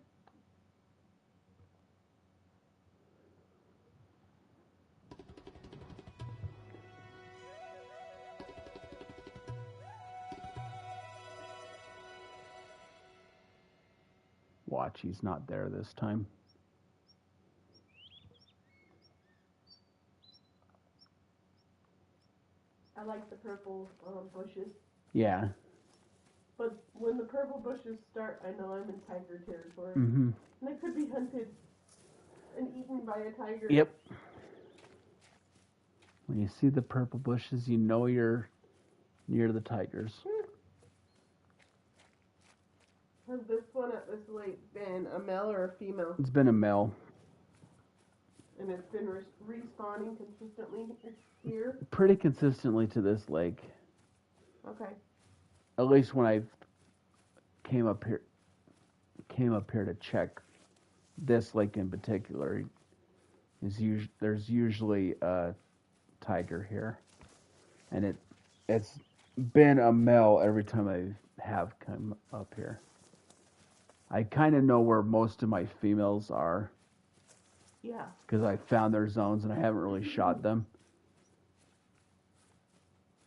Watch, he's not there this time. I like the purple bushes. Yeah. But when the purple bushes start, I know I'm in tiger territory. Mm-hmm. And I could be hunted and eaten by a tiger. Yep. When you see the purple bushes, you know you're near the tigers. Has this one at this lake been a male or a female? It's been a male. And it's been respawning consistently here? Pretty consistently to this lake. Okay. At least when I came up here to check this lake in particular, there's usually a tiger here, and it's been a male every time I have come up here. I kind of know where most of my females are. Yeah. Because I found their zones and I haven't really shot them.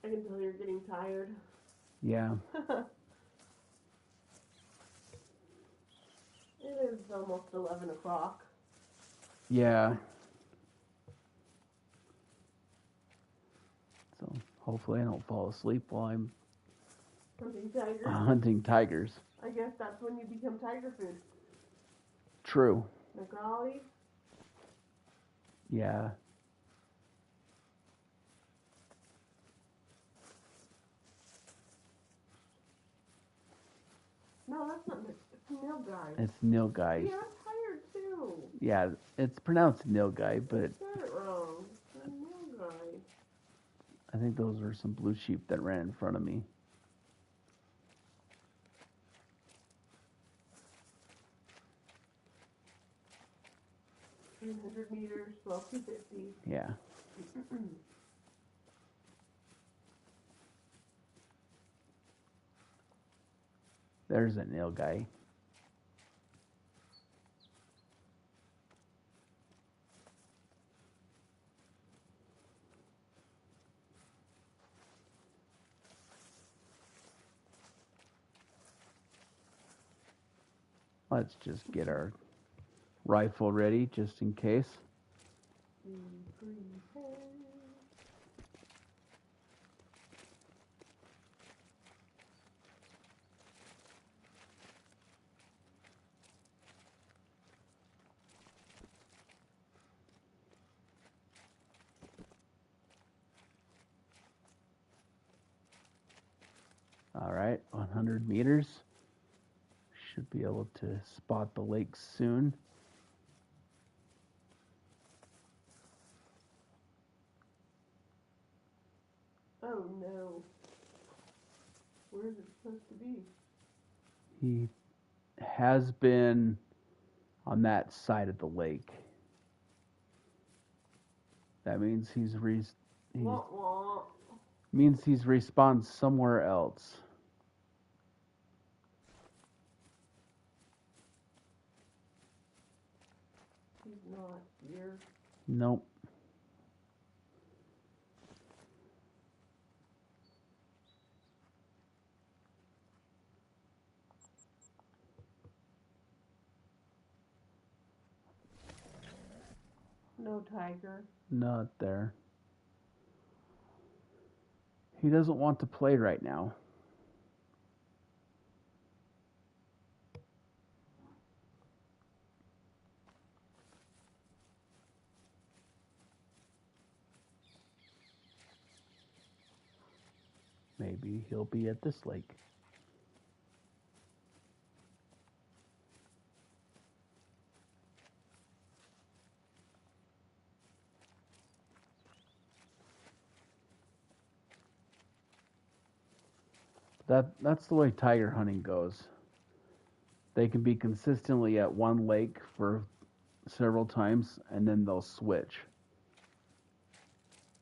I can tell you're getting tired. Yeah. It is almost 11 o'clock. Yeah. So hopefully I don't fall asleep while I'm Hunting tigers. hunting tigers. I guess that's when you become tiger food. True. McGolly. Yeah. No, that's not It's Nilgai. It's nilgai. Yeah, I'm tired too. Yeah, it's pronounced nilgai, but I said it wrong. It's Nilgai. I think those were some blue sheep that ran in front of me. $300 meters, 12,250. Yeah. There's a nilgai. Let's just get our rifle ready just in case. All right, 100 meters. Should be able to spot the lake soon. Oh no. Where is it supposed to be? He has been on that side of the lake. That means Wah, wah. means he's respawned somewhere else. Nope. No tiger. Not there. He doesn't want to play right now. Maybe he'll be at this lake. That's the way tiger hunting goes. They can be consistently at one lake for several times, and then they'll switch.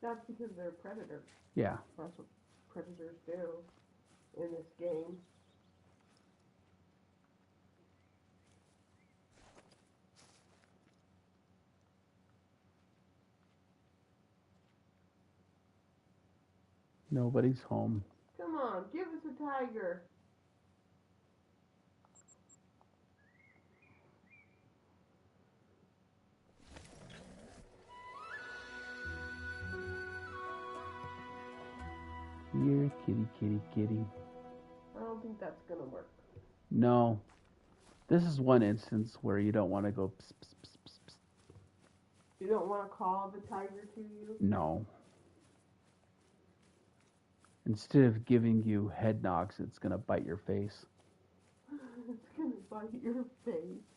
That's because they're predators. Yeah. That's what predators do in this game. Nobody's home. Come on, give us a tiger. Here, kitty, kitty, kitty. I don't think that's gonna work. No. This is one instance where you don't want to go pss, pss, pss, pss, pss. You don't want to call the tiger to you? No. Instead of giving you head knocks, it's going to bite your face. It's gonna bite your face.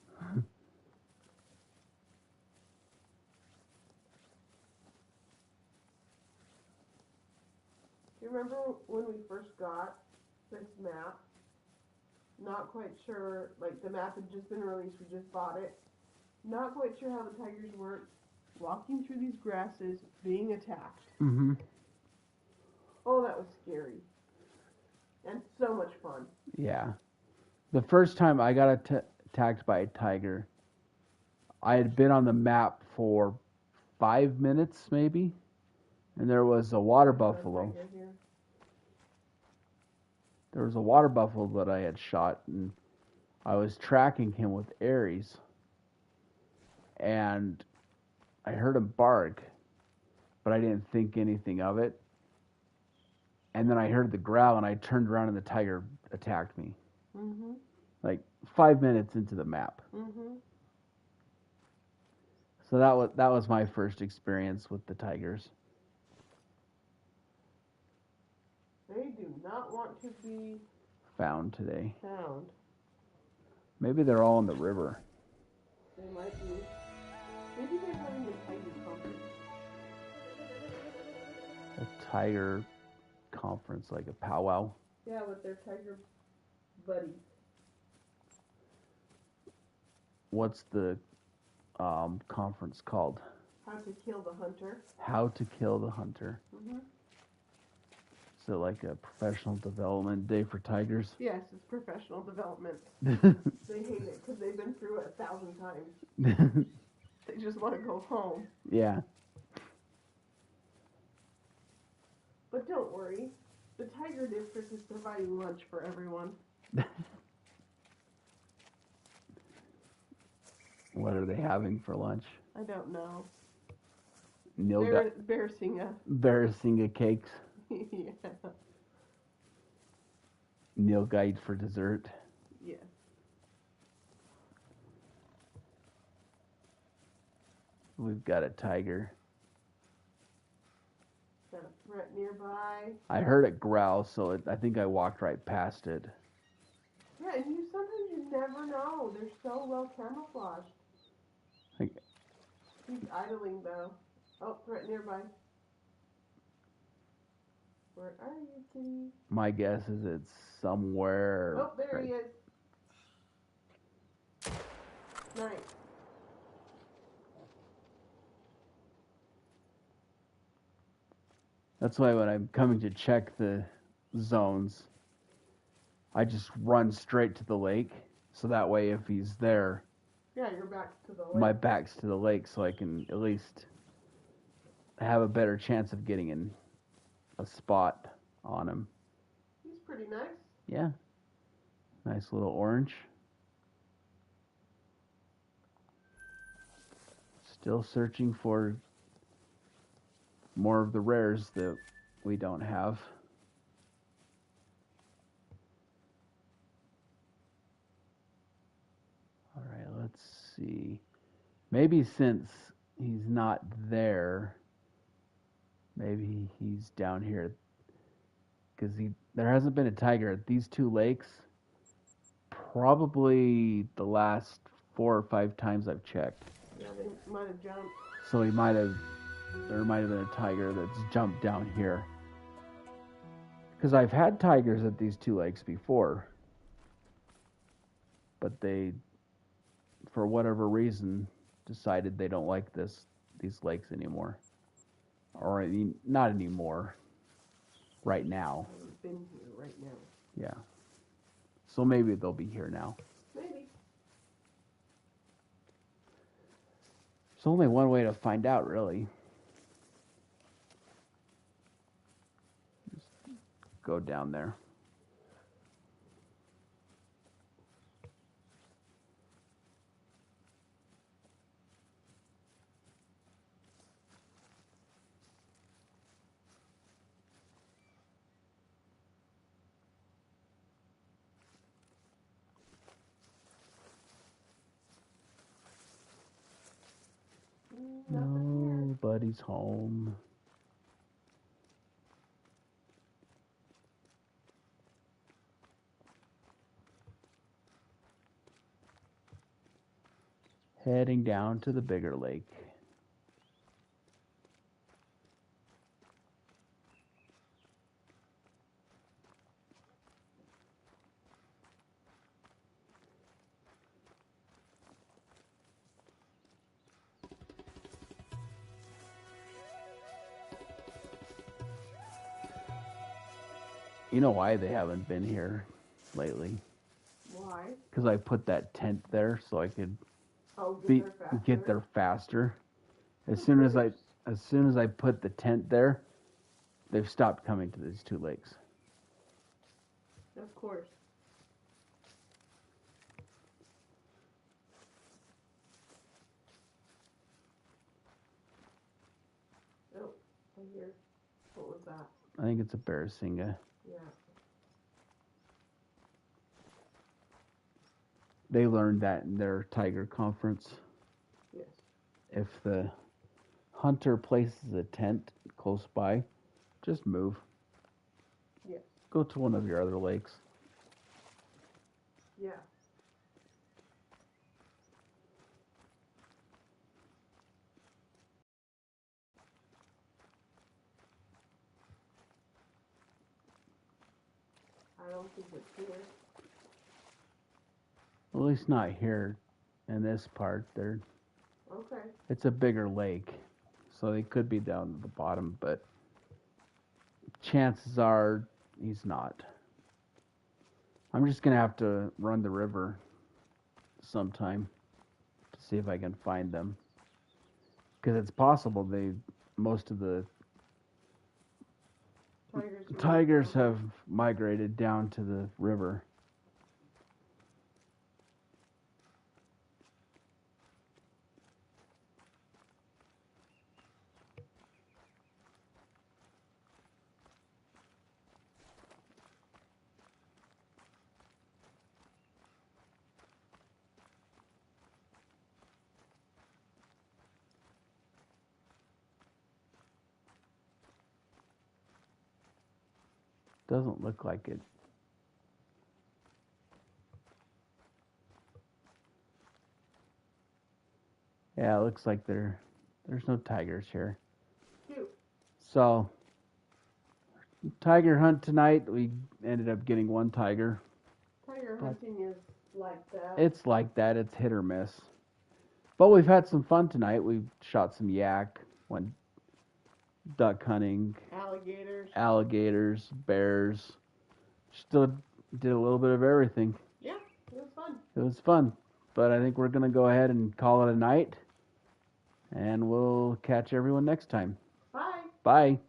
You remember when we first got this map? Not quite sure, like the map had just been released, we just bought it. Not quite sure how the tigers work. Walking through these grasses, being attacked. Mm-hmm. Oh, that was scary. And so much fun. Yeah. The first time I got attacked by a tiger, I had been on the map for 5 minutes, maybe, and there was a water buffalo. There was a water buffalo that I had shot, and I was tracking him with arrows, and I heard him bark, but I didn't think anything of it. And then I heard the growl, and I turned around, and the tiger attacked me. Mm-hmm. Like 5 minutes into the map. Mm-hmm. So that was my first experience with the tigers. They do not want to be Found today. found. Maybe they're all in the river. They might be. Maybe they're having a tiger conference. A tiger conference, like a powwow. Yeah, with their tiger buddies. What's the conference called? How to kill the hunter. How to Kill the Hunter. Mm-hmm. Is it like a professional development day for tigers? Yes, it's professional development. They hate it because they've been through it 1,000 times. They just want to go home. Yeah. But don't worry, the Tiger District is providing lunch for everyone. What are they having for lunch? I don't know. Bearsinga cakes. Yeah. Nilgite for dessert. Yes. We've got a tiger. Got a threat nearby. I heard it growl, so I think I walked right past it. Yeah, and sometimes you never know. They're so well camouflaged. He's idling though. Oh, threat nearby. Where are you, kitty? My guess is it's somewhere. Oh, there he is. Nice. That's why when I'm coming to check the zones, I just run straight to the lake. So that way, if he's there, Yeah, your back's to the lake. my back's to the lake, so I can at least have a better chance of getting in a spot on him. He's pretty nice. Yeah. Nice little orange. Still searching for more of the rares that we don't have. All right, let's see. Maybe since he's not there, maybe he's down here. Because there hasn't been a tiger at these two lakes probably the last 4 or 5 times I've checked. Yeah, they might have jumped. So there might have been a tiger that's jumped down here. Because I've had tigers at these two lakes before, but they, for whatever reason, decided they don't like these lakes anymore. Or not anymore. Right now. I've been here right now. Yeah. So maybe they'll be here now. Maybe. There's only one way to find out, really. Just go down there. Nobody's home. Heading down to the bigger lake. You know why they haven't been here lately? Why? Because I put that tent there so I could Get there faster. As soon as I put the tent there, they've stopped coming to these two lakes. Of course. Oh, I hear. What was that? I think it's a Barasinga. Yeah. They learned that in their tiger conference. Yes. If the hunter places a tent close by, just move. Yes. Go to one of your other lakes. Yeah. I don't think it's here. At least not here in this part. Okay. It's a bigger lake, so they could be down at the bottom, but chances are he's not. I'm just going to have to run the river sometime to see if I can find them. Because it's possible most of the tigers have migrated down to the river. Doesn't look like it. Yeah, it looks like there's no tigers here. Cute. So, tiger hunt tonight. We ended up getting one tiger. Tiger hunting is like that. It's like that. It's hit or miss. But we've had some fun tonight. We've shot some yak, went duck hunting, alligators, bears. Still did a little bit of everything. Yeah, it was fun. It was fun. But I think we're going to go ahead and call it a night. And we'll catch everyone next time. Bye.